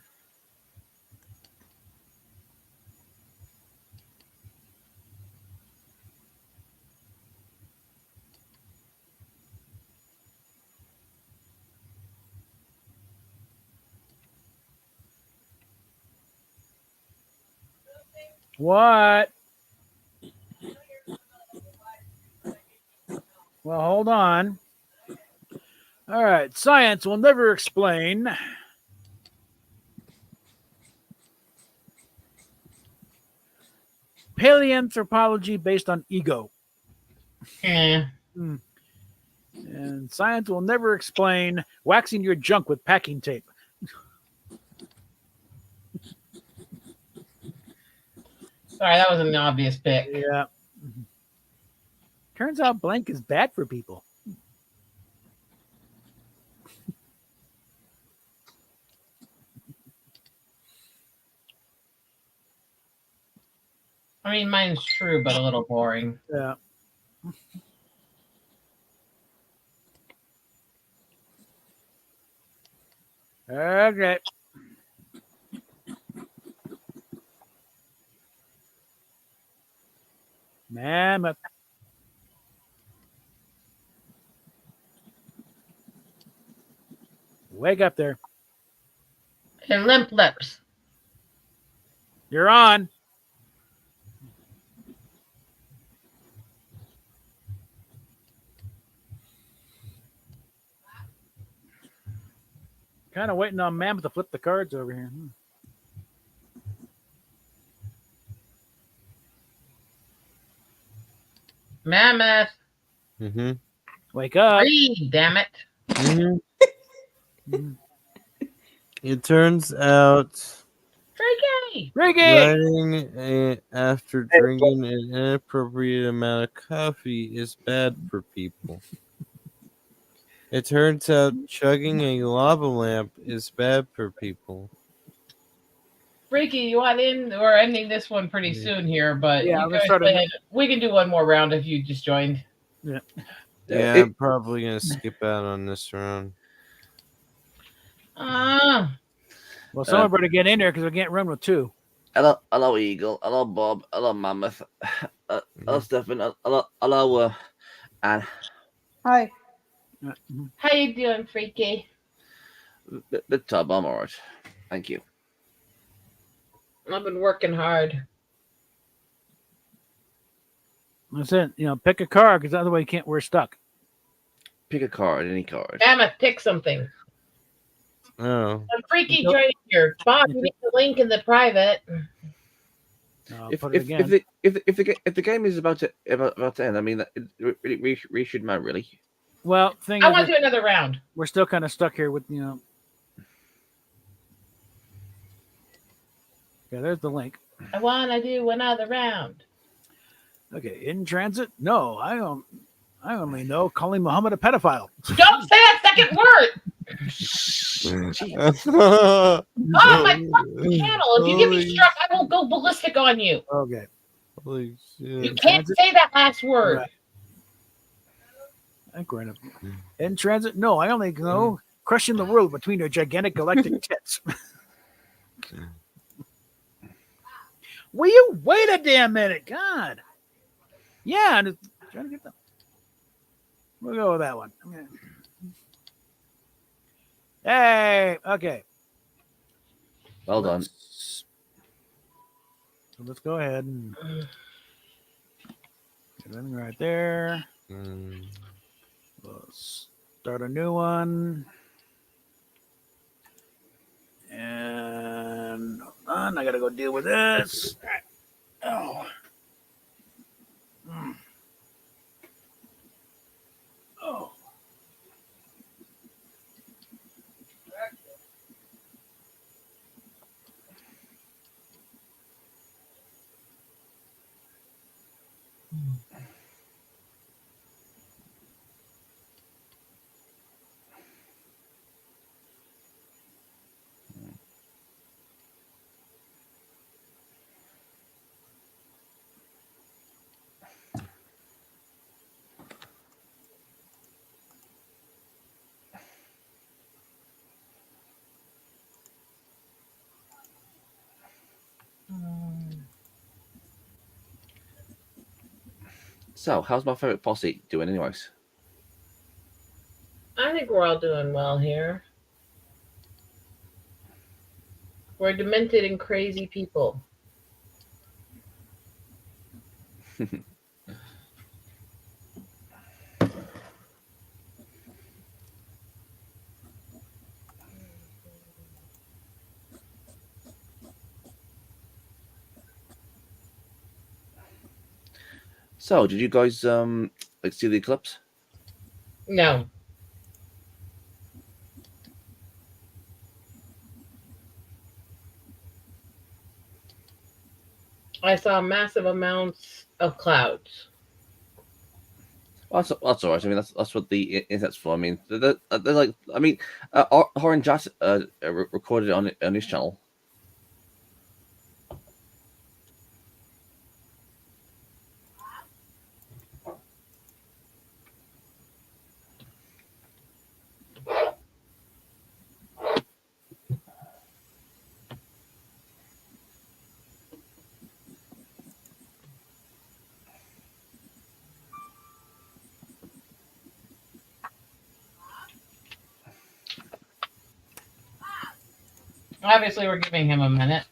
What? Well, hold on. All right. Science will never explain paleanthropology based on ego. Yeah. And science will never explain waxing your junk with packing tape. Sorry, that was an obvious pick. Yeah. Turns out blank is bad for people. I mean, mine's true, but a little boring. Yeah. Okay. Mammoth. Wake up there. And limp lips. You're on. Kind of waiting on Mammoth to flip the cards over here. Mammoth. Mm-hmm. Wake up. Read, damn it. Mm-hmm. It turns out Freaky. Ricky. after drinking an inappropriate amount of coffee is bad for people. It turns out chugging a lava lamp is bad for people. Freaky, you want in? We're ending this one pretty soon here, but Yeah, you let's guys start play a- it. We can do one more round if you just joined. Yeah. Yeah, I'm probably gonna skip out on this round. Well, someone better get in there because we can't run with two. Hello, Eagle. Hello, Bob. Hello, Mammoth. Hello, Stephen. Hello, Anne. Hi. How you doing, Freaky? Bit tub. I'm alright. Thank you. I've been working hard. That's it. Pick a card because otherwise we're stuck. Pick a card, any card. Mammoth, pick something. Oh. And Freaky joining here. Bob, you need the link in the private. If the game is about to end, I mean, we should man really. Well, I want to do another round. We're still kind of stuck here with Yeah, there's the link. I want to do another round. Okay, in transit? No, I don't. I only know calling Muhammad a pedophile. Don't say that second word. Oh, my fucking channel. If you get me struck, I will go ballistic on you. Okay. Holy shit. You can't say that last word. Right. I think we're in transit? No, I only know crushing the world between her gigantic galactic tits. Will you wait a damn minute? God. Yeah, I'm just trying to get them. We'll go with that one. Hey, okay. Well done. So let's go ahead and get everything right there. We'll start a new one. And hold on, I gotta go deal with this. Oh. Oh. So, how's my favorite posse doing, anyways? I think we're all doing well here. We're demented and crazy people. So, did you guys see the eclipse? No. I saw massive amounts of clouds. Well, that's all right. I mean, that's what the internet's for. I mean, they're like, I mean, Horan Jat recorded it on his channel. Obviously, we're giving him a minute.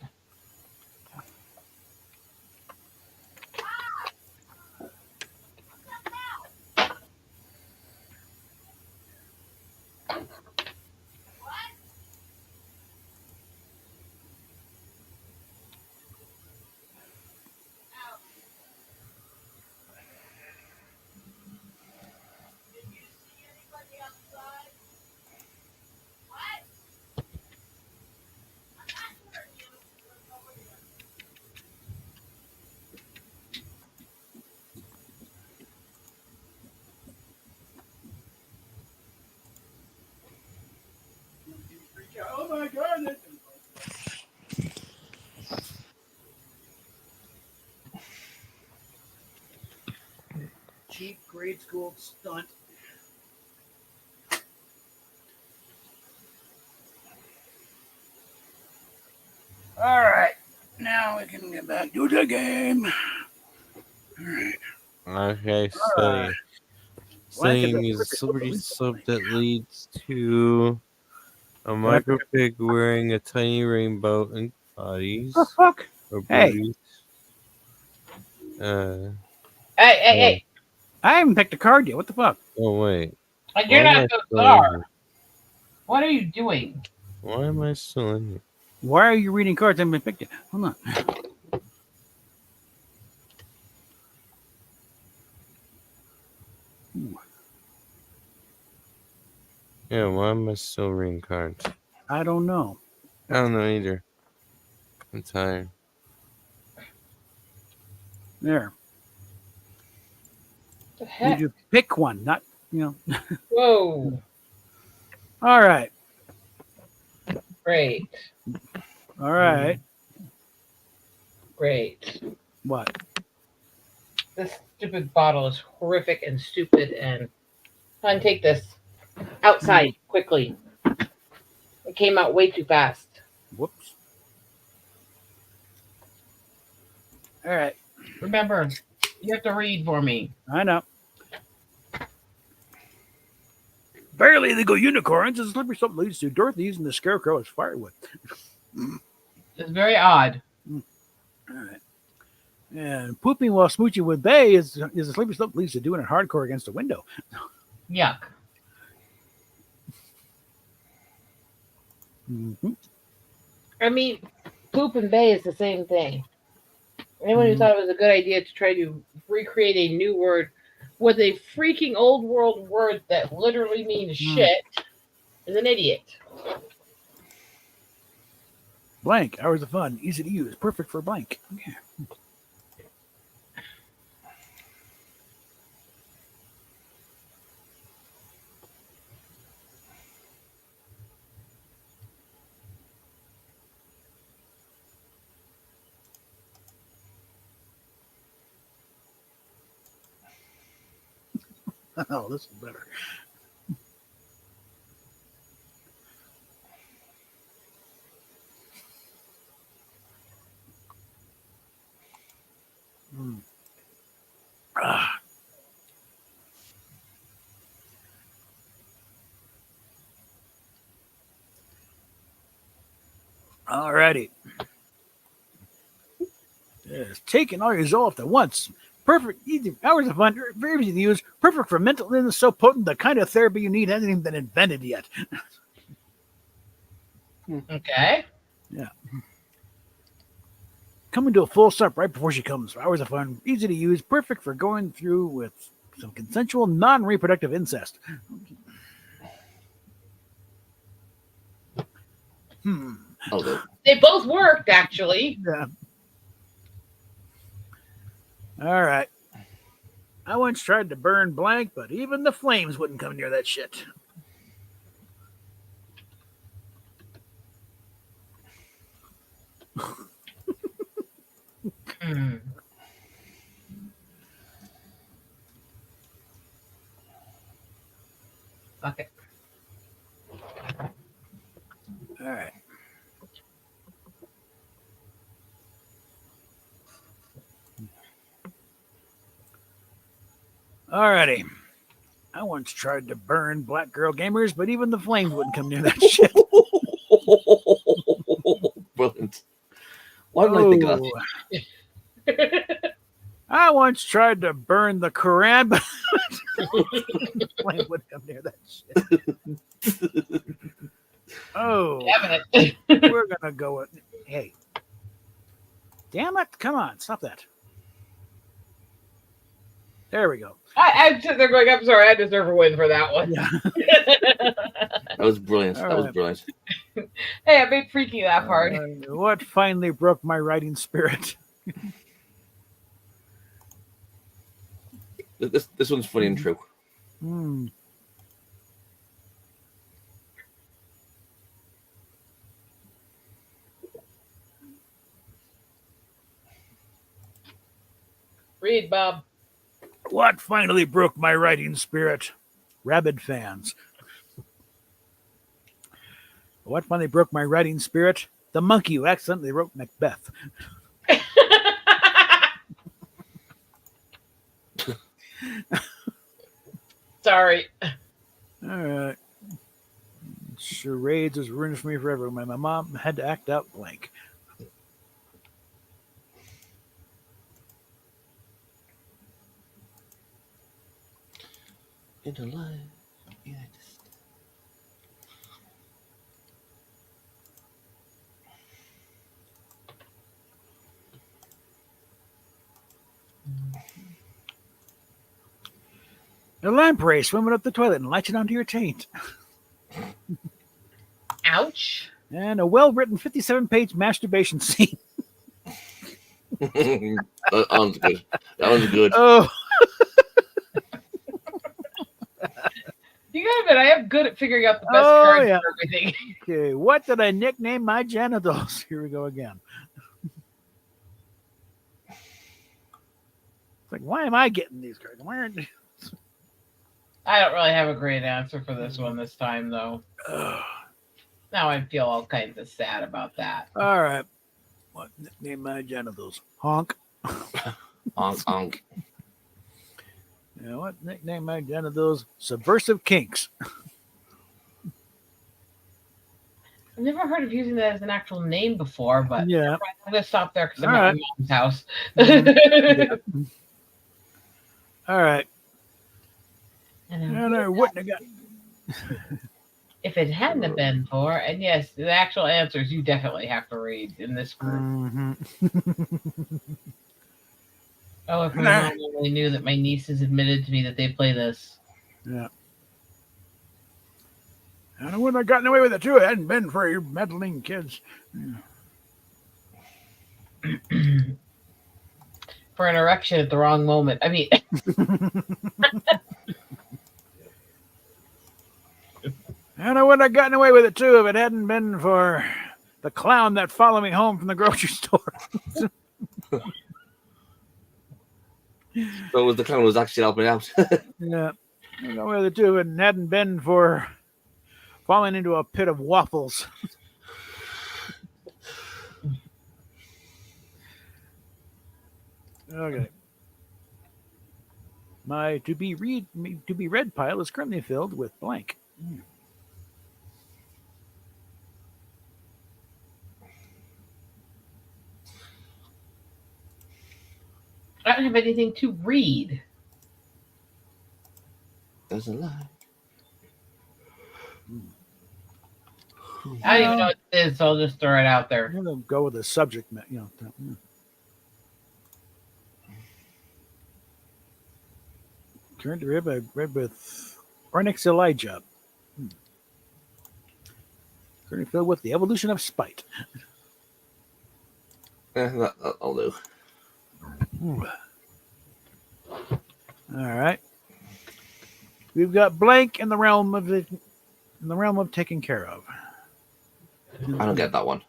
Oh my God! Cheap grade school stunt. All right, now we can get back to the game. All right. Okay, All right. saying is a celebrity sub that leads to a micro pig wearing a tiny rainbow and bodies. What the fuck? Or Hey. booties. Hey. I haven't picked a card yet. What the fuck? Oh wait. And you're Why not am I the still czar. in here? What are you doing? Why am I still in here? Why are you reading cards? I haven't picked it. Hold on. Ooh. Yeah, why am I still reading cards? I don't know. I don't know either. I'm tired. There. The heck? You pick one, not, Whoa. All right. Great. All right. Great. What? This stupid bottle is horrific and stupid and fun. Take this outside quickly. It came out way too fast. Whoops. All right. Remember, you have to read for me. I know. Barely illegal unicorns is slippery something leads to Dorothy using the scarecrow as firewood. It's very odd. All right. And pooping while smooching with Bay is a slippery slope leads to doing it hardcore against a window. Yuck. Mm-hmm. I mean, poop and bay is the same thing. Anyone who thought it was a good idea to try to recreate a new word with a freaking old world word that literally means shit is an idiot. Blank, hours of fun, easy to use, perfect for blank. Yeah. Oh, this is better. Alrighty. Yes, taking all your resolve at once. Perfect, easy hours of fun, very easy to use. Perfect for mental illness, so potent the kind of therapy you need hasn't even been invented yet. Okay. Yeah. Coming to a full stop right before she comes. Hours of fun, easy to use, perfect for going through with some consensual, non-reproductive incest. Although, They both worked, actually. Yeah. All right. I once tried to burn blank, but even the flames wouldn't come near that shit. Hmm. Okay. All right. Alrighty. I once tried to burn black girl gamers, but even the flames wouldn't come near that shit. brilliant. Why didn't I think of that? I once tried to burn the Quran, but the flame wouldn't come near that shit. Oh, Damn it. we're gonna go with. Hey, damn it! Come on, stop that. There we go. I'm sitting there going, I'm sorry, I deserve a win for that one. Yeah. That was brilliant. All That was right. brilliant. Hey, I made Freaky laugh hard. What finally broke my writing spirit? This one's funny and true. Hmm. Read, Bob. What finally broke my writing spirit? Rabid fans. What finally broke my writing spirit? The monkey who accidentally wrote Macbeth. Sorry. All right. Charades was ruined for me forever. My mom had to act out blank. In a life, yeah, A lamprey swimming up the toilet and latching onto your taint. Ouch. And a well-written 57-page masturbation scene. that one's good. That one's good. Oh, You gotta admit, I am good at figuring out the best Oh, cards yeah. for everything. okay. What did I nickname my genitals? Here we go again. It's like, why am I getting these cards? Why aren't I don't really have a great answer for this one this time, though. Ugh. Now I feel all kinds of sad about that. All right. What nickname my genitals? Honk. Onk, onk. Yeah, what nickname my genitals? Subversive kinks. I've never heard of using that as an actual name before, but Yeah. I'm gonna stop there because I'm All at right. my mom's house. Mhm. All right. And And I wouldn't have got. if it hadn't have been for, and yes, the actual answers you definitely have to read in this group. Mhm. Oh, if my mom only knew that my nieces admitted to me that they play this. Yeah. And I wouldn't have gotten away with it too. It hadn't been for your meddling kids. For an erection at the wrong moment. I mean, And I wouldn't have gotten away with it too if it hadn't been for the clown that followed me home from the grocery store. So it was the clown who was actually helping out. Yeah. I don't know whether to if it hadn't been for falling into a pit of waffles. Okay. My to be read pile is currently filled with blank. have anything to read. Doesn't lie. I don't even know what it is, so I'll just throw it out there. I'm gonna go with the subject matter. Turn to rib. I read with Ornix Elijah. Currently filled with the evolution of spite. That'll do. All right. We've got blank in the realm of taken care of. I don't get that one.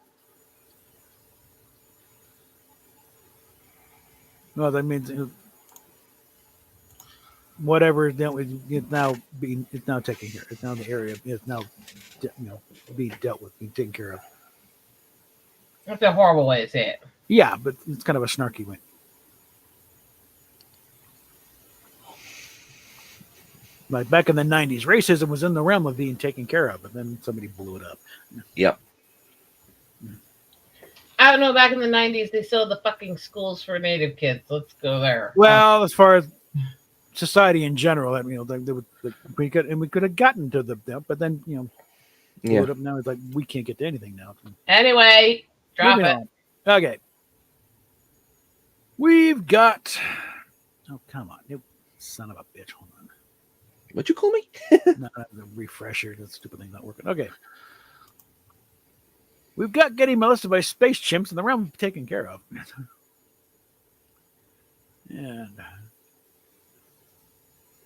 No, that means whatever is now it's now taken care of. It's now the area is now being dealt with, being taken care of. That's a horrible way to say it. Yeah, but it's kind of a snarky way. Like back in the 90s, racism was in the realm of being taken care of, but then somebody blew it up. Yep. I don't know. Back in the 90s, they still had the fucking schools for Native kids. Let's go there. Well, as far as society in general, we could have gotten to but then blew it up. Now it's like we can't get to anything now. Anyway, drop Moving it. on. Okay. We've got. Oh, come on. You son of a bitch. Hold on. What'd you call me? No, the refresher. That stupid thing's not working. Okay. We've got getting molested by space chimps in the realm of taken care of. And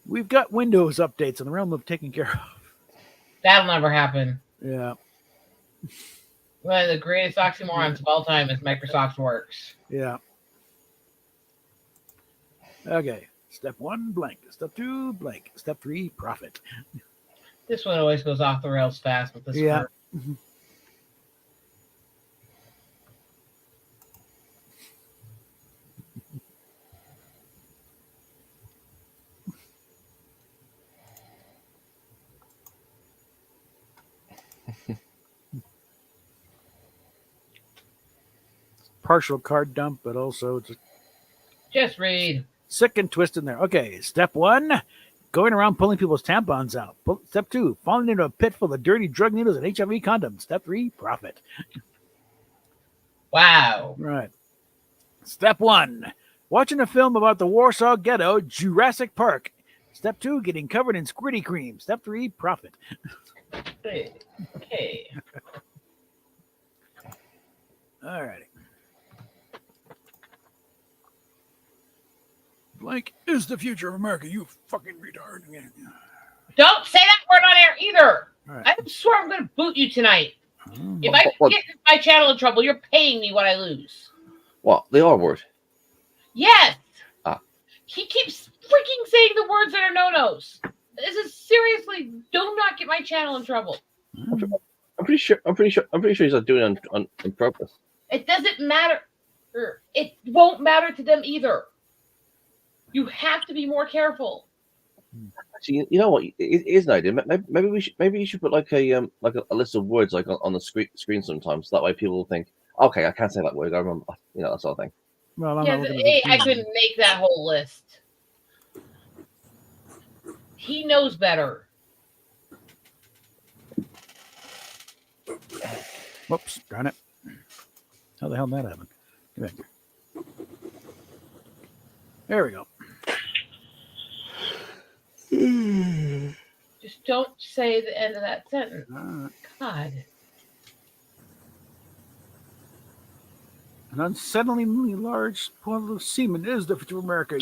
we've got Windows updates in the realm of taken care of. That'll never happen. Yeah. One of the greatest oxymorons of all time is Microsoft Works. Yeah. Okay. Step 1, blank. Step 2, blank. Step 3, profit. This one always goes off the rails fast with this. Yeah. Partial card dump, but also Just read. sick and twisted in there. Okay, step 1, going around pulling people's tampons out. Step 2, falling into a pit full of dirty drug needles and HIV condoms. Step 3, profit. Wow. Right. Step 1, watching a film about the Warsaw Ghetto, Jurassic Park. Step 2, getting covered in squirty cream. Step 3, profit. Okay. All righty. Blank is the future of America, you fucking retard. Don't say that word on air either. Right. I swear I'm going to boot you tonight. Oh. If I get my channel in trouble, you're paying me what I lose. What? The R word? Yes. Ah. He keeps freaking saying the words that are no-nos. This is seriously, do not get my channel in trouble. I'm pretty sure he's not doing it on purpose. It doesn't matter. It won't matter to them either. You have to be more careful. See, you know what? It is an idea. Maybe you should put like a list of words like on the screen sometimes. That way people will think, okay, I can't say that word. I remember, that sort of thing. Well, Yeah, I couldn't make that whole list. He knows better. Whoops, darn it. How the hell did that happen? Get back here. There we go. Just don't say the end of that sentence. Right. God. An unsettlingly large pool of semen is the future of America. A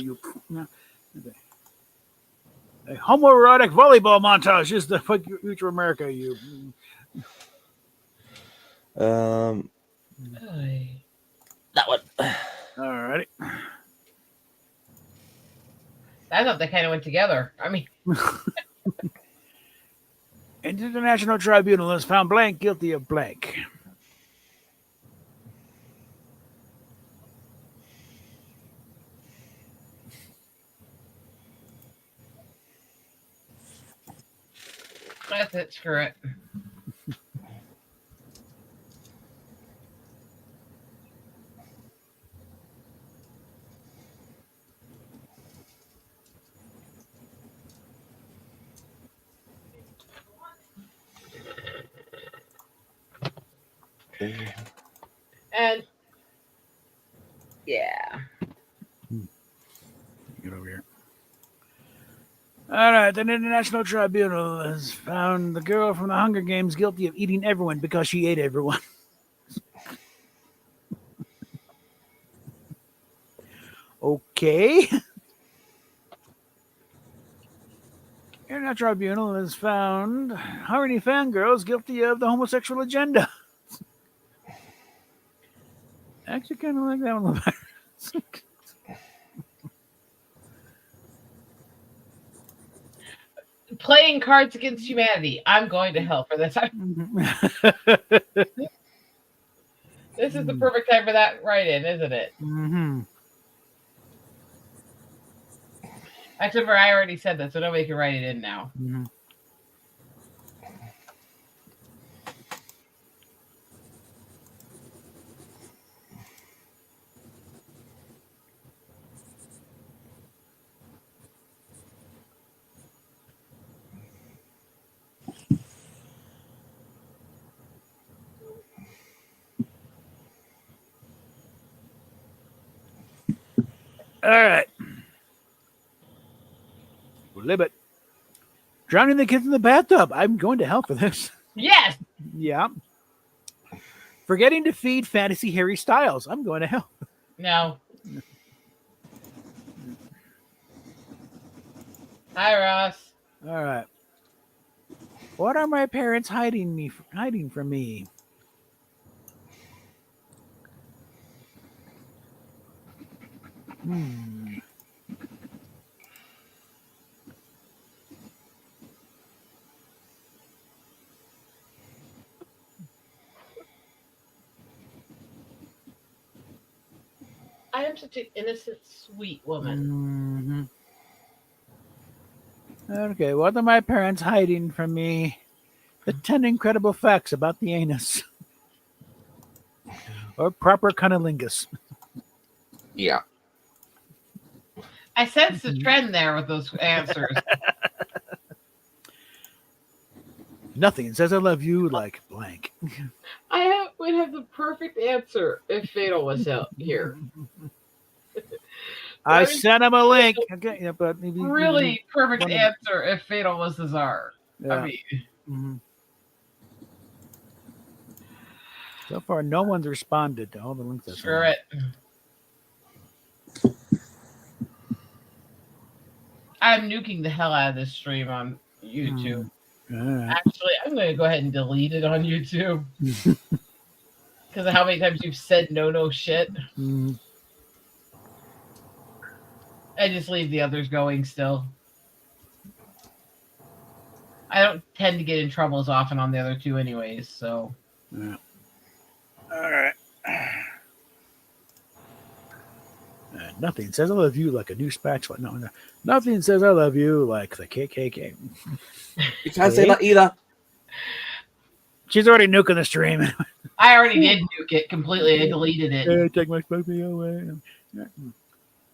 homoerotic volleyball montage is the future of America. That one. All righty. I thought they kind of went together. I mean, An international tribunal has found blank guilty of blank. that's it. Screw it. And yeah. Get over here. All right, an international tribunal has found the girl from the Hunger Games guilty of eating everyone because she ate everyone. Okay. International tribunal has found Harmony fangirls guilty of the homosexual agenda. Actually, kind of like that one. Playing Cards Against Humanity. I'm going to hell for this. This is the perfect time for that write-in, isn't it? Mm-hmm. Except for I already said that, so nobody can write it in now. Mm-hmm. All right. Libet. Drowning the kids in the bathtub. I'm going to hell for this. Yes! Yeah. Forgetting to feed fantasy Harry Styles. I'm going to hell. No. Hi, Ross. All right. What are my parents hiding from me? I am such an innocent, sweet woman. Okay, what are my parents hiding from me? The 10 incredible facts about the anus. Or proper cunnilingus. Yeah. I sense the trend there with those answers. Nothing says I love you like blank. Would have the perfect answer if Fatal was out here. I sent him a link. Okay, yeah, but maybe Really perfect answer if Fatal was the czar. Yeah. I mean, so far, no one's responded to all the links. Screw it. I'm nuking the hell out of this stream on YouTube. Right. Actually, I'm going to go ahead and delete it on YouTube. Because of how many times you've said no shit. I just leave the others going still. I don't tend to get in trouble as often on the other two anyways, so. Yeah. All right. Nothing says I love you like a new spatula. No. Nothing says I love you like the KKK. You can't say that either. She's already nuking the stream. I already did nuke it completely. I deleted it. Take my smoking away.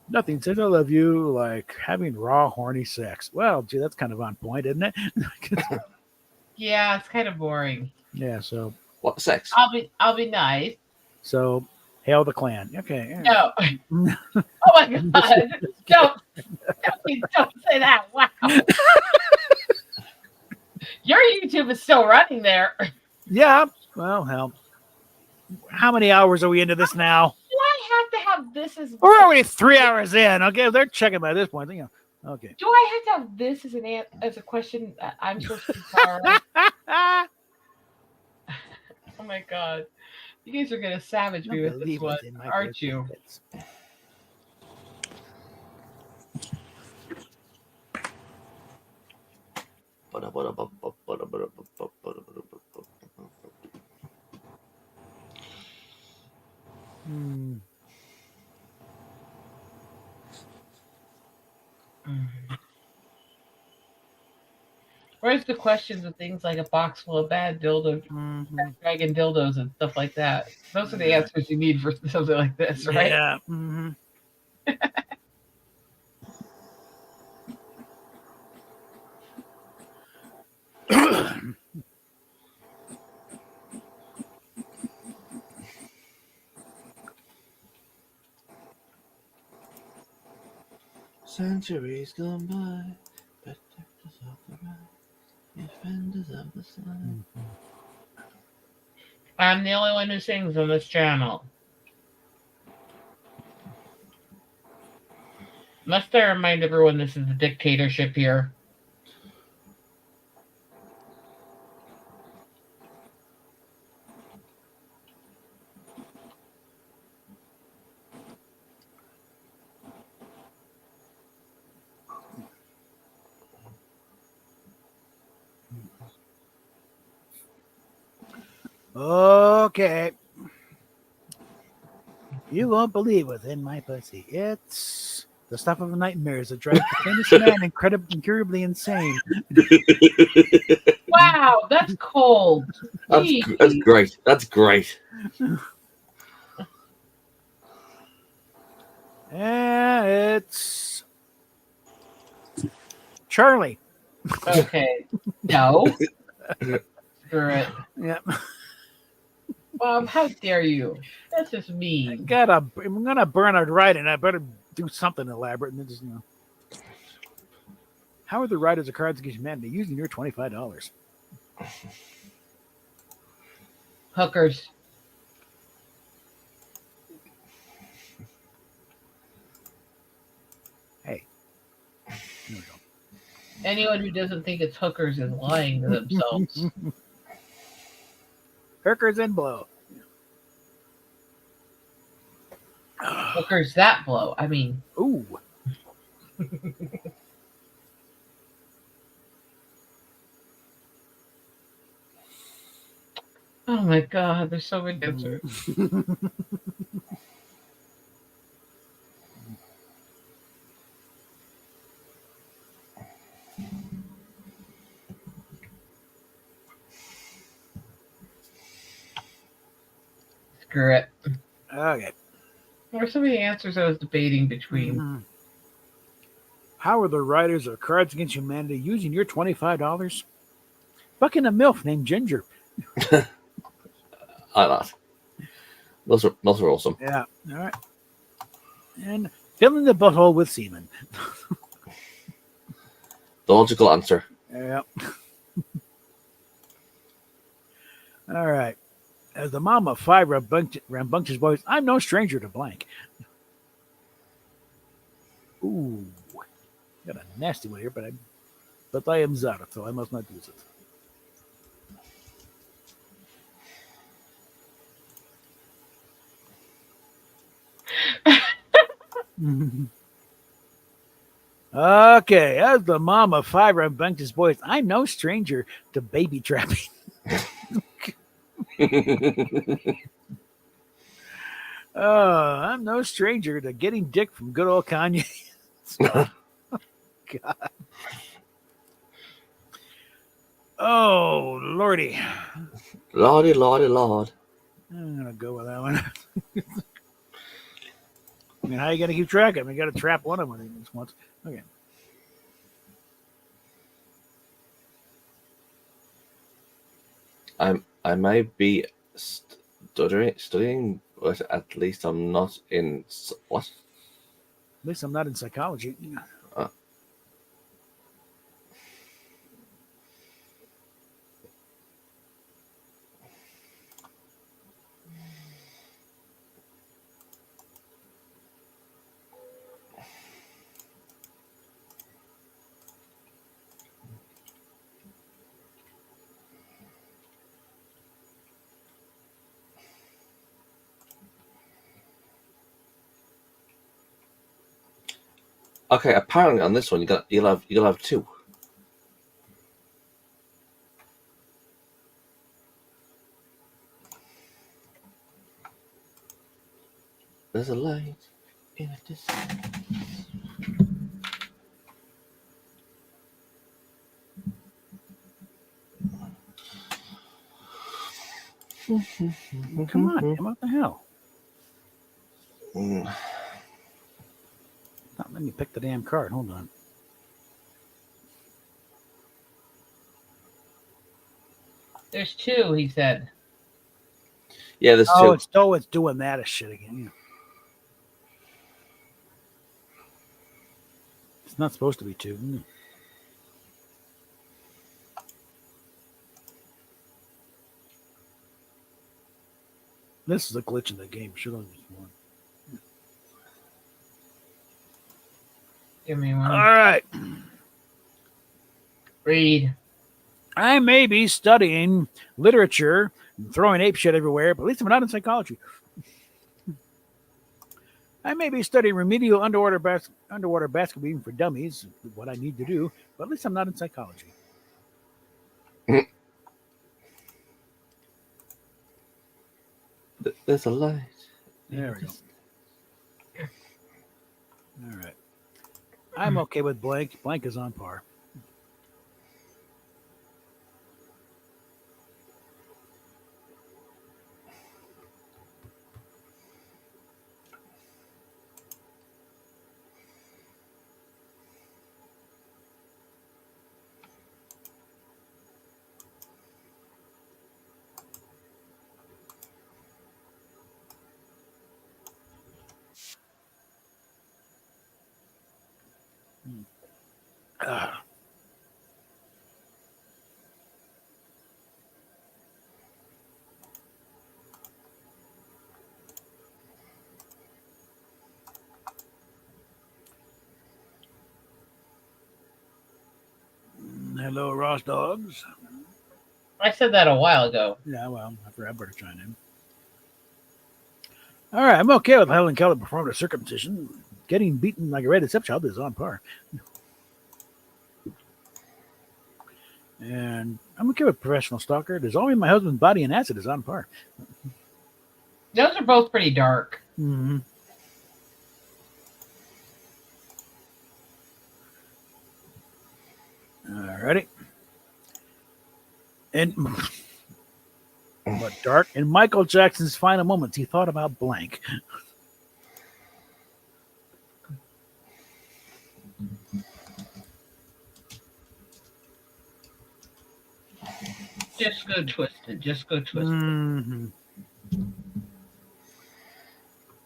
Nothing says I love you like having raw, horny sex. Well, gee, that's kind of on point, isn't it? Yeah, it's kind of boring. Yeah, so. What sex? I'll be nice. So, hail the clan. Okay. No. Oh my god. Don't say that. Wow. Your YouTube is still running there. Yeah. Well, hell. How many hours are we into this now? Do I have to have this as? We're already 3 hours in. Okay, they're checking by this point. You know. Okay. Do I have to have this as a question that I'm supposed to be Oh my god. You guys are going to savage me with this one, aren't you? Where's the questions of things like a box full of bad dildo, dragon dildos and stuff like that? Those are the answers you need for something like this, right? Yeah. centuries gone by, protectors of the right, defenders of the sun. I'm the only one who sings on this channel. Must I remind everyone this is a dictatorship here? Okay. You won't believe what's in my pussy. It's the stuff of nightmares that drives the famous man incurably insane. Wow, that's cold. That's Jeez. great. That's great. Yeah, it's Charlie. Okay. No. Screw it. Yep. Bob, how dare you? That's just mean. I'm gonna burn out writing. I better do something elaborate and then just How are the writers of Cards Against Humanity using your $25? Hookers. Hey. There we go. Anyone who doesn't think it's hookers is lying to themselves. Hookers and blow. Hookers that blow. I mean, Ooh. oh my god, there's so many answers. Screw it. Okay. There were so many answers I was debating between. Mhm. How are the writers of Cards Against Humanity using your $25? Fucking a MILF named Ginger. I like that. Those are awesome. Yeah. All right. And filling the butthole with semen. The logical answer. Yeah. All right. As the mom of 5 rambunctious boys, I'm no stranger to blank. Ooh. Got a nasty one here, but I am Zara, so I must not use it. Okay, as the mom of 5 rambunctious boys, I'm no stranger to baby trapping. I'm no stranger to getting dick from good old Kanye. God. Oh, Lordy. Lordy, lordy, lord. I'm going to go with that one. I mean, how you going to keep track of them? You got to trap one of them at least once. Okay. I may be studying, but at least I'm not in what? At least I'm not in psychology. Okay, apparently on this one you'll have two. There's a light in a distance. Come on, what the hell? Not letting me pick the damn card. Hold on. There's two, he said. Yeah, there's two. It's doing that shit again. It's not supposed to be 2. This is a glitch in the game. Should only be 1. Give me one. All right. Read. I may be studying literature and throwing ape shit everywhere, but at least I'm not in psychology. I may be studying remedial underwater basket weaving for dummies, what I need to do, but at least I'm not in psychology. There's a light. There we go. All right. I'm okay with blank. Blank is on par. Hello, Ross Dogs. I said that a while ago. Yeah, well, I forgot better chime in. All right, I'm okay with Helen Keller performed a circumcision. Getting beaten like a red stepchild is on par. And I'm okay with professional stalker. Dissolving my husband's body in acid is on par. Those are both pretty dark. Mm-hmm. Alrighty. And but dark. In Michael Jackson's final moments, he thought about blank. Just go twisted. Just go twisted. Mm-hmm.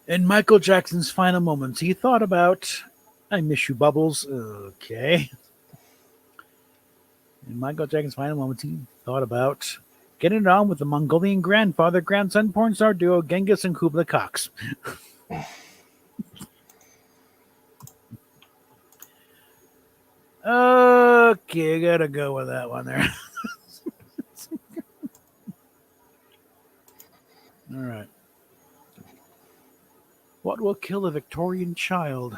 In Michael Jackson's final moments, he thought about, I miss you, Bubbles. Okay. In Michael Jackson's final moments, he thought about getting it on with the Mongolian grandfather-grandson porn star duo Genghis and Kubla Cox. Okay, I gotta go with that one there. All right. What will kill a Victorian child?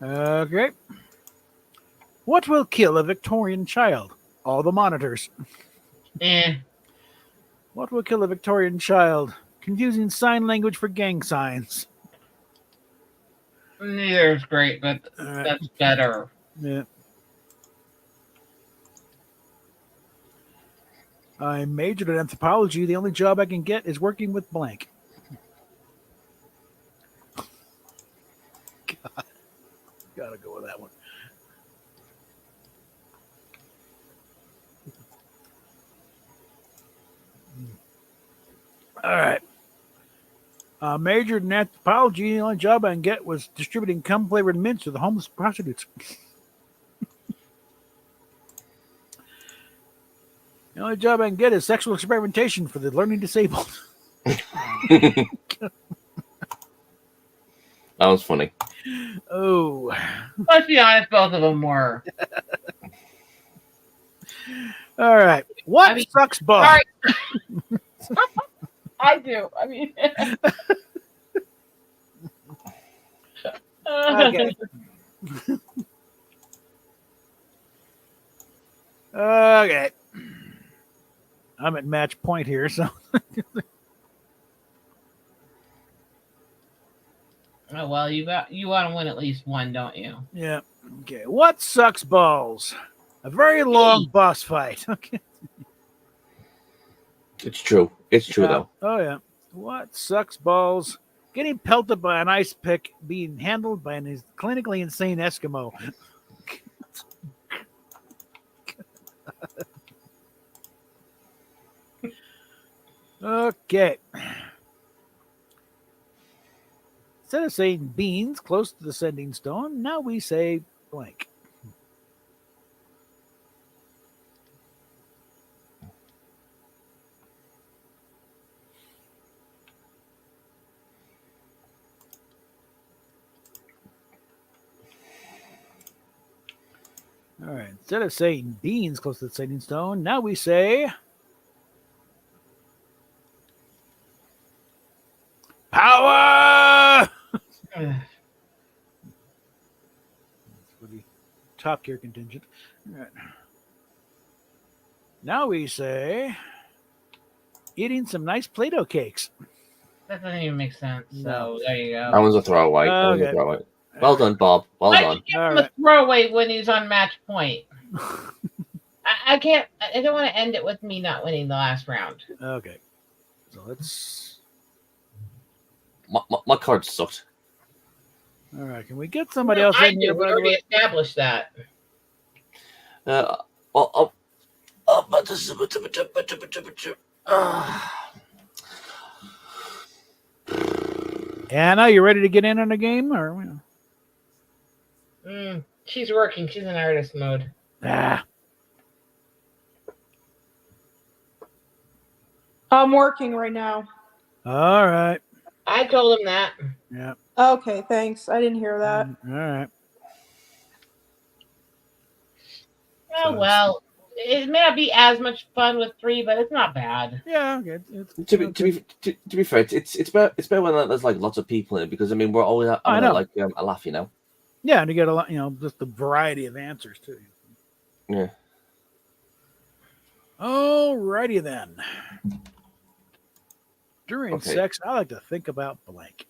Okay. What will kill a Victorian child? All the monitors. What will kill a Victorian child? Confusing sign language for gang signs. Neither is great, but that's better. Yeah. I majored in anthropology. The only job I can get is working with blank. God. Gotta go with that one. All right. Majored in anthropology. The only job I can get was distributing cum-flavored mints to the homeless prostitutes. The only job I can get is sexual experimentation for the learning disabled. That was funny. Oh. Let's be honest, both of them were. All right. What sucks balls? Sorry. I do. I mean. Okay. Okay. I'm at match point here, so. Oh, well, you want to win at least one, don't you? Yeah. Okay. What sucks balls? A very long boss fight. Okay. It's true. It's true, Yeah. though. Oh yeah. What sucks balls? Getting pelted by an ice pick, being handled by an clinically insane Eskimo. Okay. Instead of saying beans close to the sending stone, now we say blank. All right. Instead of saying beans close to the sending stone, now we say power. Ugh. For the top tier contingent. All right. Now we say eating some nice Play-Doh cakes. That doesn't even make sense. So No. there you That go. one's a throwaway. That one's a Okay. throwaway. Well done, Bob. Well Why'd done. you give All him right. a throwaway when he's on match point? I can't. I don't want to end it with me not winning the last round. Okay. So let's. My card sucked. All right. Can we get somebody No, else I in here? do. We By the already way? established that. Anna, you ready to get in on the game? Or She's working. She's in artist mode. ah, I'm working right now. all right. I told him that. Yeah. Okay, thanks. I didn't hear that. All right. Oh well, it may not be as much fun with 3, but it's not bad. Yeah. Okay. It's To be fair, it's better when there's like lots of people in it, because I mean we're always I having know. like a laugh, you know. Yeah, and you get a lot. Just the variety of answers too. Yeah. All righty then. During Okay. sex, I like to think about blank.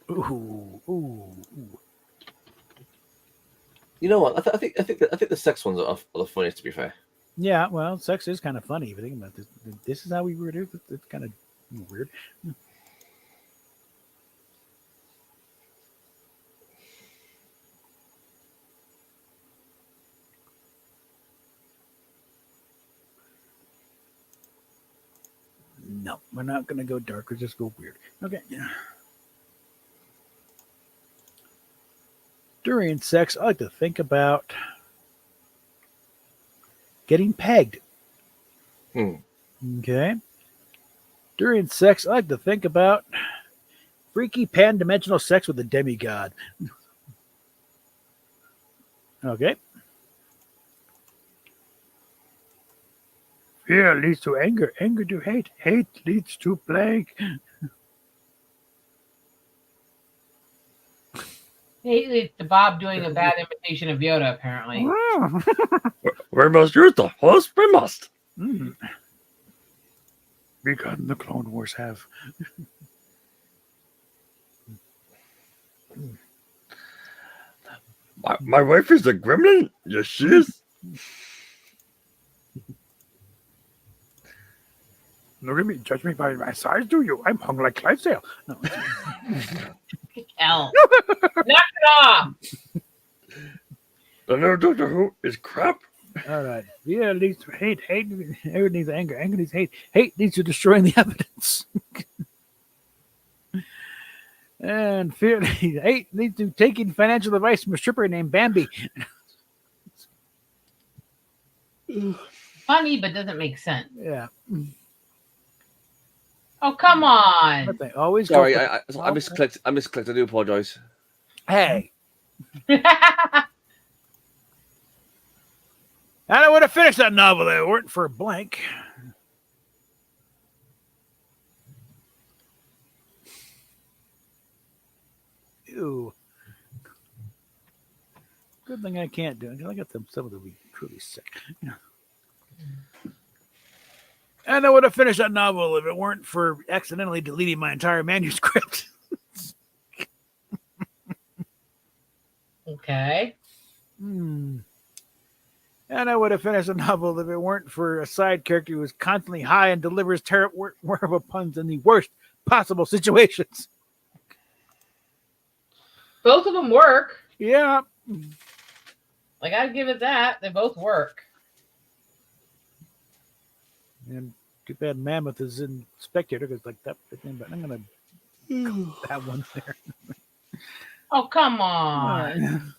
Ooh. You know what? I think the sex ones are the funniest. To be fair. Yeah, well, sex is kind of funny if you think about this. This is how we were doing. It's kind of weird. No, we're not going to go dark. We'll just go weird. Okay. During sex, I like to think about getting pegged. Okay. During sex, I like to think about freaky pan-dimensional sex with a demigod. Okay. Fear leads to anger. Anger to hate. Hate leads to blank. It's Bob doing a bad imitation of Yoda, apparently. We must use the host. We must. Begun the Clone Wars have. My wife is a gremlin. Yes, she is. Look at me. Judge me by my size, do you? I'm hung like Clydesdale. No. Hell. Knock it off. The new Doctor Who is crap. All right. Fear leads to hate. Hate needs anger. Anger needs hate. Hate leads to destroying the evidence. And fear hate leads to taking financial advice from a stripper named Bambi. Funny, but doesn't make sense. Yeah. Oh, come on. But they always Sorry, go I misclicked. I misclicked. I do apologize. Hey. And I would have finished that novel if it weren't for a blank. Ew. Good thing I can't do it. I got them some of them be truly sick. Yeah. And I would have finished that novel if it weren't for accidentally deleting my entire manuscript. Okay. And And I would have finished the novel if it weren't for a side character who is constantly high and delivers terrible puns in the worst possible situations. Both of them work. Yeah. Like, I'd give it that. They both work. And too bad Mammoth is in Spectator because like that. But I'm gonna that one there. Oh, come on.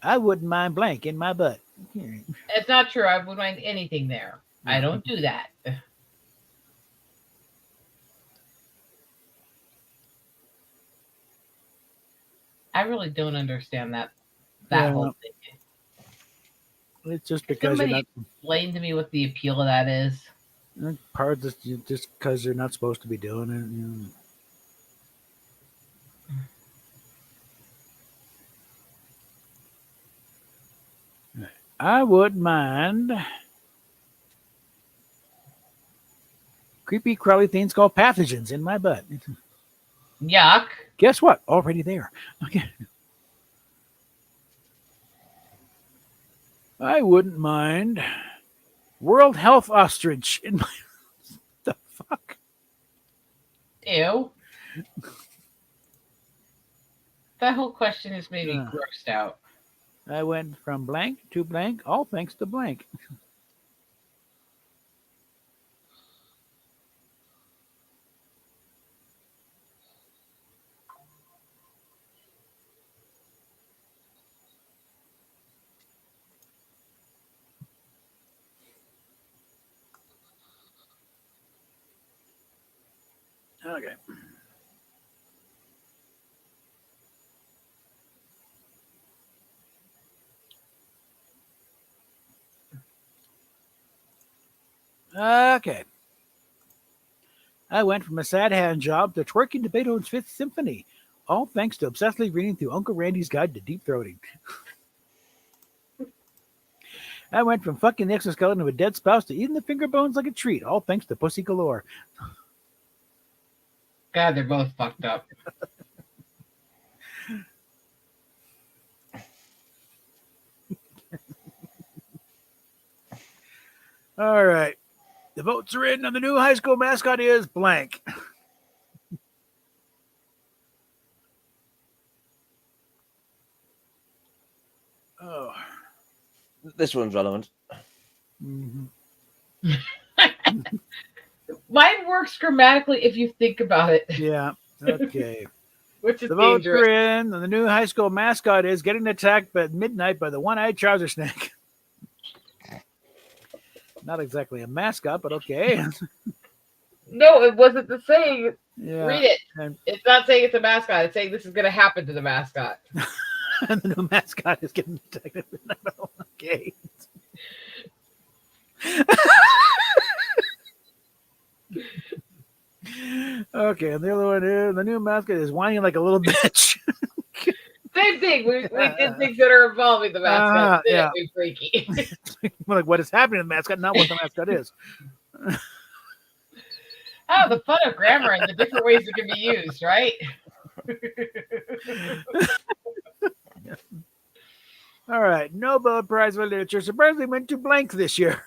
I wouldn't mind blank in my butt. It's not true. I wouldn't mind anything there. I don't do that. I really don't understand that whole thing. It's just because you're not. Explain to me what the appeal of that is. Part of just because you're not supposed to be doing it. I would mind creepy, crawly things called pathogens in my butt. Yuck. Guess what? Already there. Okay. I wouldn't mind World Health Ostrich in my. The fuck? Ew. That whole question has made me grossed out. I went from blank to blank, all thanks to blank. Okay. Okay. I went from a sad hand job to twerking to Beethoven's Fifth Symphony, all thanks to obsessively reading through Uncle Randy's Guide to Deep Throating. I went from fucking the exoskeleton of a dead spouse to eating the finger bones like a treat, all thanks to Pussy Galore. God, they're both fucked up. All right. The votes are in, and the new high school mascot is blank. Oh. This one's relevant. Mm-hmm. Mine works grammatically if you think about it. Yeah. Okay. Which is the votes dangerous. are in, and the new high school mascot is getting attacked at midnight by the one-eyed trouser snake. Not exactly a mascot, but okay. No, it wasn't the saying. Yeah. Read it. And it's not saying it's a mascot. It's saying this is going to happen to the mascot. And the new mascot is getting attacked at midnight. Okay. Okay, and the other one is the new mascot is whining like a little bitch. Same thing. We did things that are involving the mascot. Yeah. Be freaky. Like what is happening to the mascot, not what the mascot is. Oh, the fun of grammar and the different ways it can be used, right? All right, Nobel Prize for Literature surprisingly went to blank this year.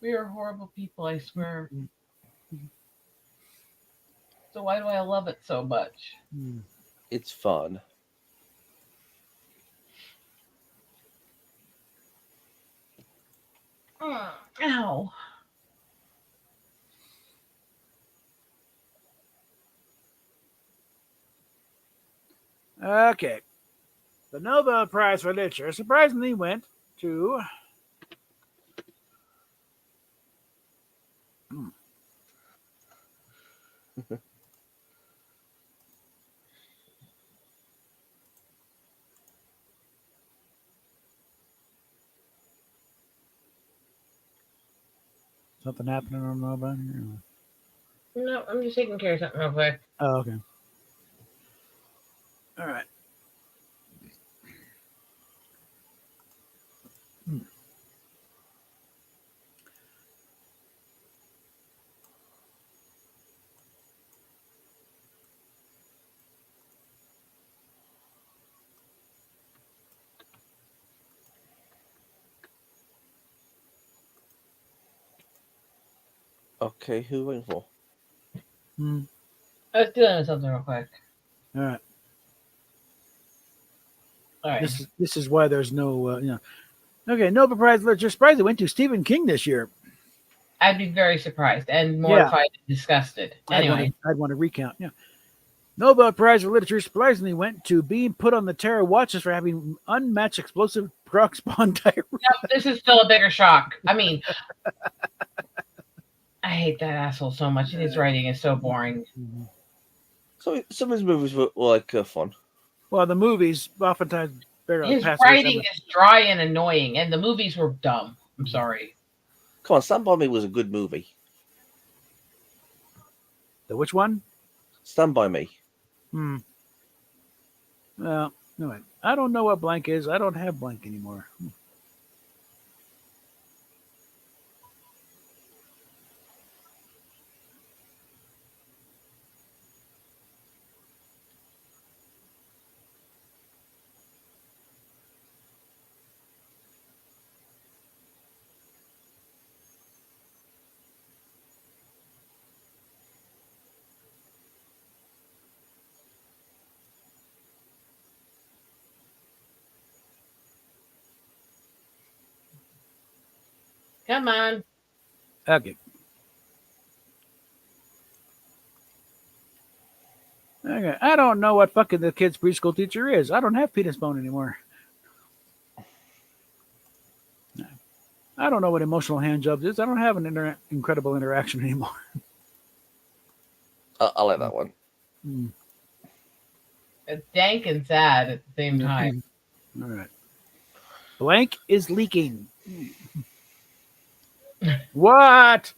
We are horrible people, I swear. So why do I love it so much? It's fun. Ow. Okay. The Nobel Prize for Literature surprisingly went to something happening on Nobel here? No, I'm just taking care of something real quick. Oh, okay. All right. Okay, who are we waiting for? I was doing something real quick. All right. All right. This is why there's no Okay, Nobel Prize literature surprisingly went to Stephen King this year. I'd be very surprised and mortified and disgusted. Anyway. I'd want to recount. Yeah. Nobel Prize for Literature surprisingly went to being put on the terror watch list for having unmatched explosive drug spawn diarrhea. No, this is still a bigger shock. I mean, I hate that asshole so much, and his writing is so boring. So some of his movies were like fun. Well, the movies oftentimes His writing is dry and annoying, and the movies were dumb. I'm sorry. Come on, Stand By Me was a good movie. The which one? Stand By Me. Well, no, I don't know what blank is. I don't have blank anymore. Come on. Okay. Okay. I don't know what fucking the kid's preschool teacher is. I don't have penis bone anymore. I don't know what emotional hand jobs is. I don't have an incredible interaction anymore. I like that one. It's dank and sad at the same time. All right. Blank is leaking. What?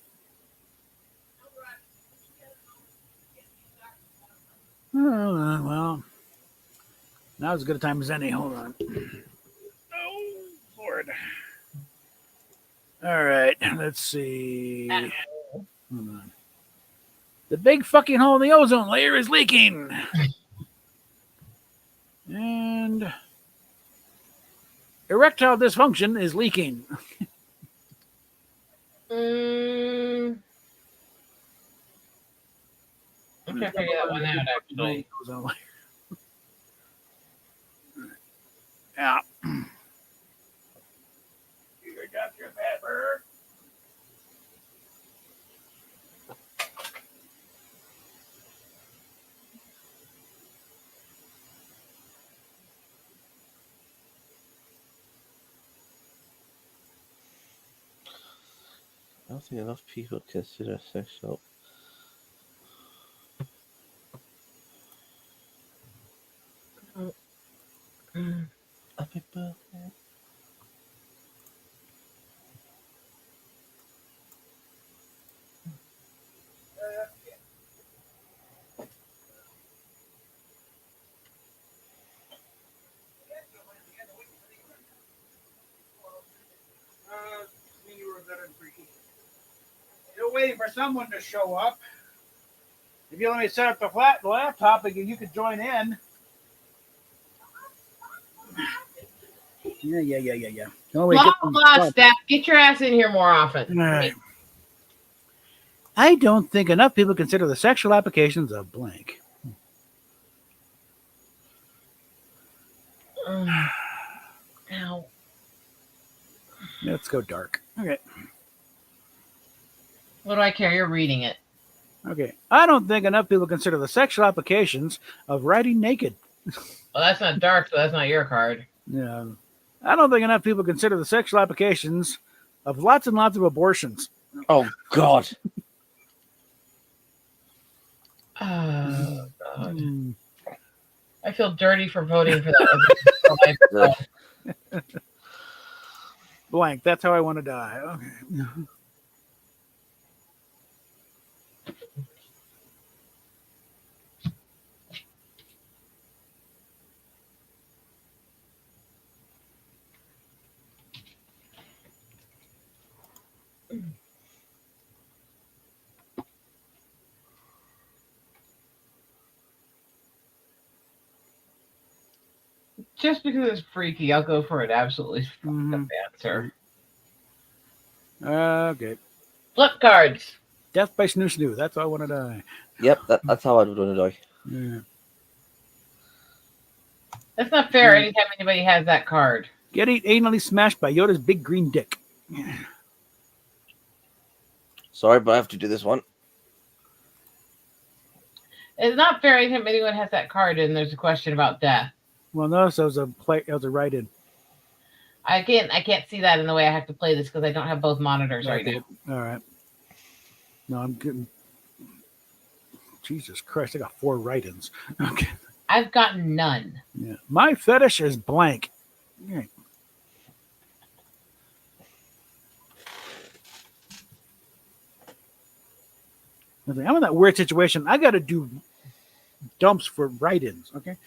Oh, well, now's as good a time as any. Hold on. Oh, Lord. All right, let's see. Hold on. The big fucking hole in the ozone layer is leaking. And erectile dysfunction is leaking. I'm trying to figure that one out, actually. Yeah. You got your pepper. I don't think enough people consider sexual. Happy birthday. You're waiting for someone to show up. If you let me set up the laptop, you could join in. Yeah. Oh, wait, Blah, Steph. Get your ass in here more often. All right. I don't think enough people consider the sexual applications of blank. Ow. Let's go dark. Okay. What do I care? You're reading it. Okay. I don't think enough people consider the sexual applications of riding naked. Well, that's not dark, so that's not your card. Yeah. I don't think enough people consider the sexual applications of lots and lots of abortions. Oh, God. Oh, God. I feel dirty for voting for that. Blank. That's how I want to die. Okay. Just because it's freaky, I'll go for an absolutely fucked up answer. Okay. Flip cards. Death by snoo snoo. That's how I want to die. Yep, that's how I would want to die. Yeah. That's not fair. Anytime anybody has that card. Get anally smashed by Yoda's big green dick. Sorry, but I have to do this one. It's not fair. Anytime anyone has that card, and there's a question about death. Well, notice that was a write-in. I can't see that in the way I have to play this because I don't have both monitors right now. All right. No, I'm getting. Jesus Christ! I got 4 write-ins. Okay. I've gotten none. Yeah. My fetish is blank. Yeah. I'm in that weird situation. I got to do dumps for write-ins. Okay.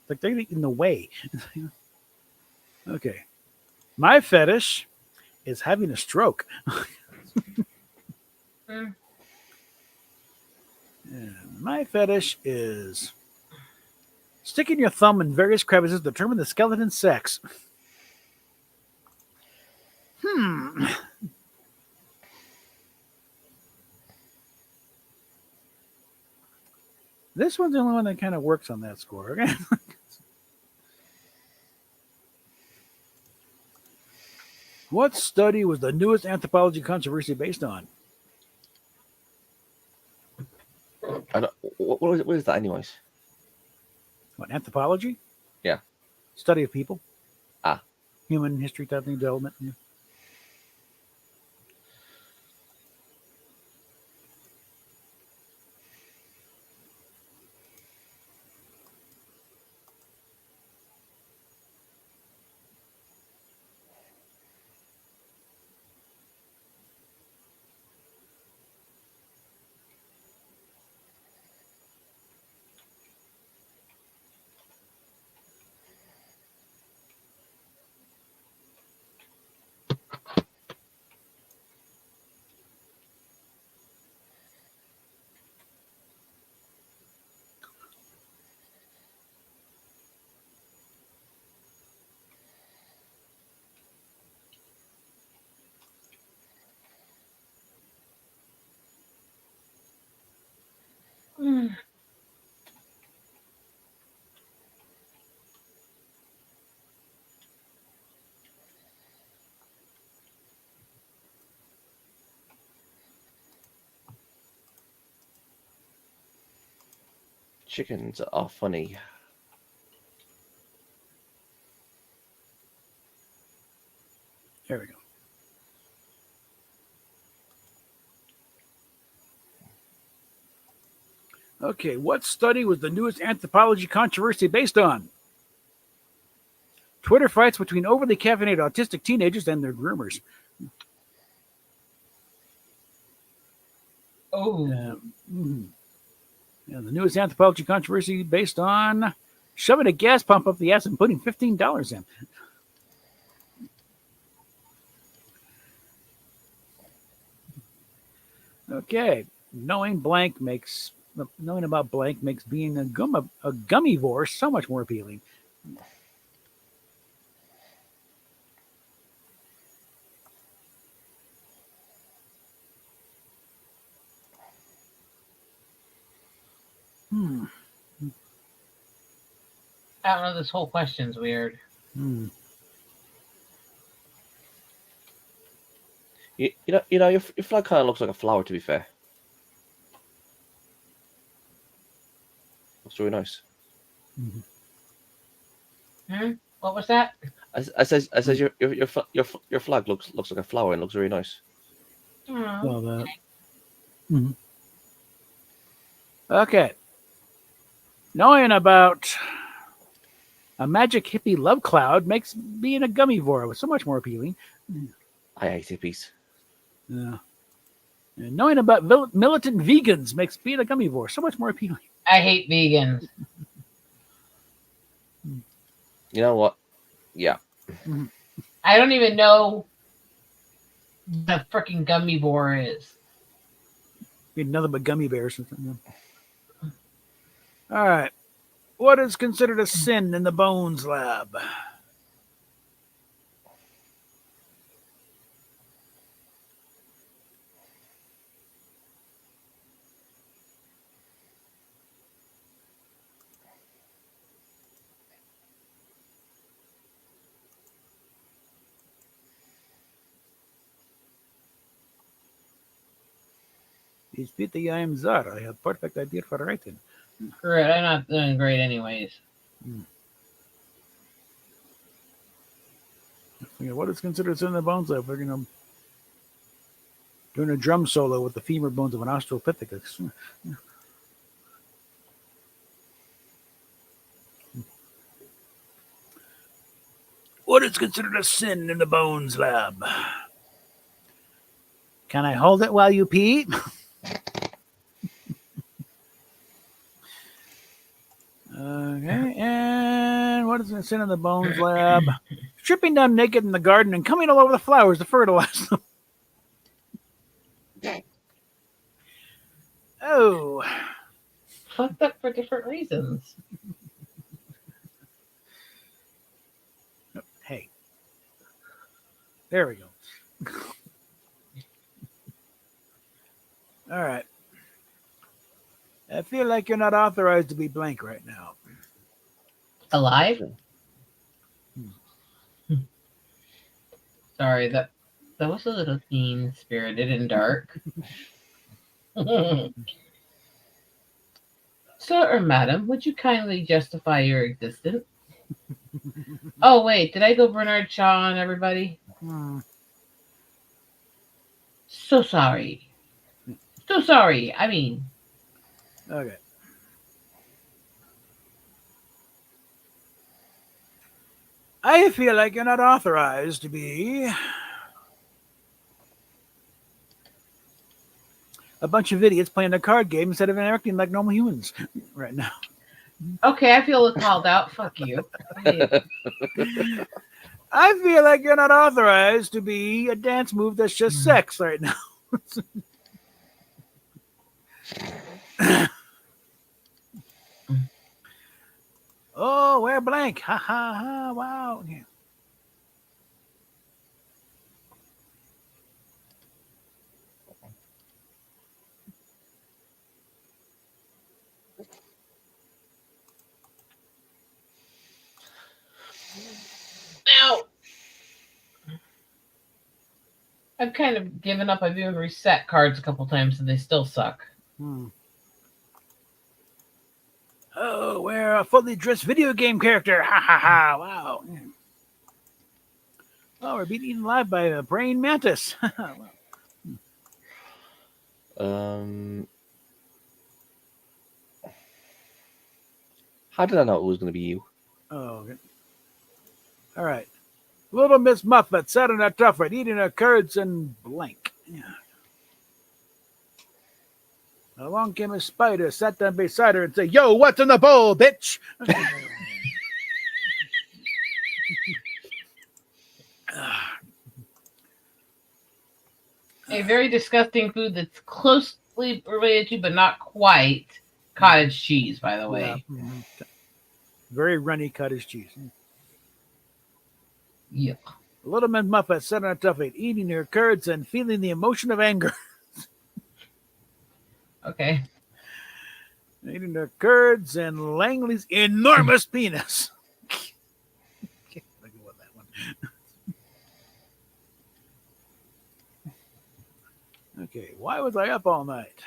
Like they're in the way. Okay. My fetish is having a stroke. Mm. And my fetish is sticking your thumb in various crevices to determine the skeleton's sex. This one's the only one that kind of works on that score. Okay. What study was the newest anthropology controversy based on? What is that, anyways? What, anthropology? Yeah. Study of people. Ah. Human history, type thing, development. Yeah. Mm. Chickens are funny. There we go. Okay, what study was the newest anthropology controversy based on? Twitter fights between overly caffeinated autistic teenagers and their groomers. Oh. Yeah, the newest anthropology controversy based on shoving a gas pump up the ass and putting $15 in. Okay, knowing about blank makes being a gummivore so much more appealing. I don't know. This whole question's weird. You know, your flag kind of looks like a flower. To be fair, looks really nice. What was that? I says your flag looks like a flower and looks really nice. Well, that. Okay. Knowing about a magic hippie love cloud makes being a gummivore so much more appealing. I hate hippies. Yeah. And knowing about militant vegans makes being a gummivore so much more appealing. I hate vegans. You know what? Yeah. I don't even know the freaking gummivore is. Be nothing but gummy bears. All right. What is considered a sin in the Bones Lab? Ich bitte, I am Zar. I have perfect idea for writing. Screw it, I'm not doing great anyways. What is considered sin in the bones lab? We're doing a drum solo with the femur bones of an Australopithecus. What is considered a sin in the bones lab? Can I hold it while you pee? Okay, and what is a sin in the bones lab? Stripping down naked in the garden and coming all over the flowers to fertilize them. Oh. Fucked up for different reasons. Hey. There we go. All right. I feel like you're not authorized to be blank right now. Alive? Sorry, that was a little mean spirited and dark. Sir or madam, would you kindly justify your existence? Oh wait, did I go Bernard Shaw on everybody? So sorry. So sorry. I mean. Okay. I feel like you're not authorized to be a bunch of idiots playing a card game instead of acting like normal humans right now. Okay, I feel called out. Fuck you. I feel like you're not authorized to be a dance move that's just sex right now. Oh, we're blank. Ha ha ha. Wow. Yeah. Now, I've kind of given up. I've even reset cards a couple times and they still suck. Oh, we're a fully dressed video game character. Ha ha ha. Wow. Oh, we're being eaten alive by a praying mantis. How did I know it was going to be you? Oh, okay. All right. Little Miss Muffet sat in a tuffet eating her curds and blank. Yeah. Along came a spider, sat down beside her and said, "Yo, what's in the bowl, bitch?" A very disgusting food that's closely related to, but not quite, cottage cheese, by the way. Yeah. Mm-hmm. Very runny cottage cheese. Yuck. Little Miss Muffet sat on a tuffet, eating her curds and feeling the emotion of anger. Okay. Eating her curds and Langley's enormous penis. Okay, look at that one. Okay, why was I up all night?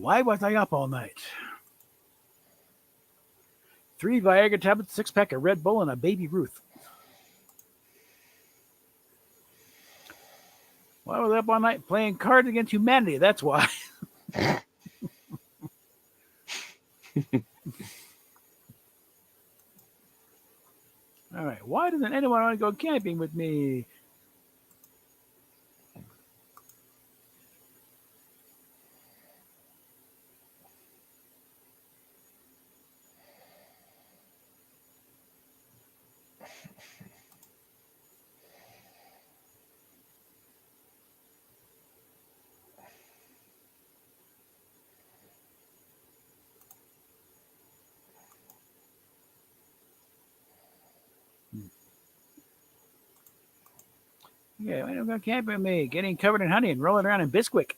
Why was I up all night? 3 Viagra tablets, 6-pack of Red Bull, and a baby Ruth. Why was I up all night playing Cards Against Humanity? That's why. All right. Why doesn't anyone want to go camping with me? Yeah, why don't go camping with me? Getting covered in honey and rolling around in Bisquick.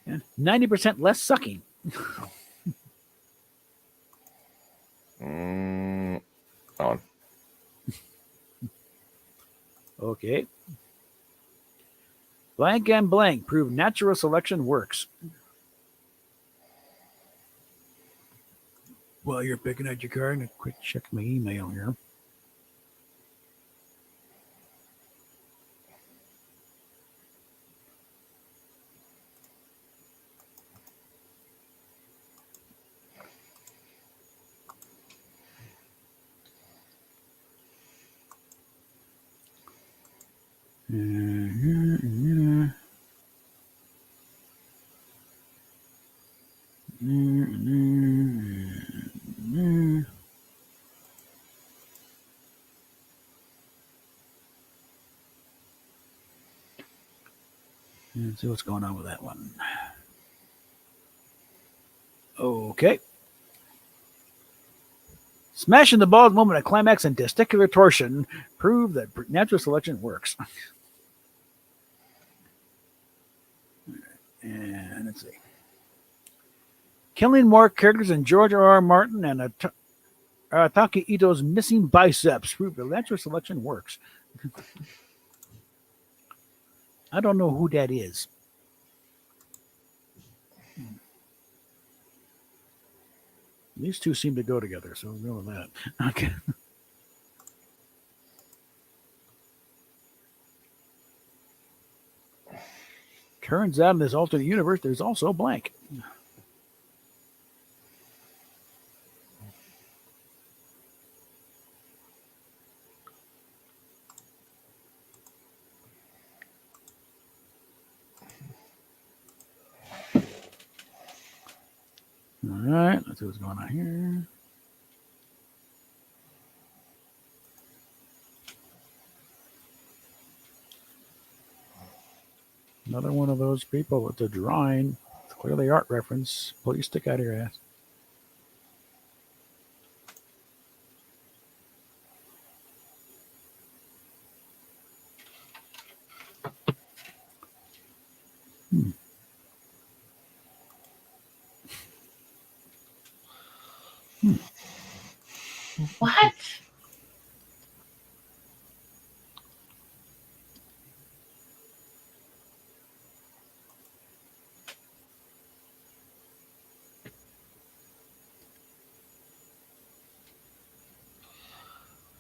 And 90% less sucking. On. Okay. Blank and blank prove natural selection works. While you're picking out your card, I'm going to quick check my email here. Let's see what's going on with that one. Okay. Smashing the bald moment of climax and testicular torsion prove that natural selection works. And let's see. Killing more characters than George R.R. Martin and Ataki Ito's missing biceps prove that natural selection works. I don't know who that is. These two seem to go together, so we'll go with that. Okay. Turns out in this alternate universe, there's also blank. All right, let's see what's going on here. Another one of those people with the drawing. It's clearly art reference. Pull your stick out of your ass. What?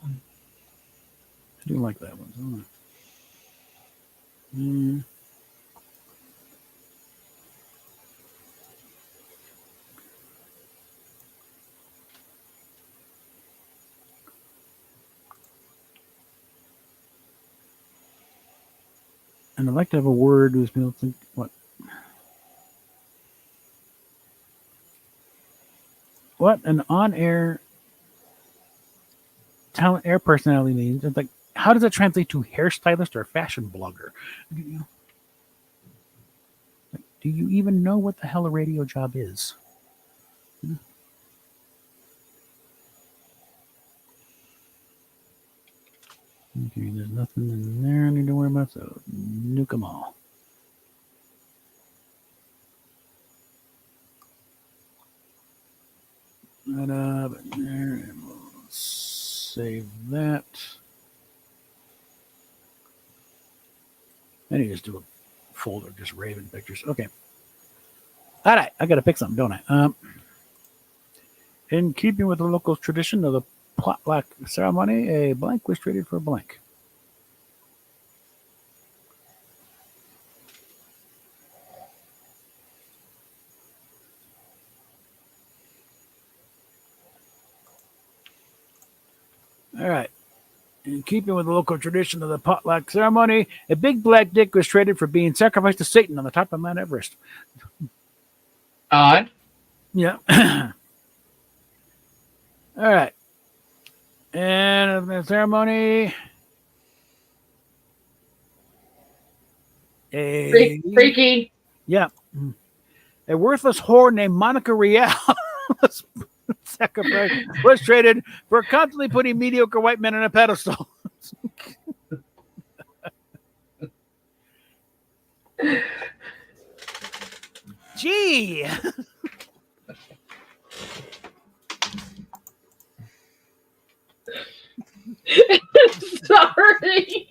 I do like that one. Mm. And I'd like to have a word with people think what? What an on-air talent air personality means. It's like, how does that translate to hairstylist or fashion blogger? You know, like, do you even know what the hell a radio job is? Okay, there's nothing in there I need to worry about, so nuke them all. That up in there, and we'll save that. I need to just do a folder, just Raven pictures. Okay. All right, I got to pick something, don't I? In keeping with the local tradition of the potluck ceremony, a blank was traded for a blank. All right. In keeping with the local tradition of the potluck ceremony, a big black dick was traded for being sacrificed to Satan on the top of Mount Everest. Odd. Yeah. All right. And the ceremony. Freaky. Yeah. A worthless whore named Monica Rial was traded for constantly putting mediocre white men on a pedestal. Gee. Sorry.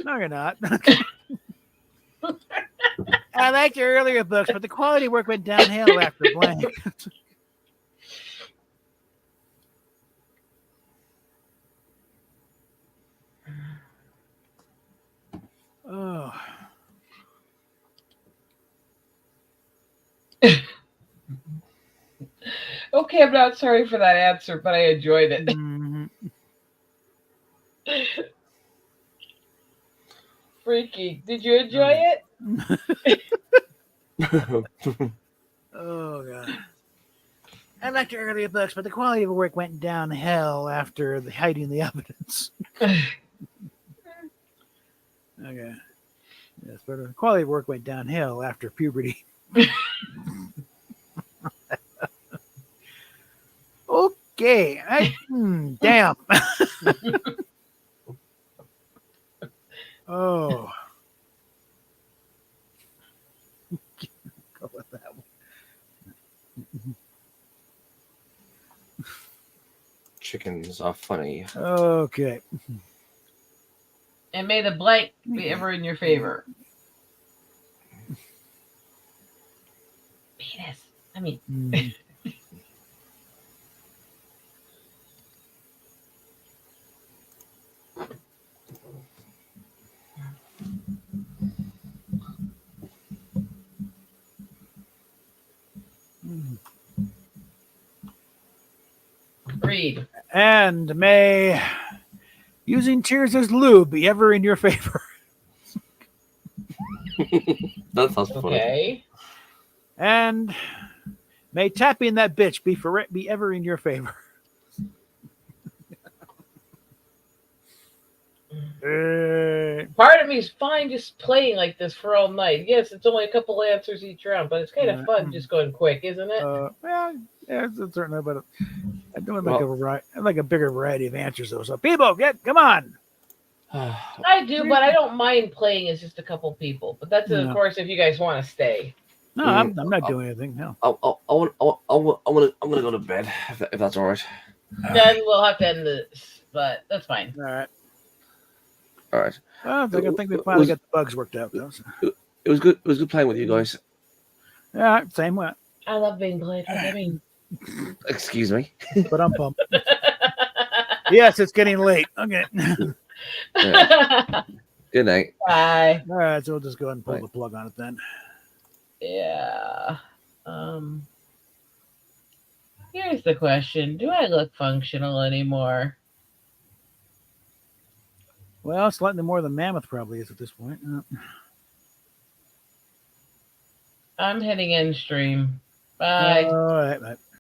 No, you're not. I liked your earlier books, but the quality work went downhill after blank. Oh. Okay, I'm not sorry for that answer, but I enjoyed it. Mm-hmm. Freaky. Did you enjoy it? Oh, God. I liked your earlier books, but the quality of the work went downhill after hiding the evidence. Okay. Yes, but the quality of work went downhill after puberty. Okay. Damn. Oh. Go with that one. Chickens are funny. Okay. And may the blank be ever in your favor. Penis. I mean. Read. And may using tears as lube be ever in your favor. That sounds funny. Okay. And may tapping that bitch be ever in your favor. Part of me is fine just playing like this for all night. Yes, it's only a couple answers each round, but it's kind of fun just going quick, isn't it? Well, yeah, it's certainly, but I'm doing like a bigger variety of answers though. So people, come on. I do, but I don't mind playing as just a couple people. But that's of course if you guys want to stay. No, I'm not doing anything. No. I'm gonna go to bed if that's all right. Then we'll have to end this, but that's fine. All right. All right. Well, I think we finally got the bugs worked out though. So. It was good. It was good playing with you guys. Yeah, same way. I love being played with. I mean, excuse me. But I'm pumped. Yes, it's getting late. Okay. Yeah. Good night. Bye. All right, so we'll just go ahead and pull the plug on it then. Yeah. Here's the question: do I look functional anymore? Well, slightly more than Mammoth probably is at this point. I'm hitting end stream. Bye. All right. Bye.